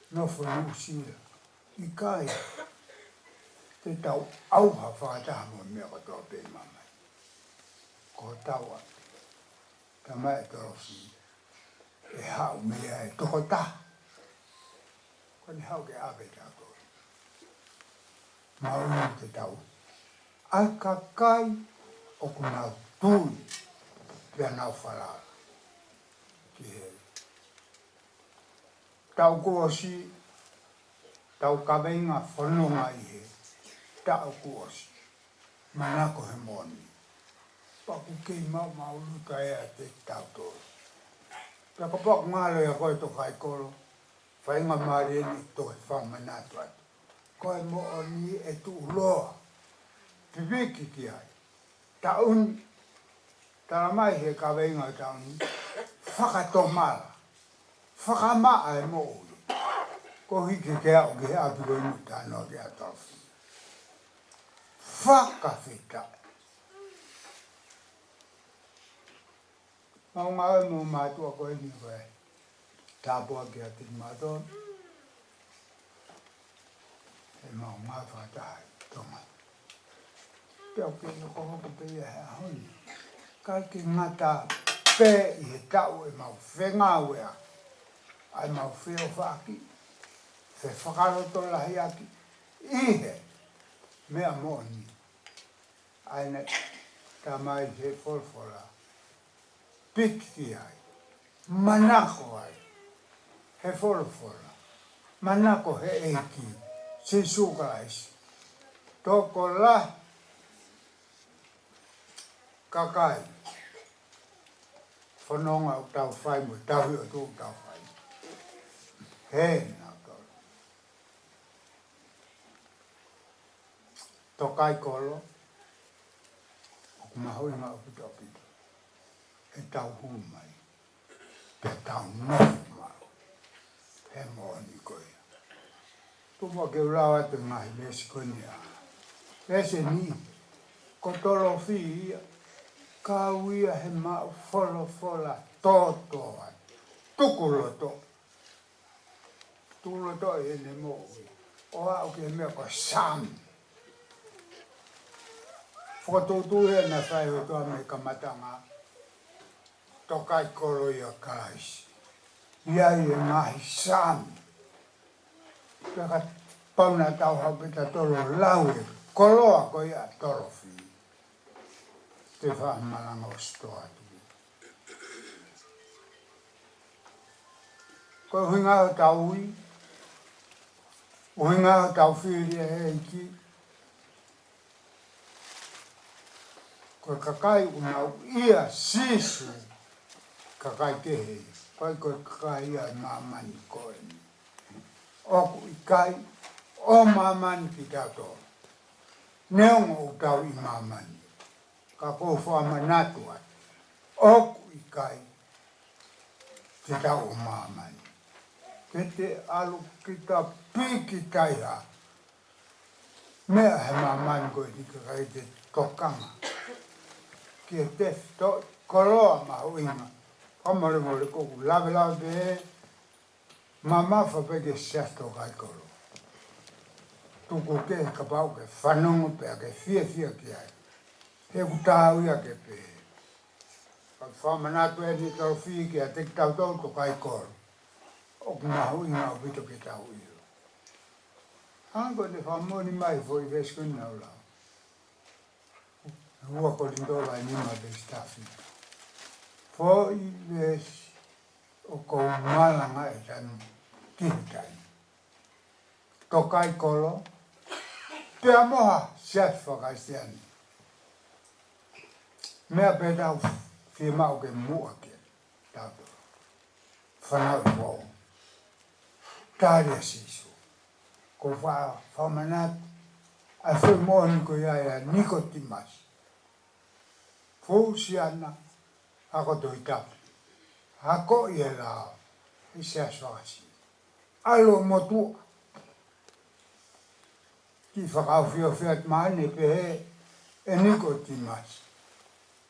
Nova New Zealand. I kai. Te tau auha whakataha mo mea katoa pe mamai. Ko tau a. Ka mai torosi. E hau mea e toko ta. Ko ni hau ke ape tātou. Maunga te tau. Ai ka kai o ku nau tui pia nau whalala. Ki he. Tau kuosi, tau kawenga whanonga i he. Tau kuosi. Manako he moni. Paku kei mau luta ea te tātou. Pea ka pok ngalo ya koe to kai koro. Whainga maari eni to he whamanatu atu. Koe mo o ni e tu uloa. Pipiki ki ai. Taun. Tara mai he ka wenga taun. Whakatomala. Whakamaa e mo ulu. Ko hiki ke au ke api koe nu tāno ke atofi. Whakawhita. Mau ngau mo mātua koe ni koe. tāpua ki ati mātou, e mau ngā whātai tonga. Pēo ki noko hoku pe ia hea honi. Kai ki ngata pē I he tau e mau whenga wea. Ai mau whio whaki. Whe whakaroto lahi aki. Ihe. Mea mōni. Ai ne tā mai he wholwhola. Pikti ai. Manako ai. He wholwhola. Manako he eiki. Se sukaisi. Toko la. Kakai. Whanonga o tau whai mo. Tahi o tō tau whai. He nā kau. Tokai kolo. Mahoi ngā upita upita. E tau hu mai. Pe tau nofu mai. He mōni koe. Tuma ke urawa te ngahi lesi koni a. Lese ni. Kotolo fi ia. Ka uia he mau folo fola. Toto ai. Tukuloto. Tukuloto e ne mo ui. O au ke mea ko sam. Whakatoutu e na whai o toa me kamatanga. Tokai kolo ia kaisi. Iai e ngahi sam. Peka pauna tau hapita tolo laue. Koloa ko ia torofi. Te whahamalanga o stoa tui. Ko huinga o tau ui. Huinga o tau whiri e heiki. Ko kakai unau ia sisu kakai kehe. Koi ko kakai ia mamani koe. Oku I kai o mamani ki tato. Neongo utau I mamani. Ka ko whamanatu at. Oku I kai ki tau o mamani. Kete alu kita piki taiha. Mea he mamani koe ni kakai te tokanga. Ki te to koloa ma uinga. Kamare mo le koku lave be. Mama whapeke siasto kai kolo. Tuku ke ka pau ke whanongo pe ke fia ki ai. He kutau ia ke pe. Ka whamanatu e ni tau fia ki a te tau tau to kai kolo. Oku ma uinga o vito ke tau io. Hanko te whamoni mai fo I veskuni au lau. Hua ko lindola I nima de stafi. Fo I ves o ko malanga e tan kihitai. Tokai kolo. Pea moha siat whakaisiani. Mea pe tau fie mau ke mua ke. Tato. Whanau I wau. Tāria sisu. Ko whamanat. A whi mōni ko iaia nikotimas. Fousiana, ako toitap. Ako I la, I se aswasi. Alo motu. Ki whakau whio whiat maane pehe, e nikotimas.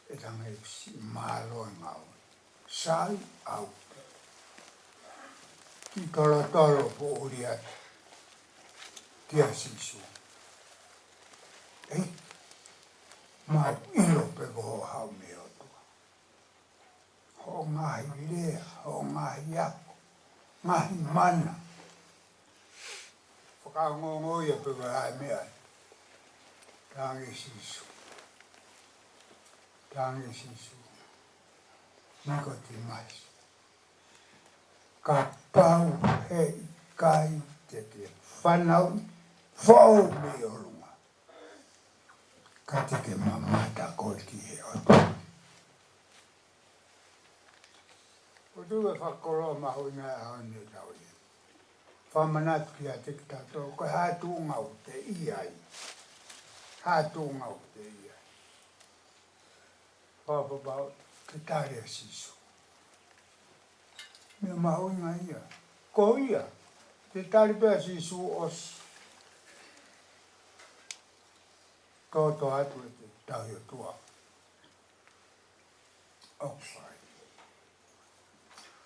E tangai si malo I ngau. Sai au. Ki tolo po uriat. Tia sisu. Ei. Mau ilo pe ko hau me o tua. Ho ngahi lea, ho ngahi ako, ngahi mana. Whakao ngongo ia pe ko hai mea. Tangi sisu. Tangi sisu. Niko ti mais. Ka pau he kai te whanau, whau me o lunga. Ka te ke mamata koe ki he oto. O tuwe whakoroa maho ngā haone tau ia. Whamanatu ki a te kitato, koe hātu ngau te iai. Hātu ngau te iai. Whapapau, ke tārea sisu. Mea maho ngā ia. Ko ia, te tāri pēr sisu osi. Toto atu e te tahi o tua. Okwhai.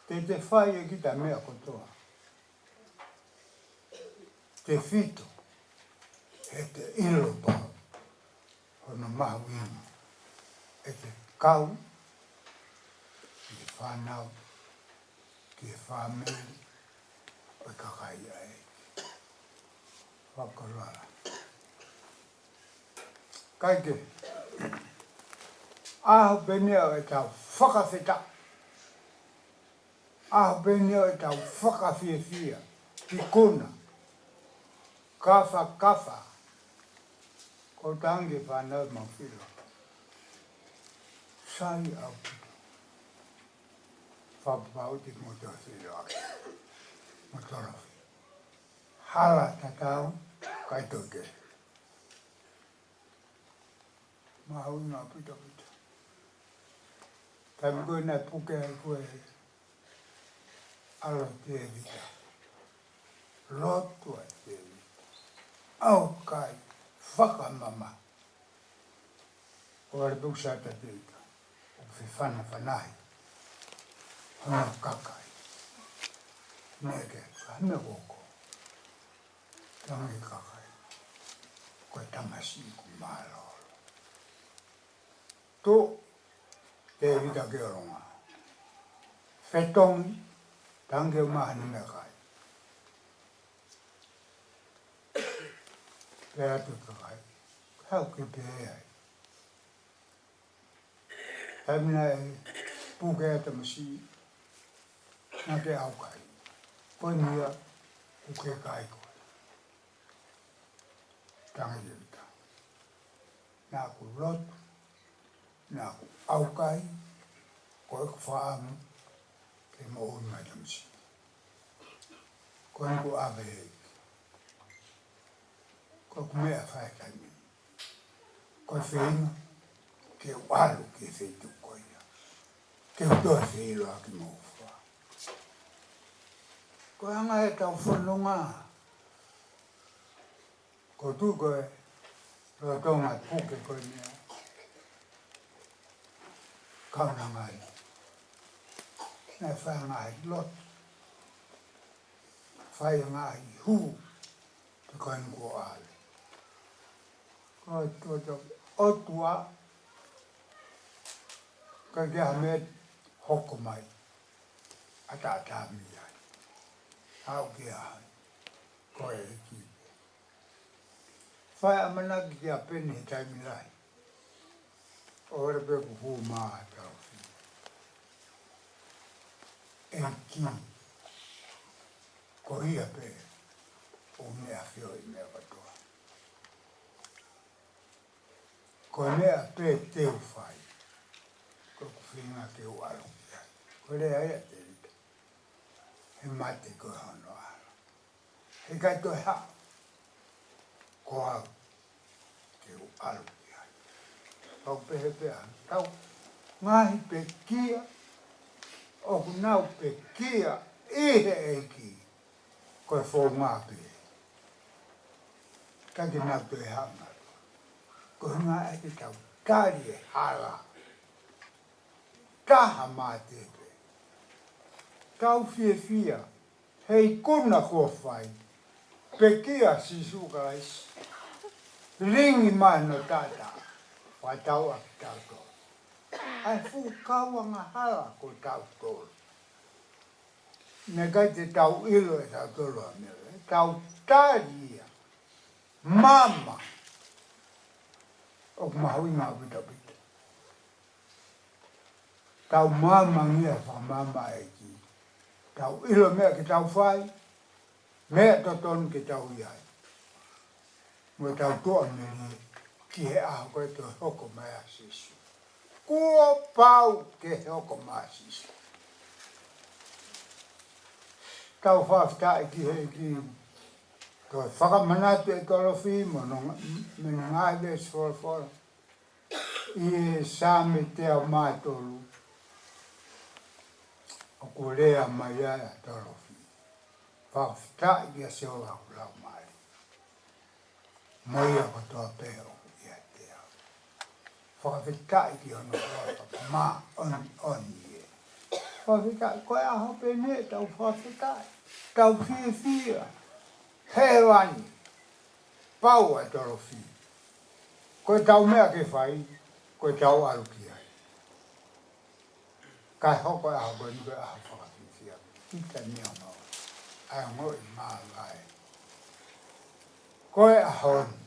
te whai e ki ta mea kotoa. Te whito, e te ilo pao, hono mahuini, e te kau, ki te whanau, ki te whameli, o i kakai a e. Whakarara. Kaike, aho benea e tau whakawheta. Aho benea e tau whakawhiawhia, ki kona. Kafa, ko tangi whanau mawhiro. Sai au pito. Whapapau te motoa whiro ake. Motora whiro. Hala tatau, kai toke. Mahu ngā pito. Tabi koe nai puke ai koe alo te evita. Lotu ai te evita. Au kai, whakamama. O are busa ta teika. O whiwhana whanai. Hana kakai. Neke, hana woko. Tangi kakai. Koe tamasi ku mālolo. Tō, te evita ke oronga. Whetongi, tangi o mahani me kai. Pe atu kakai. Hau ke pe ai. Taimina e puke ata masi. Nā te au kai. Koe nia, puke kai koe. Tangi evita. Nā ku lotu. Nā ku au kai. Koe ku whaamu. Ke mo ui mai tamasi. Koe ku awe hei. Koe ku mea whae taimi. Koe whenga. Ke walu ke wheitu koe ia. Ke utoa wheiro aki mōwha. Koe anga e tau whanonga. Ko tu koe. Roa tonga puke koe mea. Kauna ngai. Nai whae ngai lot. Whae ngai hu. Te koe nko ale. Koe tō otua. Ka kia me hoko mai. Ata mi ai. Hau kia hai. Koe e kipe. Whae amanaki kia pene he taimi lai. Ora pe ku hu maa tau fi. E ki. Ko ia pe. O mea whio i mea katoa. Ko mea pe teu whai. Ko whinga te o alo kia. Ko rea ea te rita. He mate ko hono alo. He kai toi ha. Ko au. Te o alo kia. Tau pehe pea. Tau ngahi pe kia. O kunau pe kia. Ihe e ki. Ko e fō ngā pe. Kaki nau te hanga. Ko ngā e te tau tari e hala. Taha mā te pe. Tau fia. Hei kuna kua whai. Pe kia si suka isi. Ringi mai no tata. Wai tau aki tau tō. Ai fu kawanga hala ko tau tō. Ne kai te tau ilo e tau tō loa mele. Tau tari ia. Mama. O mahui ngā pita. Tau mama ngia wha mama e ki. Tau ilo mea ki tau whai. Mea totonu ki tau iai. Mo tau toa mene ki he aho koe to hoko mai a sisu. Kua pau ke hoko mai a sisu. Tau whaftai ki he ki. Toi whakamanatu e tolo whimo no mene ngai ves whora. I same te au mātolu. O ko rea mai aia tolo whimo. Whaftai ki a seo lau mai. Moia ko toa peo ia te au. Whakawhitai ki ono whaka mā oni e. whawhikai, koe a hope ne, tau whawhikai, tau whia, he wani, pau a toro whi. Koe tau mea ke whai, koe tau aruki ai. Kai hoko a hope ni koe a whawhiwhia, ita nia mau, ai ngoi maa lai. Koe a honi,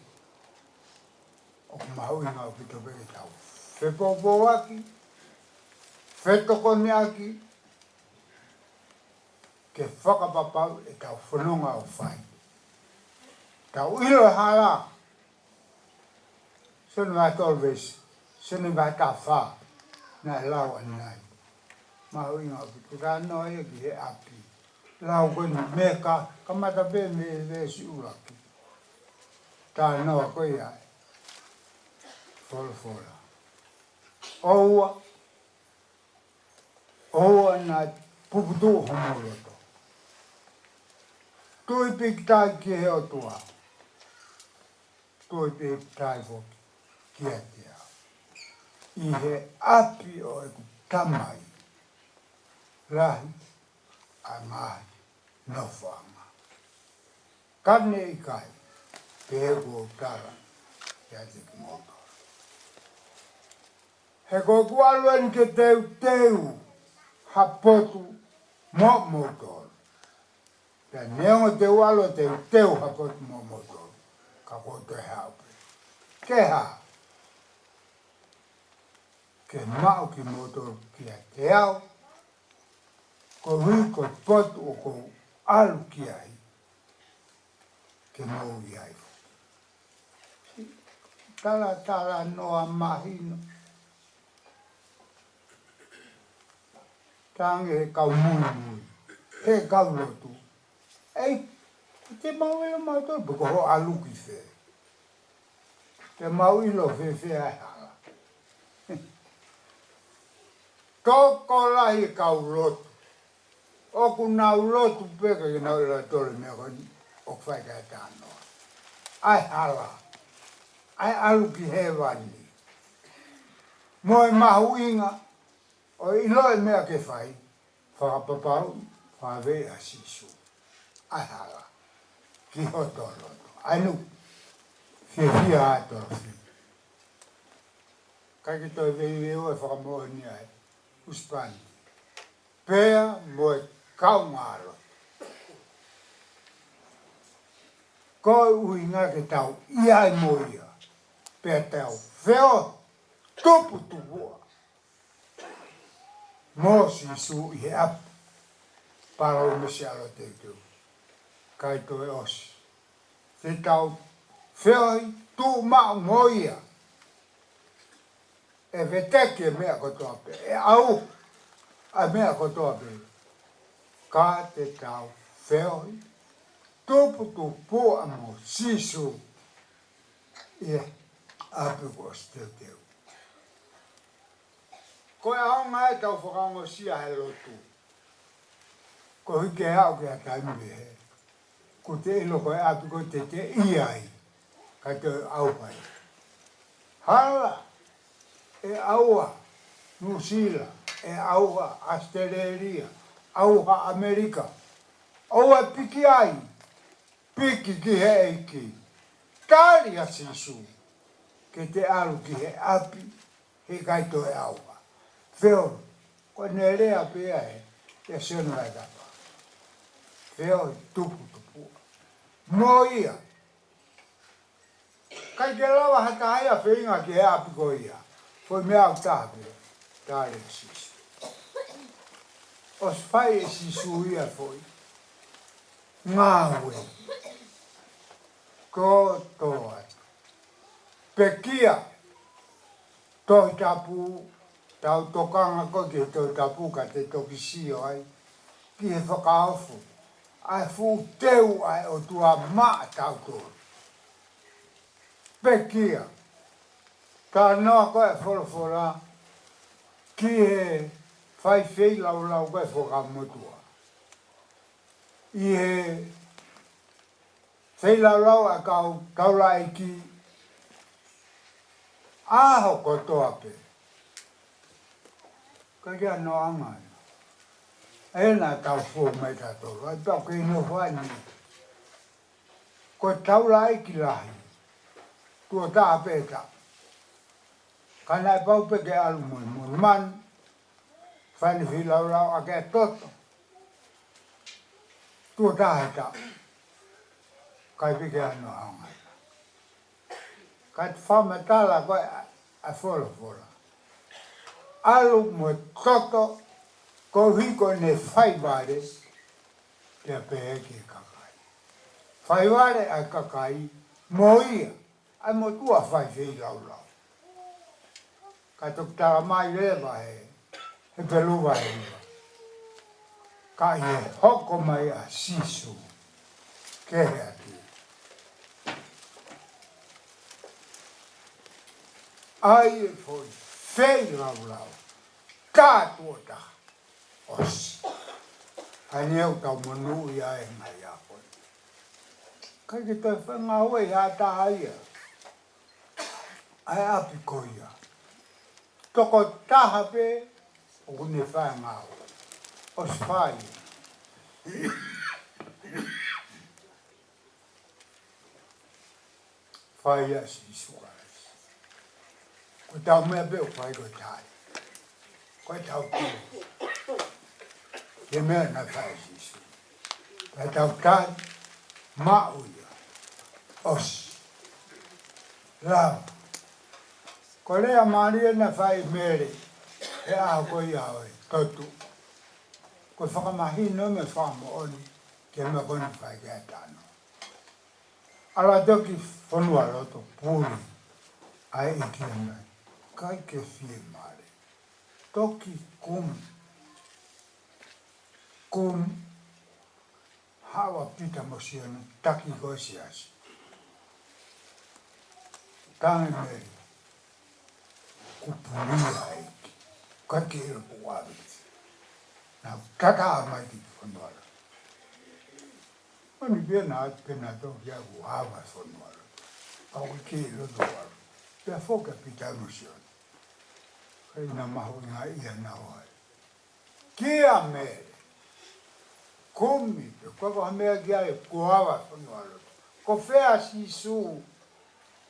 o mau inga o pito peke tau. Whepopo aki, whetokoni aki, ke whakapapau e tau whanonga o whai. Tau ilo e hala, senu mai tolu vesi, senu mai ta wha, na e lau anai. Mau inga o pito, ka no e ki he api. Lau koni meka, kamata pe me vesi uraki. Tā noa koe ai. Fola. Oua na puputu homoloto. Tui pikitai ki he o tua. Tui pikitai ko kia tia. I he api o e ku tamai. Lahi a mahi no whanga. Kane i kai. Pego tara. Ia te ki moto. He ko kualuen ke teu hapotu motor. Pea neongo te walo teu hapotu motor. Ka ko te haupe. Ke ha. Ke mau ki motor kia te au. Ko hui ko potu o ko alu ki ai. Ke mau i ai. Tala noa mahino. Tange he kau mui. He kau lotu. Ei, te mau ilo mato, beko ho aluki fe. Te mau ilo fe ai hala. Toko lahi kau lotu. Oku nau lotu peka ki nau ilo tole mea koni ok whaikai tānoa. Ai hala. Ai aluki he wani. Moe mahu inga. O ilo e mea ke whai, whakapapau, whawea sisu. Ai hala, ki hoto loto. Ai nu, whia ai toro whi. Kai ki toi veo e whakamoa ni ai, uspani. Pea moe kaungaro. Koe ui ngā ke tau iai moia. Pea tau wheo tupu tupua. Mosi su i he apu. Parau me se alo te tu. Kai toi osi. Te tau whioi tu mau moia. E veteke mea kotoa pe. E au. A mea kotoa pe. Ka te tau whioi. Tupu tu pua mo sisu. E apu kos te teu. Koe aonga e tau whakango sia he lotu. Ko hike au ke a taimbe he. Ko te ilo koe api ko te iai. Ka te au pai. Hala. E aua. New Zealand. E aua Australia. Aua Amerika. Aua piki ai. Piki ki he eiki. Kari a sisu. Ke te alu ki he api. He kaito e aua. Feo, ko ne rea pea he, e senu ai kapa. Feo, tupu. Moia. Kai ke lawa hata haia whenga ki he api ko ia. Foi mea au tāpe, tāre sisu. Os whai e sisu ia foi. Ngāwe. Ko toa. Pekia. Toi tapu. Tau tokanga ko ki he tau tapu ka te toki sio ai. Ki he whakaofu. Ai fu teu ai o tua maa tau tōru. Pekia. Ka noa koe wholawhora. Ki he whai whei lau koe whakamotua. I he whei lau a kau kaura e ki. Aho kotoa pe. Ka kia no angai. e na tau fō mai tātou, ai pau kei no whani. Ko tau lai ki lahi, tua tā pēta. Kana e pau peke alu mui man, whani whilau lau a kia toto. Tua tā he tā, kai peke anu aungai. Kai te whamatala koe a whola. Alu mui toto, ko hiko ne whaibare, te pehe ki kakai. Whaibare a kakai, mo ia, ai mo tua whai whei lau. Ka tuk tala mai lewa he peluwa he iwa. Ka i he hoko mai a sisu, ke he ati. Ai e foi whei lau, kātua os. Ai neu tau manu i ae mai a koe. Kai ki toi whenga ue a tā aia. Ai api koia. Toko taha pe, o kune whaenga au. Os whai. Whai a si suaras. Ko tau mea pe o whai ko tai. Ko tau pū. Ke mea na whai si su. Ko tau tai, ma uia. Os. Lava. Ko rea maria na whai mere, e aho koi aoi, totu. Ko whakamahino me whamo oni, ke me koni whai kia tāno. Ala toki whanua roto, pūri, ai i kia mai, kai ke whie mare. Toki kum, hawa pita mosiano, taki gosi asi. Tangi meri. Kupulia eiki, kaki ilo puwawiti. Na kaka amai ki whanuara. Mani pena ati pena toki a kuhawa whanuara. Au ki ilo tuwaru. Pea whoka pita anusiona. Kei na mahu ngā ia na oai. Kia mere. Kumi pe, kwa hamea kia e kuhawa whanuara. Ko whea si su.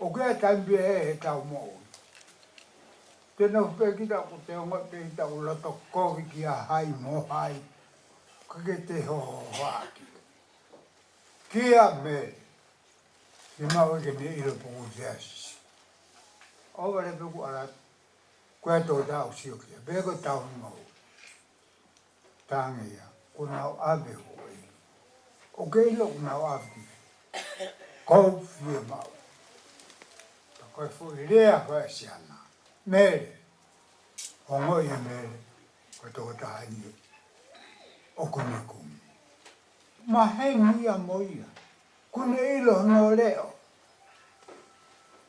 O kia taimbi he tau mo'u. Tēnā hupe kita ko te onga te hita o loto kovi ki a hai mo hai. Kake te hoho whaki. Kia me. Ki mawe ke ne ilo pungu te asis. Owa le peku ara. Koe tō tau sio kia. Peko tau ngau. Tānge ia. Ko nau ave hoi. O ke ilo ko nau ave ki. Kou fie mau. Ta koe fui rea koe siana. Mere, hongo ia mere, ko tō tāni, o kune kumi. Ma hei mia moia, kune ilo no leo,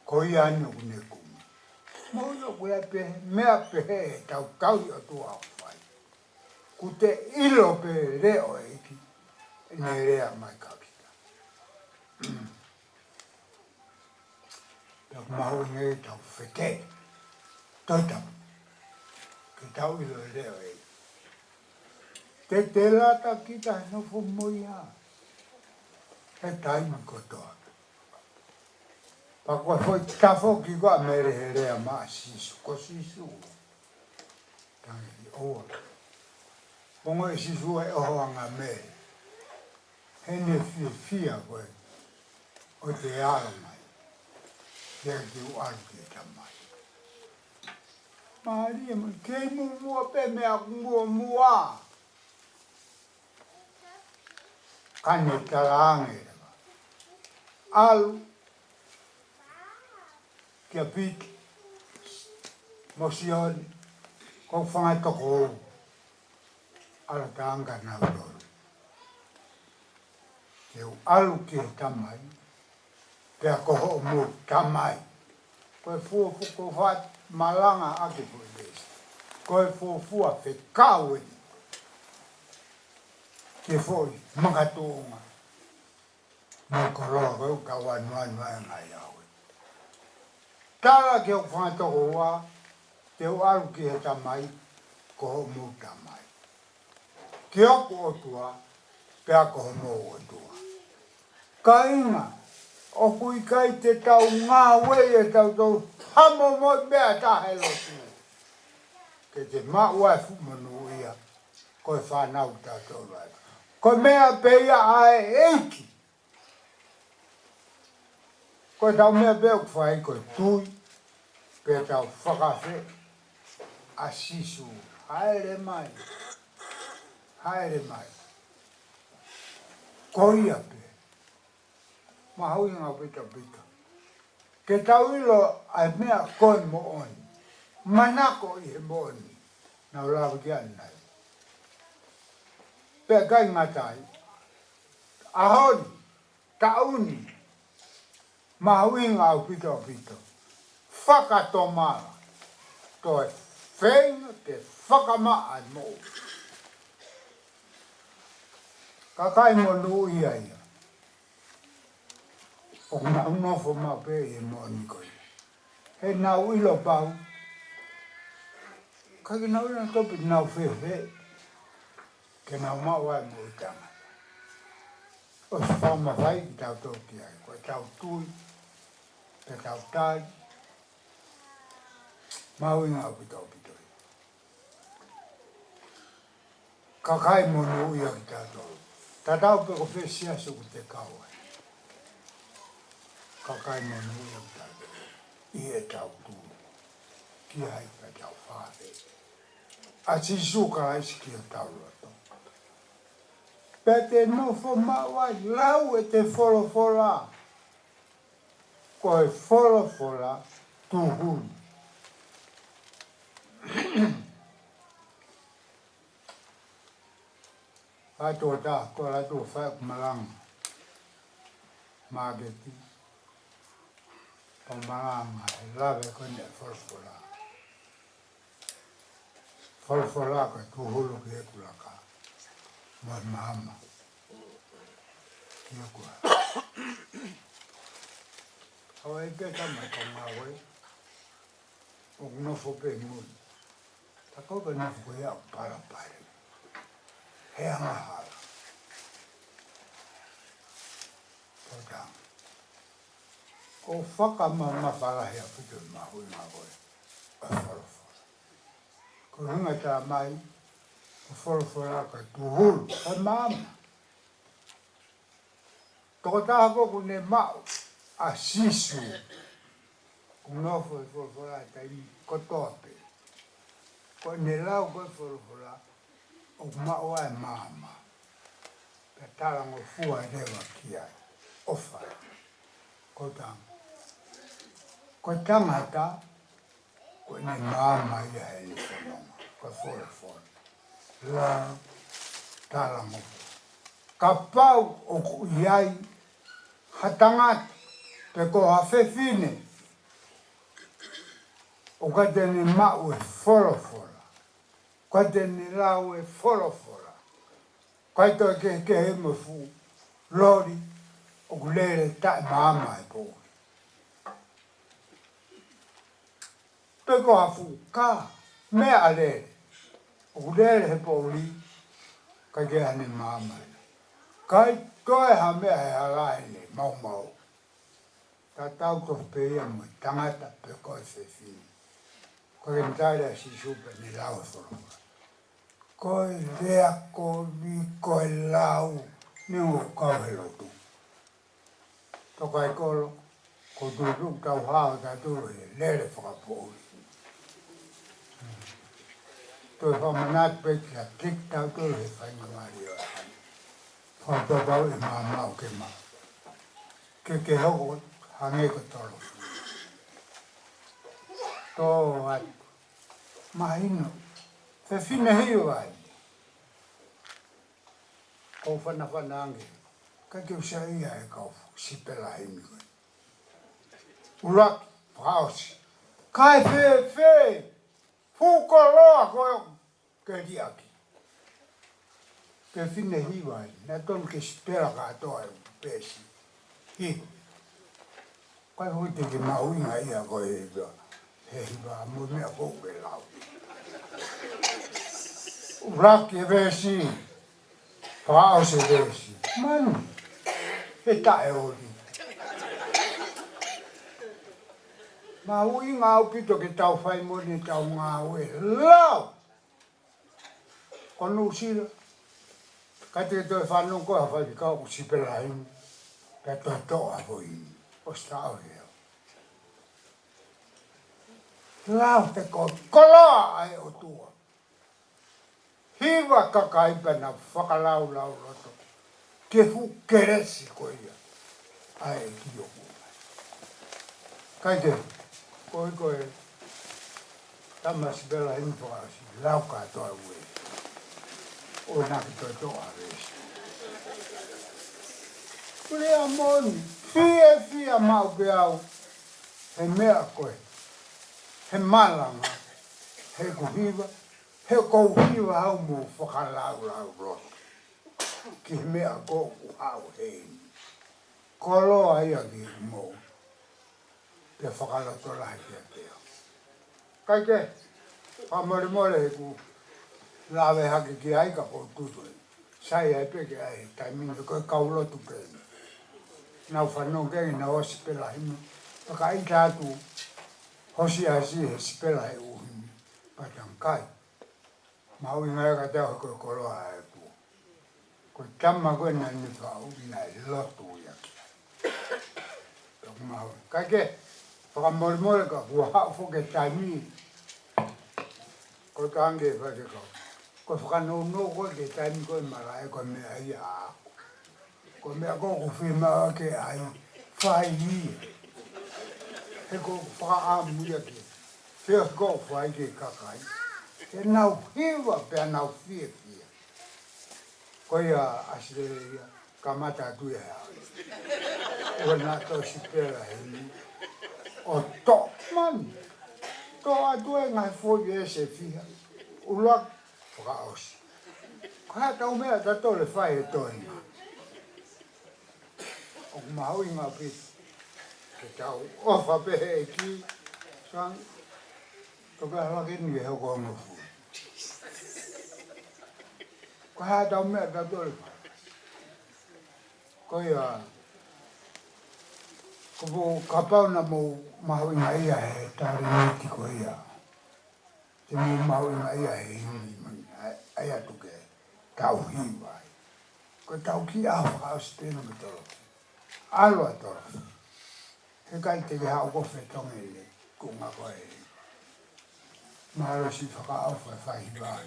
ko ia anu kune kumi. Moio kua pe, mea pehe, tau kau o tua o whai. Ku te ilo pe leo eiki, ne rea mai kapita. Tau mahu ngai tau whete. Totau, ke tau ilo e leo e. Te lata kita no fu moia. E taima kotoa. Pakua foi tafo ki koa mere he rea maa sisu, ko sisu. Tangi oa. Pongo e sisu e oho anga mere. Hene fia koe. O te aro mai. Kia ki u aru ki tamai. Maria, kei mua pe mea mua. Kane talange. Alu. Kia piki. Mosioni. Ko whangai toko. Ala taanga na uroru. Keu alu ki tamai. Pea koho mu tamai. Koe fuko what. Malanga ake po desi. Koe fua whekaue. Ke foi mangatonga. Mo koroa koe kawa nuanua e ngai aue. Tala ke o whangatoko wa, te o aru ki he tamai, ko ho mu tamai. Ki oku o tua, pe ako homo o tua. Ka inga, o kui kai te tau ngā wei e tau tau hamo moi mea tahe lo tu. Ke te maua e fumanu ia, koe whanau tātou rai. Koe mea peia ae enki. Koe tau mea peo kwhai koe tui, pe tau whakawhe, a sisu, haere mai, haere mai. Koia pe. Mahui ngā pita pita. Ke tau ilo ai mea koe mo oni. Manako i he mo oni. Nau lawa ki anai. Pea kai ngatai. Ahoni. Tauni. Mahui ngā pita pita. Whakatomara. Toi whenga te whakamaa mo. Ka kai mo nui ia. O nga unofo ma pe e mo ni koe. He nau ilo pau. Ka ki nau ilo topi nau whewhe. Ke nau mawai mo i tanga. O se whau mawhai ki tau toki ai. Koe tau tui. Pe tau tai. Mau inga pito pito. Ka kai mo nui ia ki tau toki. Ta tau pe ko whesia su ku te kaua. Kakai mo nui am tātou. I e tau tū. Ki hai ka tau whāre. A sisu ka aisi ki a tau rato. Pe te nofo mawai lau e te wholofora. Ko e wholofora tūhuni. Hai tō tā, ko la tō whaik malanga. Māgeti. O maranga, e lawe kone e wholwhola. Wholwhola ka tuhulu ki e kulaka. Moi mahama. Ki e kua. Hawa e peta mai ka ngā wei. O nofo pe ngui. Ta kau ka nofo koe au parapare. He anga hala. Tōtanga. O whakamama wharahe a whitu mahui ngā koe. A wholofora. Ko hunga tā mai, o wholofora ka tuhulu, ka māma. Toko taha koku ne mau, a sisu. Ko nofo e wholofora e tai kotoape. Ko ne lau koe wholofora, o mau ai māma. Pe tarango fua e rewa ki ai. O whai. Ko tanga. Ko tangata, ko ne māma ia he ni whanonga, ko whore. La tarango. Ka pau o ku iai, hatangata, pe ko hawhewhine, o ka tene mau e whorofora, ka tene lau e whorofora, ka to ke he mo fu, lori, o ku lere tae māma e pōi. Peko hafu ka mea alere. O lere he pōri ka ke hane māmai. Kai koe ha mea he halaene mau. Ta tau ko pēia mo tangata pe koe whewhini. Koe mtaere si supe ni lau whoroma. Koe lea ko vi koe lau ni o kau he lotu. Toka e kolo ko tūtuk tau hao ta tūru he lere whakapōri. Toi whamanat peki a tik tau tōru he whainga mari o ahani. Whapapau e māmau ke mā. Ke hoko hange ko toro. Tō atu. Mahino. Whine hiu ai. Ko whana ange. Ka keu sa ia e kau sipela himi koe. Uraki, whaosi. Kai whee. Fuko loa koe ke riaki. Ke whine hiwa ai. Nā tonu ke spera ka atoa e pēsi. Hiku. Kai hui te ke mauinga ia koe he hiwa mumea kou ke lau. Uraki e pēsi. Whao se resi. Manu. E tae ori. Ma ui ngā upito ke tau whai moni tau ngā ue. Lau! Kono usira. Ka te toi whanau koe hawhai ki kau kusipela hini. Ka toi toa hoi. O stau heo. Lau te ko koloa ai o tua. Hiwa kakaipa na whakalau lau roto. Ke hu keresi ko ia. Ai ki o mua. Kai te. Koe. Tamasipela hini whakasi. Lau ka toa ue. O naki toi toa resi. Lea moni. Fia mau ke au. He mea koe. He malanga. He kuhiwa. He kouhiwa au mo whakalau roto. Ki he mea kōku hau heini. Koloa ia ki mo. Te whakalato lahi kia teo. Kai ke. Pamore he ku. Lawe hake ki aika po tutoi. Sai ai peke ai. Tai mingi koe kaulotu keni. Nau whanau keni na osi pela hinu. Paka ai tātu. Hosi asi he sipela he uhimi. Patang kai. Mau inga eka teo he koe koloa ai pu. Koe tamma koe na ni whau nai lotu iaki. Tok mau. Kai ke. Whakamore ka kua hau whoke taimi. Koe ka ange whake kau. Koe whakanau koe ke taimi koe marae koe mea ia ako. Koe mea kōku whima ke ai whai hii. He ko whakaamu ia ke. Whia kō whai ke kakai. He nau hiwa pia nau fia. Koe ia asire ia kamata tuia hea. Ua nā tau sipera hei. O to mani. To atue ngai fōi e se fia. Ulak whakaosi. Kaya tau mea tato le whai e toina. O kumahau i ngā pita. Ke tau ofa pehe e ki. Sang. Toka halake ni e hoko ango fu. Kaya tau mea tato le whai. Koe a. Kopo kapau na mo mahau inga ia he tari niti ko ia. Te mo mahau inga ia he hini ai atu ke tau hiwa. Koe tau ki a whakao steno me toro. Alo a toro. He kai te ke hao kofe tonge le kunga koe. Mahalo si whakao whai hiwa.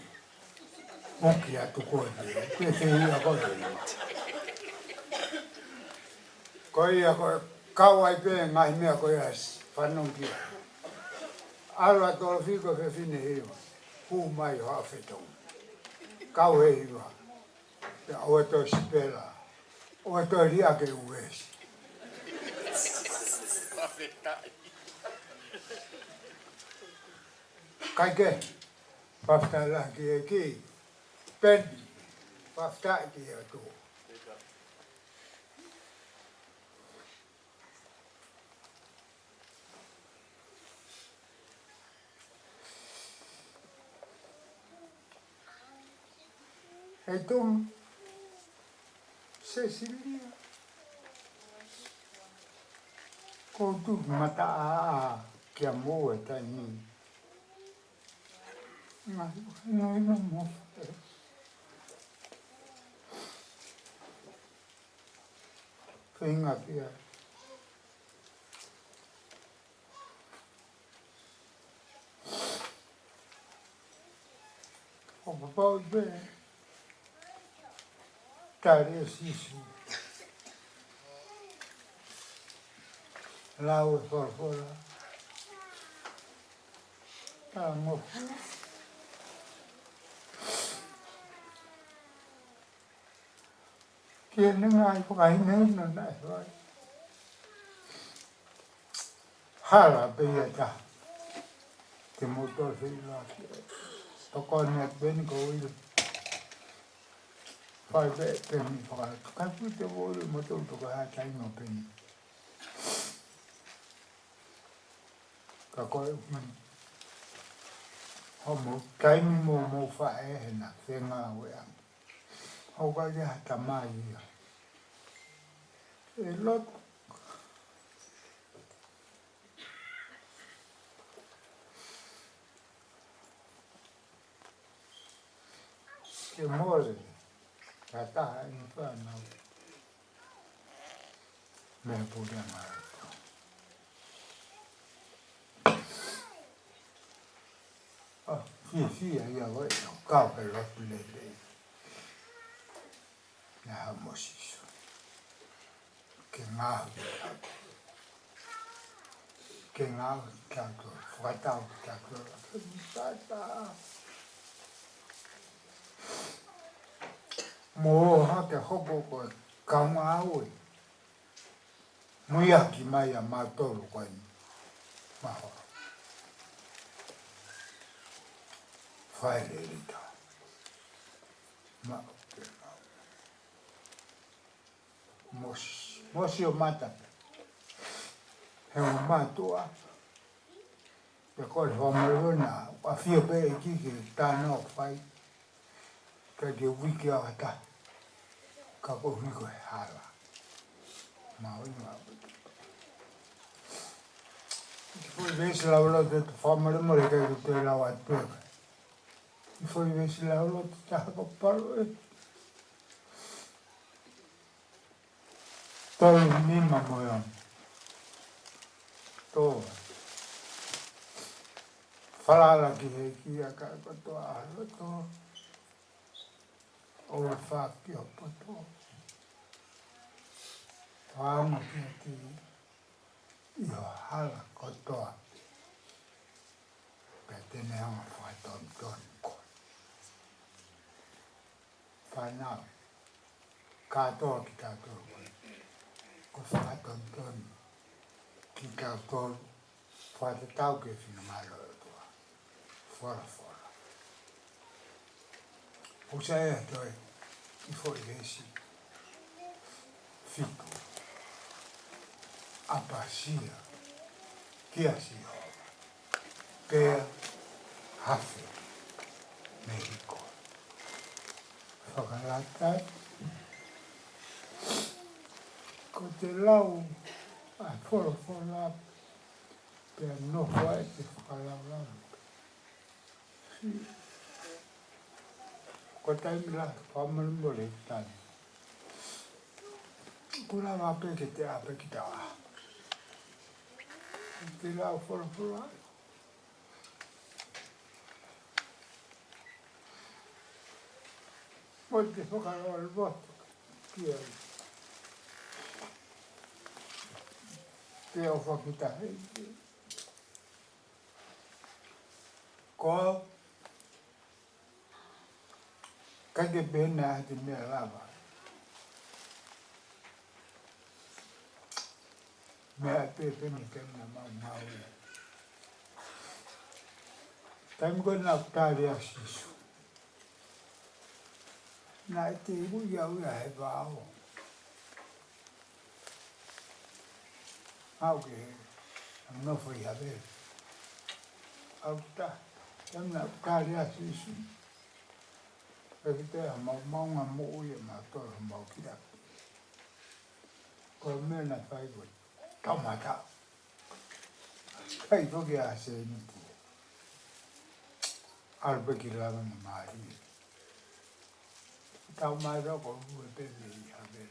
Moki atu koe te te hia koe. Koe ia koe kau ai pe ngai mea koe as whanau kia. Alo a toro whiko ke whine hiwa. Hu mai ho a whetong. Kau he hiwa. Te oe toi sipela. Oe toi ria ke uwesi. Kai ke. Pafta la ki e ki. Pendi. Pafta ki e tu. E tum Cecilia ko tu mata a kia mo e tani ngai no mo Whainga pia. O papau be. Tare sisu. Lau e whorfora. Tā ngofu. Kia nunga i whakahinga ina nai wai. Hala beia ta. Te motor whila kia. Toko nea beni ko ilo. Whai be peni whakatu. Kai pu te wōru motor toka hata ino peni. Ka koe mani. Homo taimi mo whae he na whenga wea. o ka ia tamai ia. E lot ke mole ka taha i whanau me pūrea mara. Fia ia wai no kau pe lotu lele na ha mosiso ke ngahu ka to whatau ka to tata mo ha ke hopo ko kama au muia ki mai a matoro ko ni maho fai lelita ma mosi o mata he o matua pe kore ho maruna a fio pe ki ki ta no fai ka ke wiki a ta ka ko ni ko hala ma o ma foi vesi la vola de fama le more che te la va tu foi vesi la vola ta ko palo to ni ma mo yo to fala la ki ka ko to a to o fa ki o to Vamos aqui, io hala kotoa, petene ama whaiton ko. Whanau, katoa ki katoa ko whaiton ki katoa whaitatau ke whina malo e toa, fora. Usa e toi, I fori resi, fitu. Apasia, kia si hova, pea, hafe, Mexico. Whakalatai, ko te lau, ai fora pea no vai te whakalau. Ko taimi la, whamarimbo le tani. Kura wape ke te ape ki tawa. Te lau fora. Mo te whakalau al voto. Kia i. Te au whakitahe. Ko kake pena te mea lava. Mea pepe ni kena mau. Taimi koe nā kutare a sisu. Nā te uia he wāo. Au ke nofo I hawe. Au ta, taimi nā kutare a sisu. Peki te a maunga mo uia mā toro mau kiraki. Koe mea nā whai koe. Taumata. Kai toki a se nipu. Albeki lava na maari. Taumata ko ue pepe I hawe.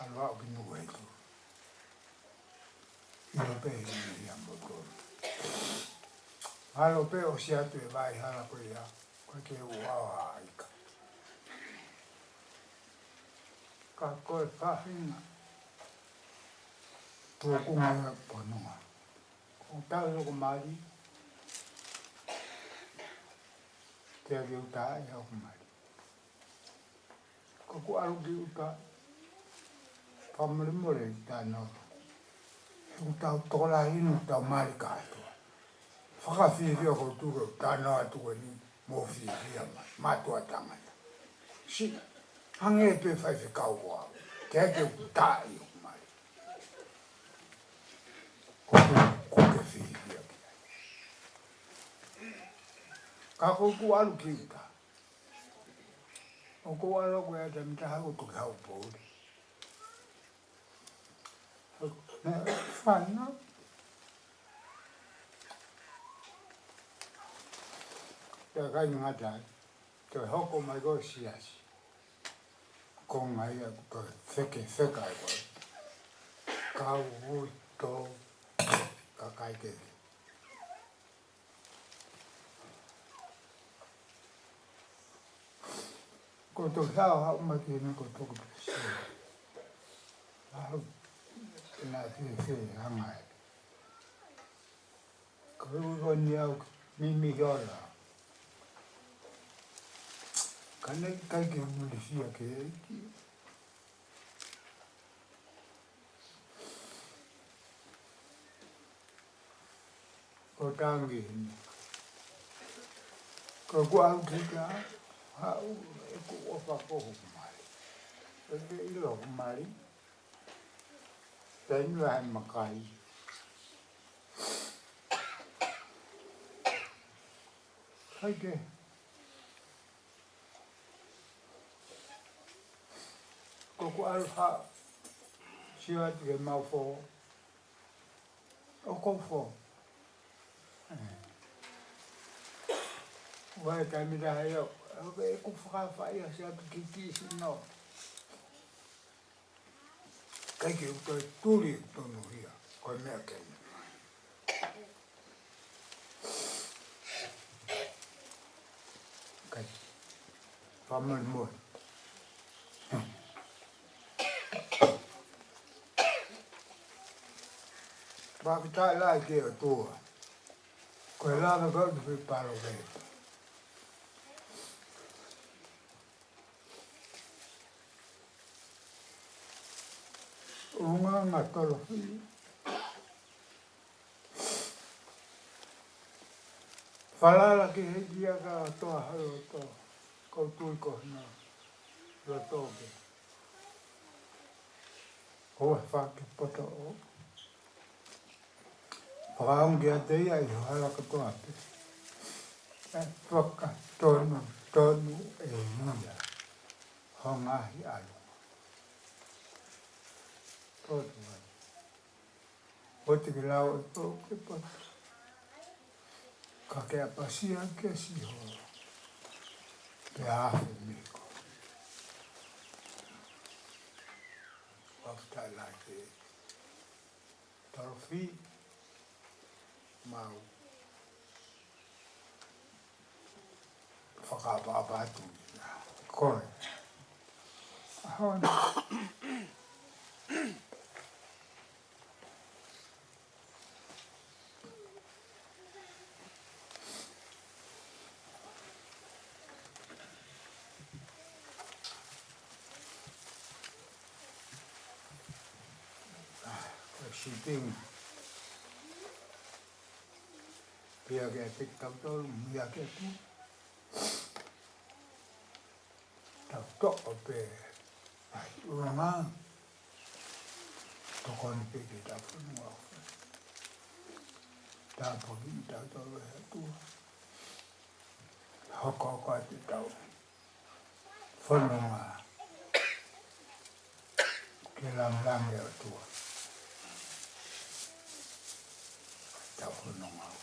Alwa o kinu wetu. Ilo pepe I amotoro. Halo pe o si atu e vai hala ko ia. Koe ke uawa aika. Ka koe whahina. Tua kunga pononga. Kung tau loko mari, te agi uta ai hau mari. Koku aru ki uta, whamarimore I tā noro. Kung tau tola inu tau mari kātua. Whakawhiwhia ko tūro tā noa tua ni mō whiwhia mai, mātua tangata. Si, hange pe whaiwhi kau wau, te agi uta ai. Ka koku alu ki uta. O ko alo ko ya tam ta ko to hau po. Na fana. Ya ga ni ngata. To hoko mai go siasi. Ko mai ya ko feke ai ko. Ka u to ka kai ke. Ko to hau ma ki ni ko to ko. Hau na fi hangai. Ko ko ni au mi yola. Kana kai ke mulisia ke ko tangi ko au tika ha ko ofa ko mai e ilo mai ten la makai kai ke ko alfa siwa ke mau fo o ko fo vai ka mi da yo e ku fa fa ya sia ki ki no kai ke to tuli to no ia ko me ke kai fa mo ba ta la ke to ko la no go de palo ve uma matolo fala la ke dia ka to ha to ko tu ko na lo to ke o fa ke poto Orang dia tu ya, kalau ketua tu, pokok tonu ya, hongah ya, tonu. Waktu kita itu kita kakek apa sih yang kesih ho, ya miko, waktu lagi, torfi mau whakapapatu koe. Ahona. Shipping. Pia ke tik tak tu, pia ke tu. Tak tok apa? Orang tokon pergi tak pun mau. Tak pergi tak tahu tu. Hok tu tahu. Forma. Kelang dia tu. Tak pun mau.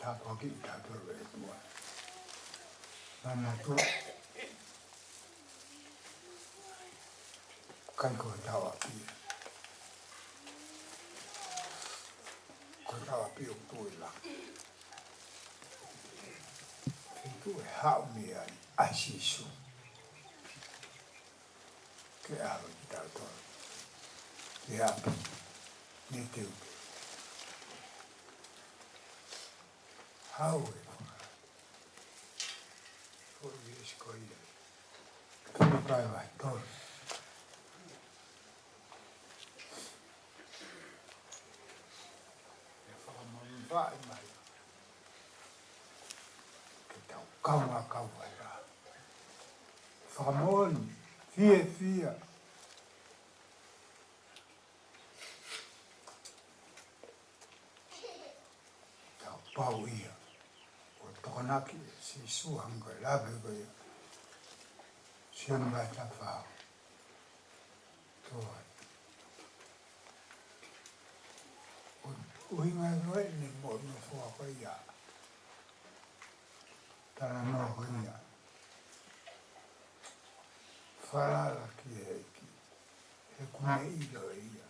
Tak pergi tak tahu tu. Mana tu? Kan kau tahu apa? Kau tahu apa yang tu lah. Itu hak mian asisu. Kaya kita tahu. Ya, ni tu. How for this coin. Come by my door. If I'm on by my kau ya. Famon, fia. pau ia. O tokonaki si suang koe lawe koe. Sian mai ta whao. Toa. O inga roe ni mo no fua koe ia. Tara no koe ia. Wharala ki e ki. He kune ilo e ia.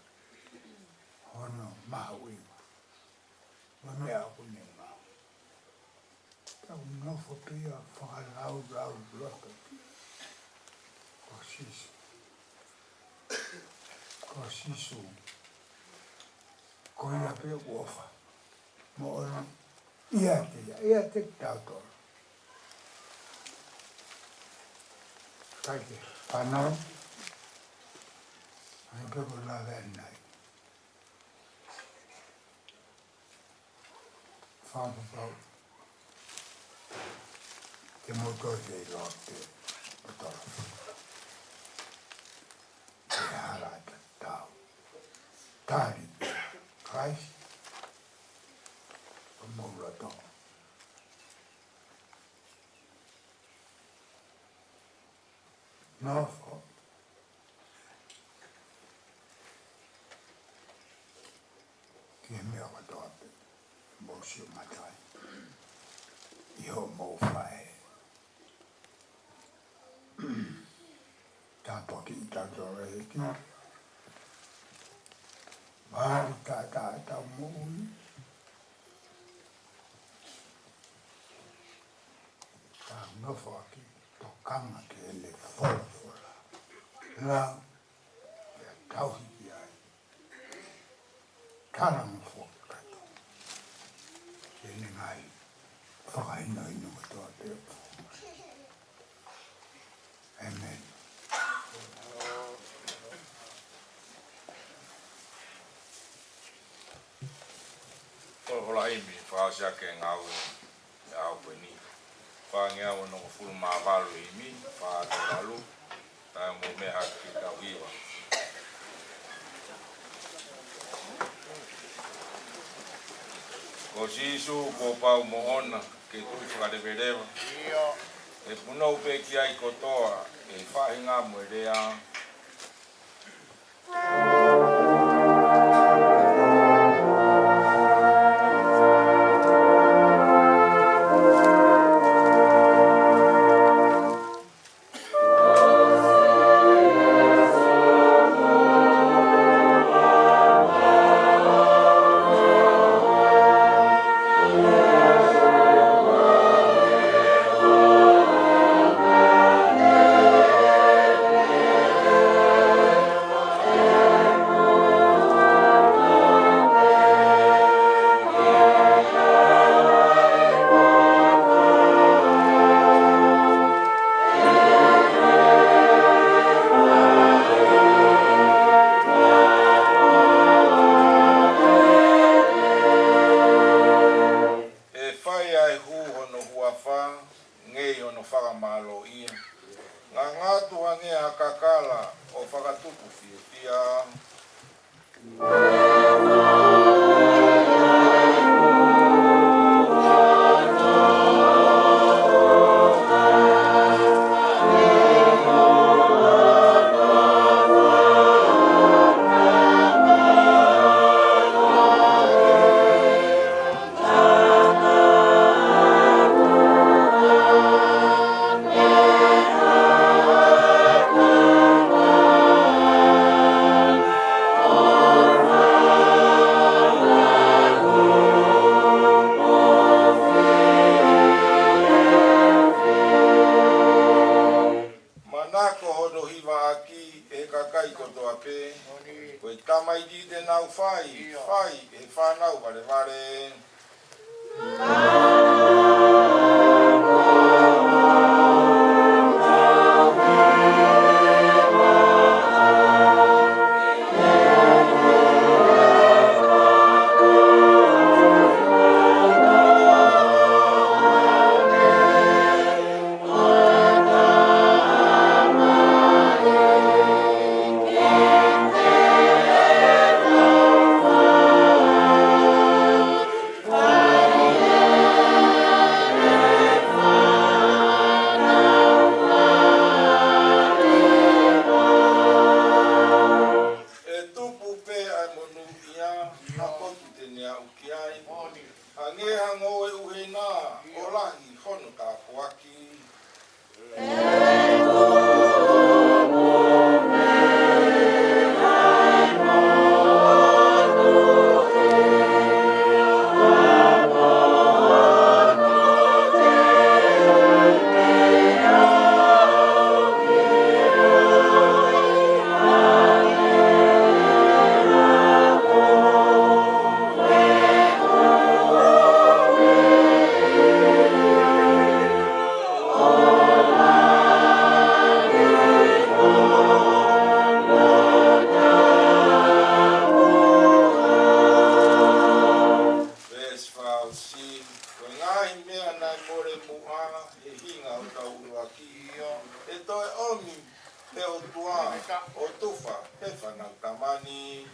Hono mau inga. Wa mea kune mau. Tau nofo pia whakalau rau bloka ki. Ko sisu. Ko sisu. Ko ia pe uofa. Mo ora. Ia te tautor. Kaike. Panau. Ai pe ko la venai. Fāma pau. Te motor te rote. Motor. Te harata tau. Tari. Kais. Pamula tau. Nofo. Ke mea katoa pe. Mosio matai. Iho mo fae. Tāpoti tātore ki. Māri tā mui. Tā nofo aki. Tokanga ke ele fola. La. Ia tauhi ki ai. Tarang fola kato. Ele ngai. Whakaino ino katoa te. Amen. Hola imi, whaasia ke ngau e au koe ni. Whaangea o no fulu maavalu imi, whaate walu, tae mo mea ki tau iwa. Ko sisu ko pau mo ona, ke tui whakarewerewa. E punau pe ki ai kotoa, e whahinga mo e rea. Oh inga o tau unua ki ia. E toi omi te o tua o tufa he whanau tamani.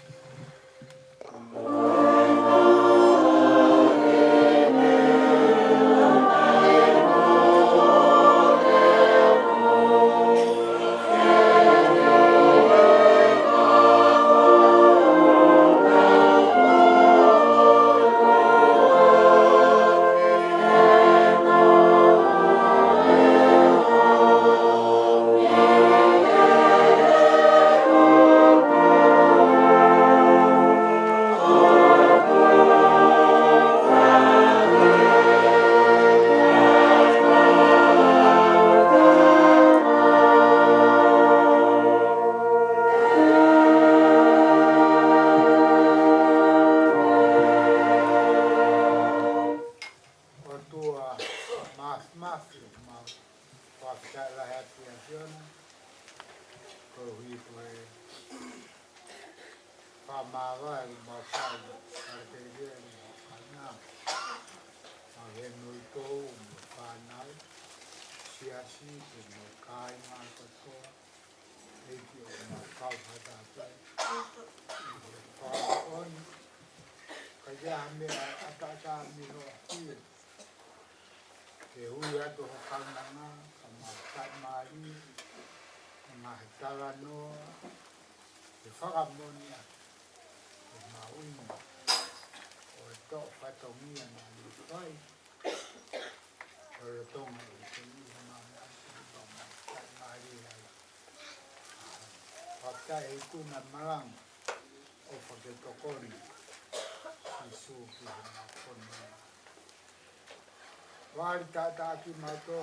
Wari tata ki mato,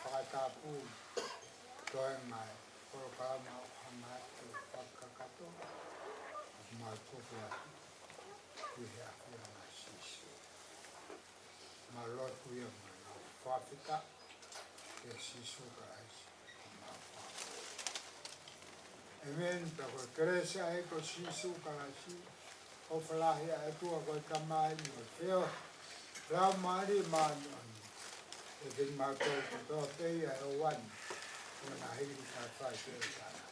whakatapu, toi mai, korokama o hamatu, whakakato, mai kopua, ki hea kia na sisu. Ma lotu ia mai na whawhika, ke sisu ka aisi, ma whawhika. E meni tako keresa e ko sisu ka aisi, o whalahi a tua koe kamai o teo, rau maari maani o e te mātou te tō teia e o wani, o nā hiri ka whai te o tāna.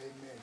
Amen.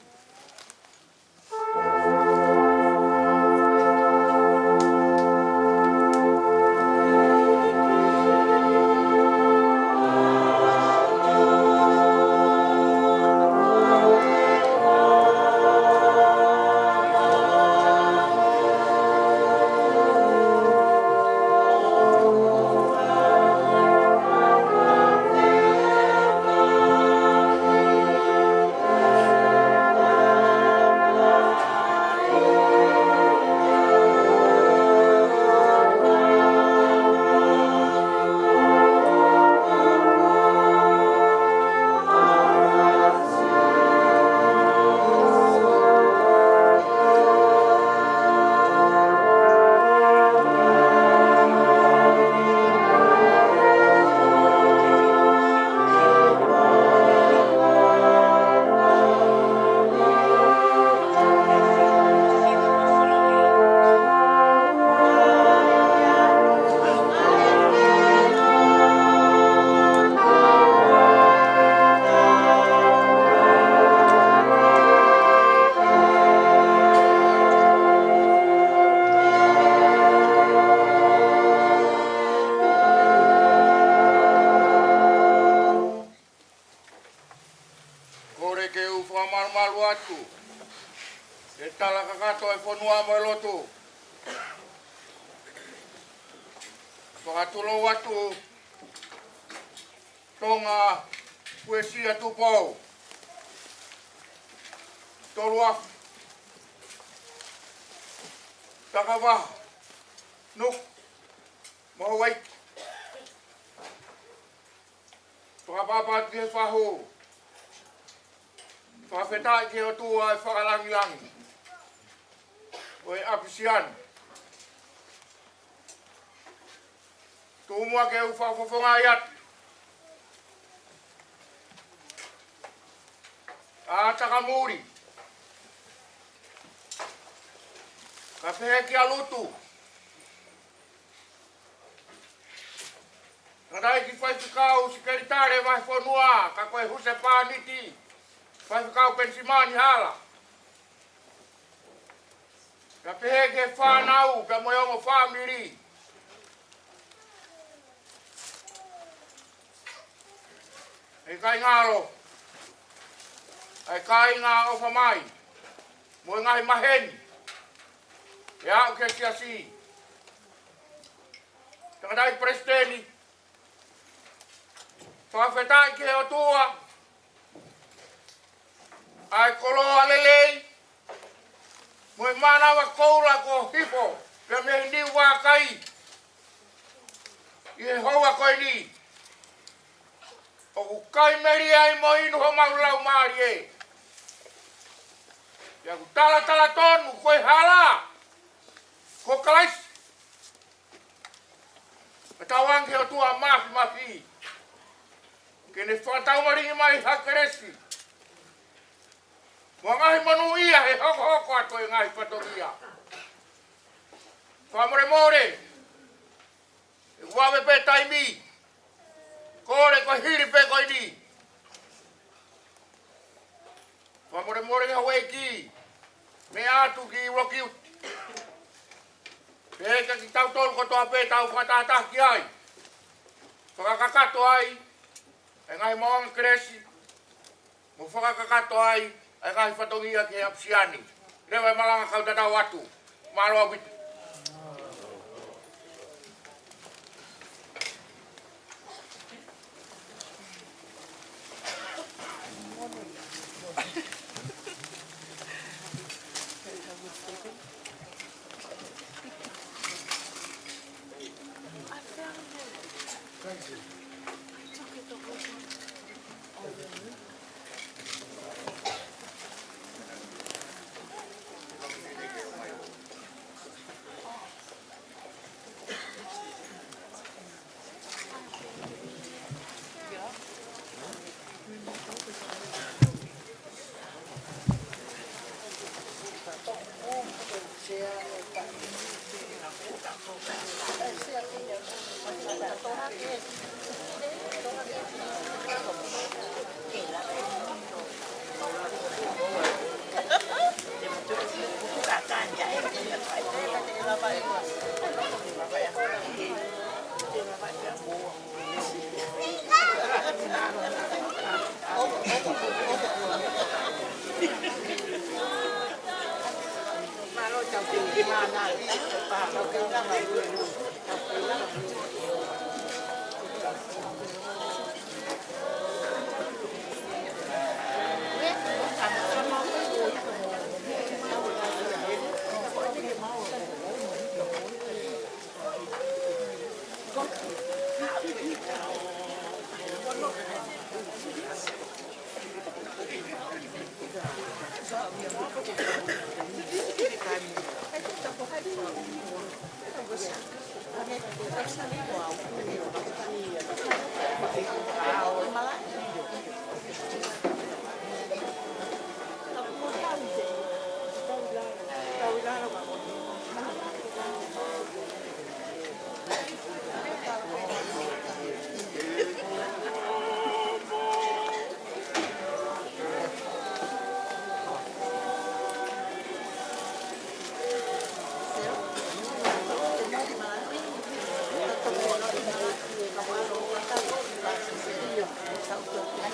Whakatulo watu tonga puesia tupou. Tolua takawa nuk mawait. Whakapapat kia whahu. Whawhetai kia o tua e whakalangilangi. Oi apisian. Tumua ke uwhawhawhonga iat. A takamuri. Ka pehe ki a lutu. Kadai ki fai fikau sikeritare vai fonua, ka koe huse pāniti. Fai fikau pensimani hala. Ka pehege whanau, ka moiongo whamiri. E kai ngalo. E kai ngā ofa mai. Mo ngai maheni. E au ke siasi. Kadai presideni. Whawhetai ki heo tua. Ai koloa lelei. Moe manawa koura ko hifo. Pea mehi ni wakai. I he hoa koe ni. O ku kai meri ai mo inu ho maulau maari e. Pea ku tala tonu koe hala. Ko kalaisi. Me tawangi heo tua mafi. Kene whakatau maringi mai hakeresi. Mua ngahi manu ia he hoko ato e ngahi patoria. Whamore. E wawe pe taimi. Kore ko hiri pe ko ini. Whamore hawe ki. Me atu ki roki uti. Peka ki tau tolu kotoa pe tau whakatata ki ai. Whakakato ai. E ngai maonga kresi, mo whakakakato ai, e ngai whatongia ke apsiani. Rewa e malanga kau tatau atu, maroa witu.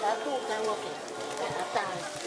Tá tudo, né?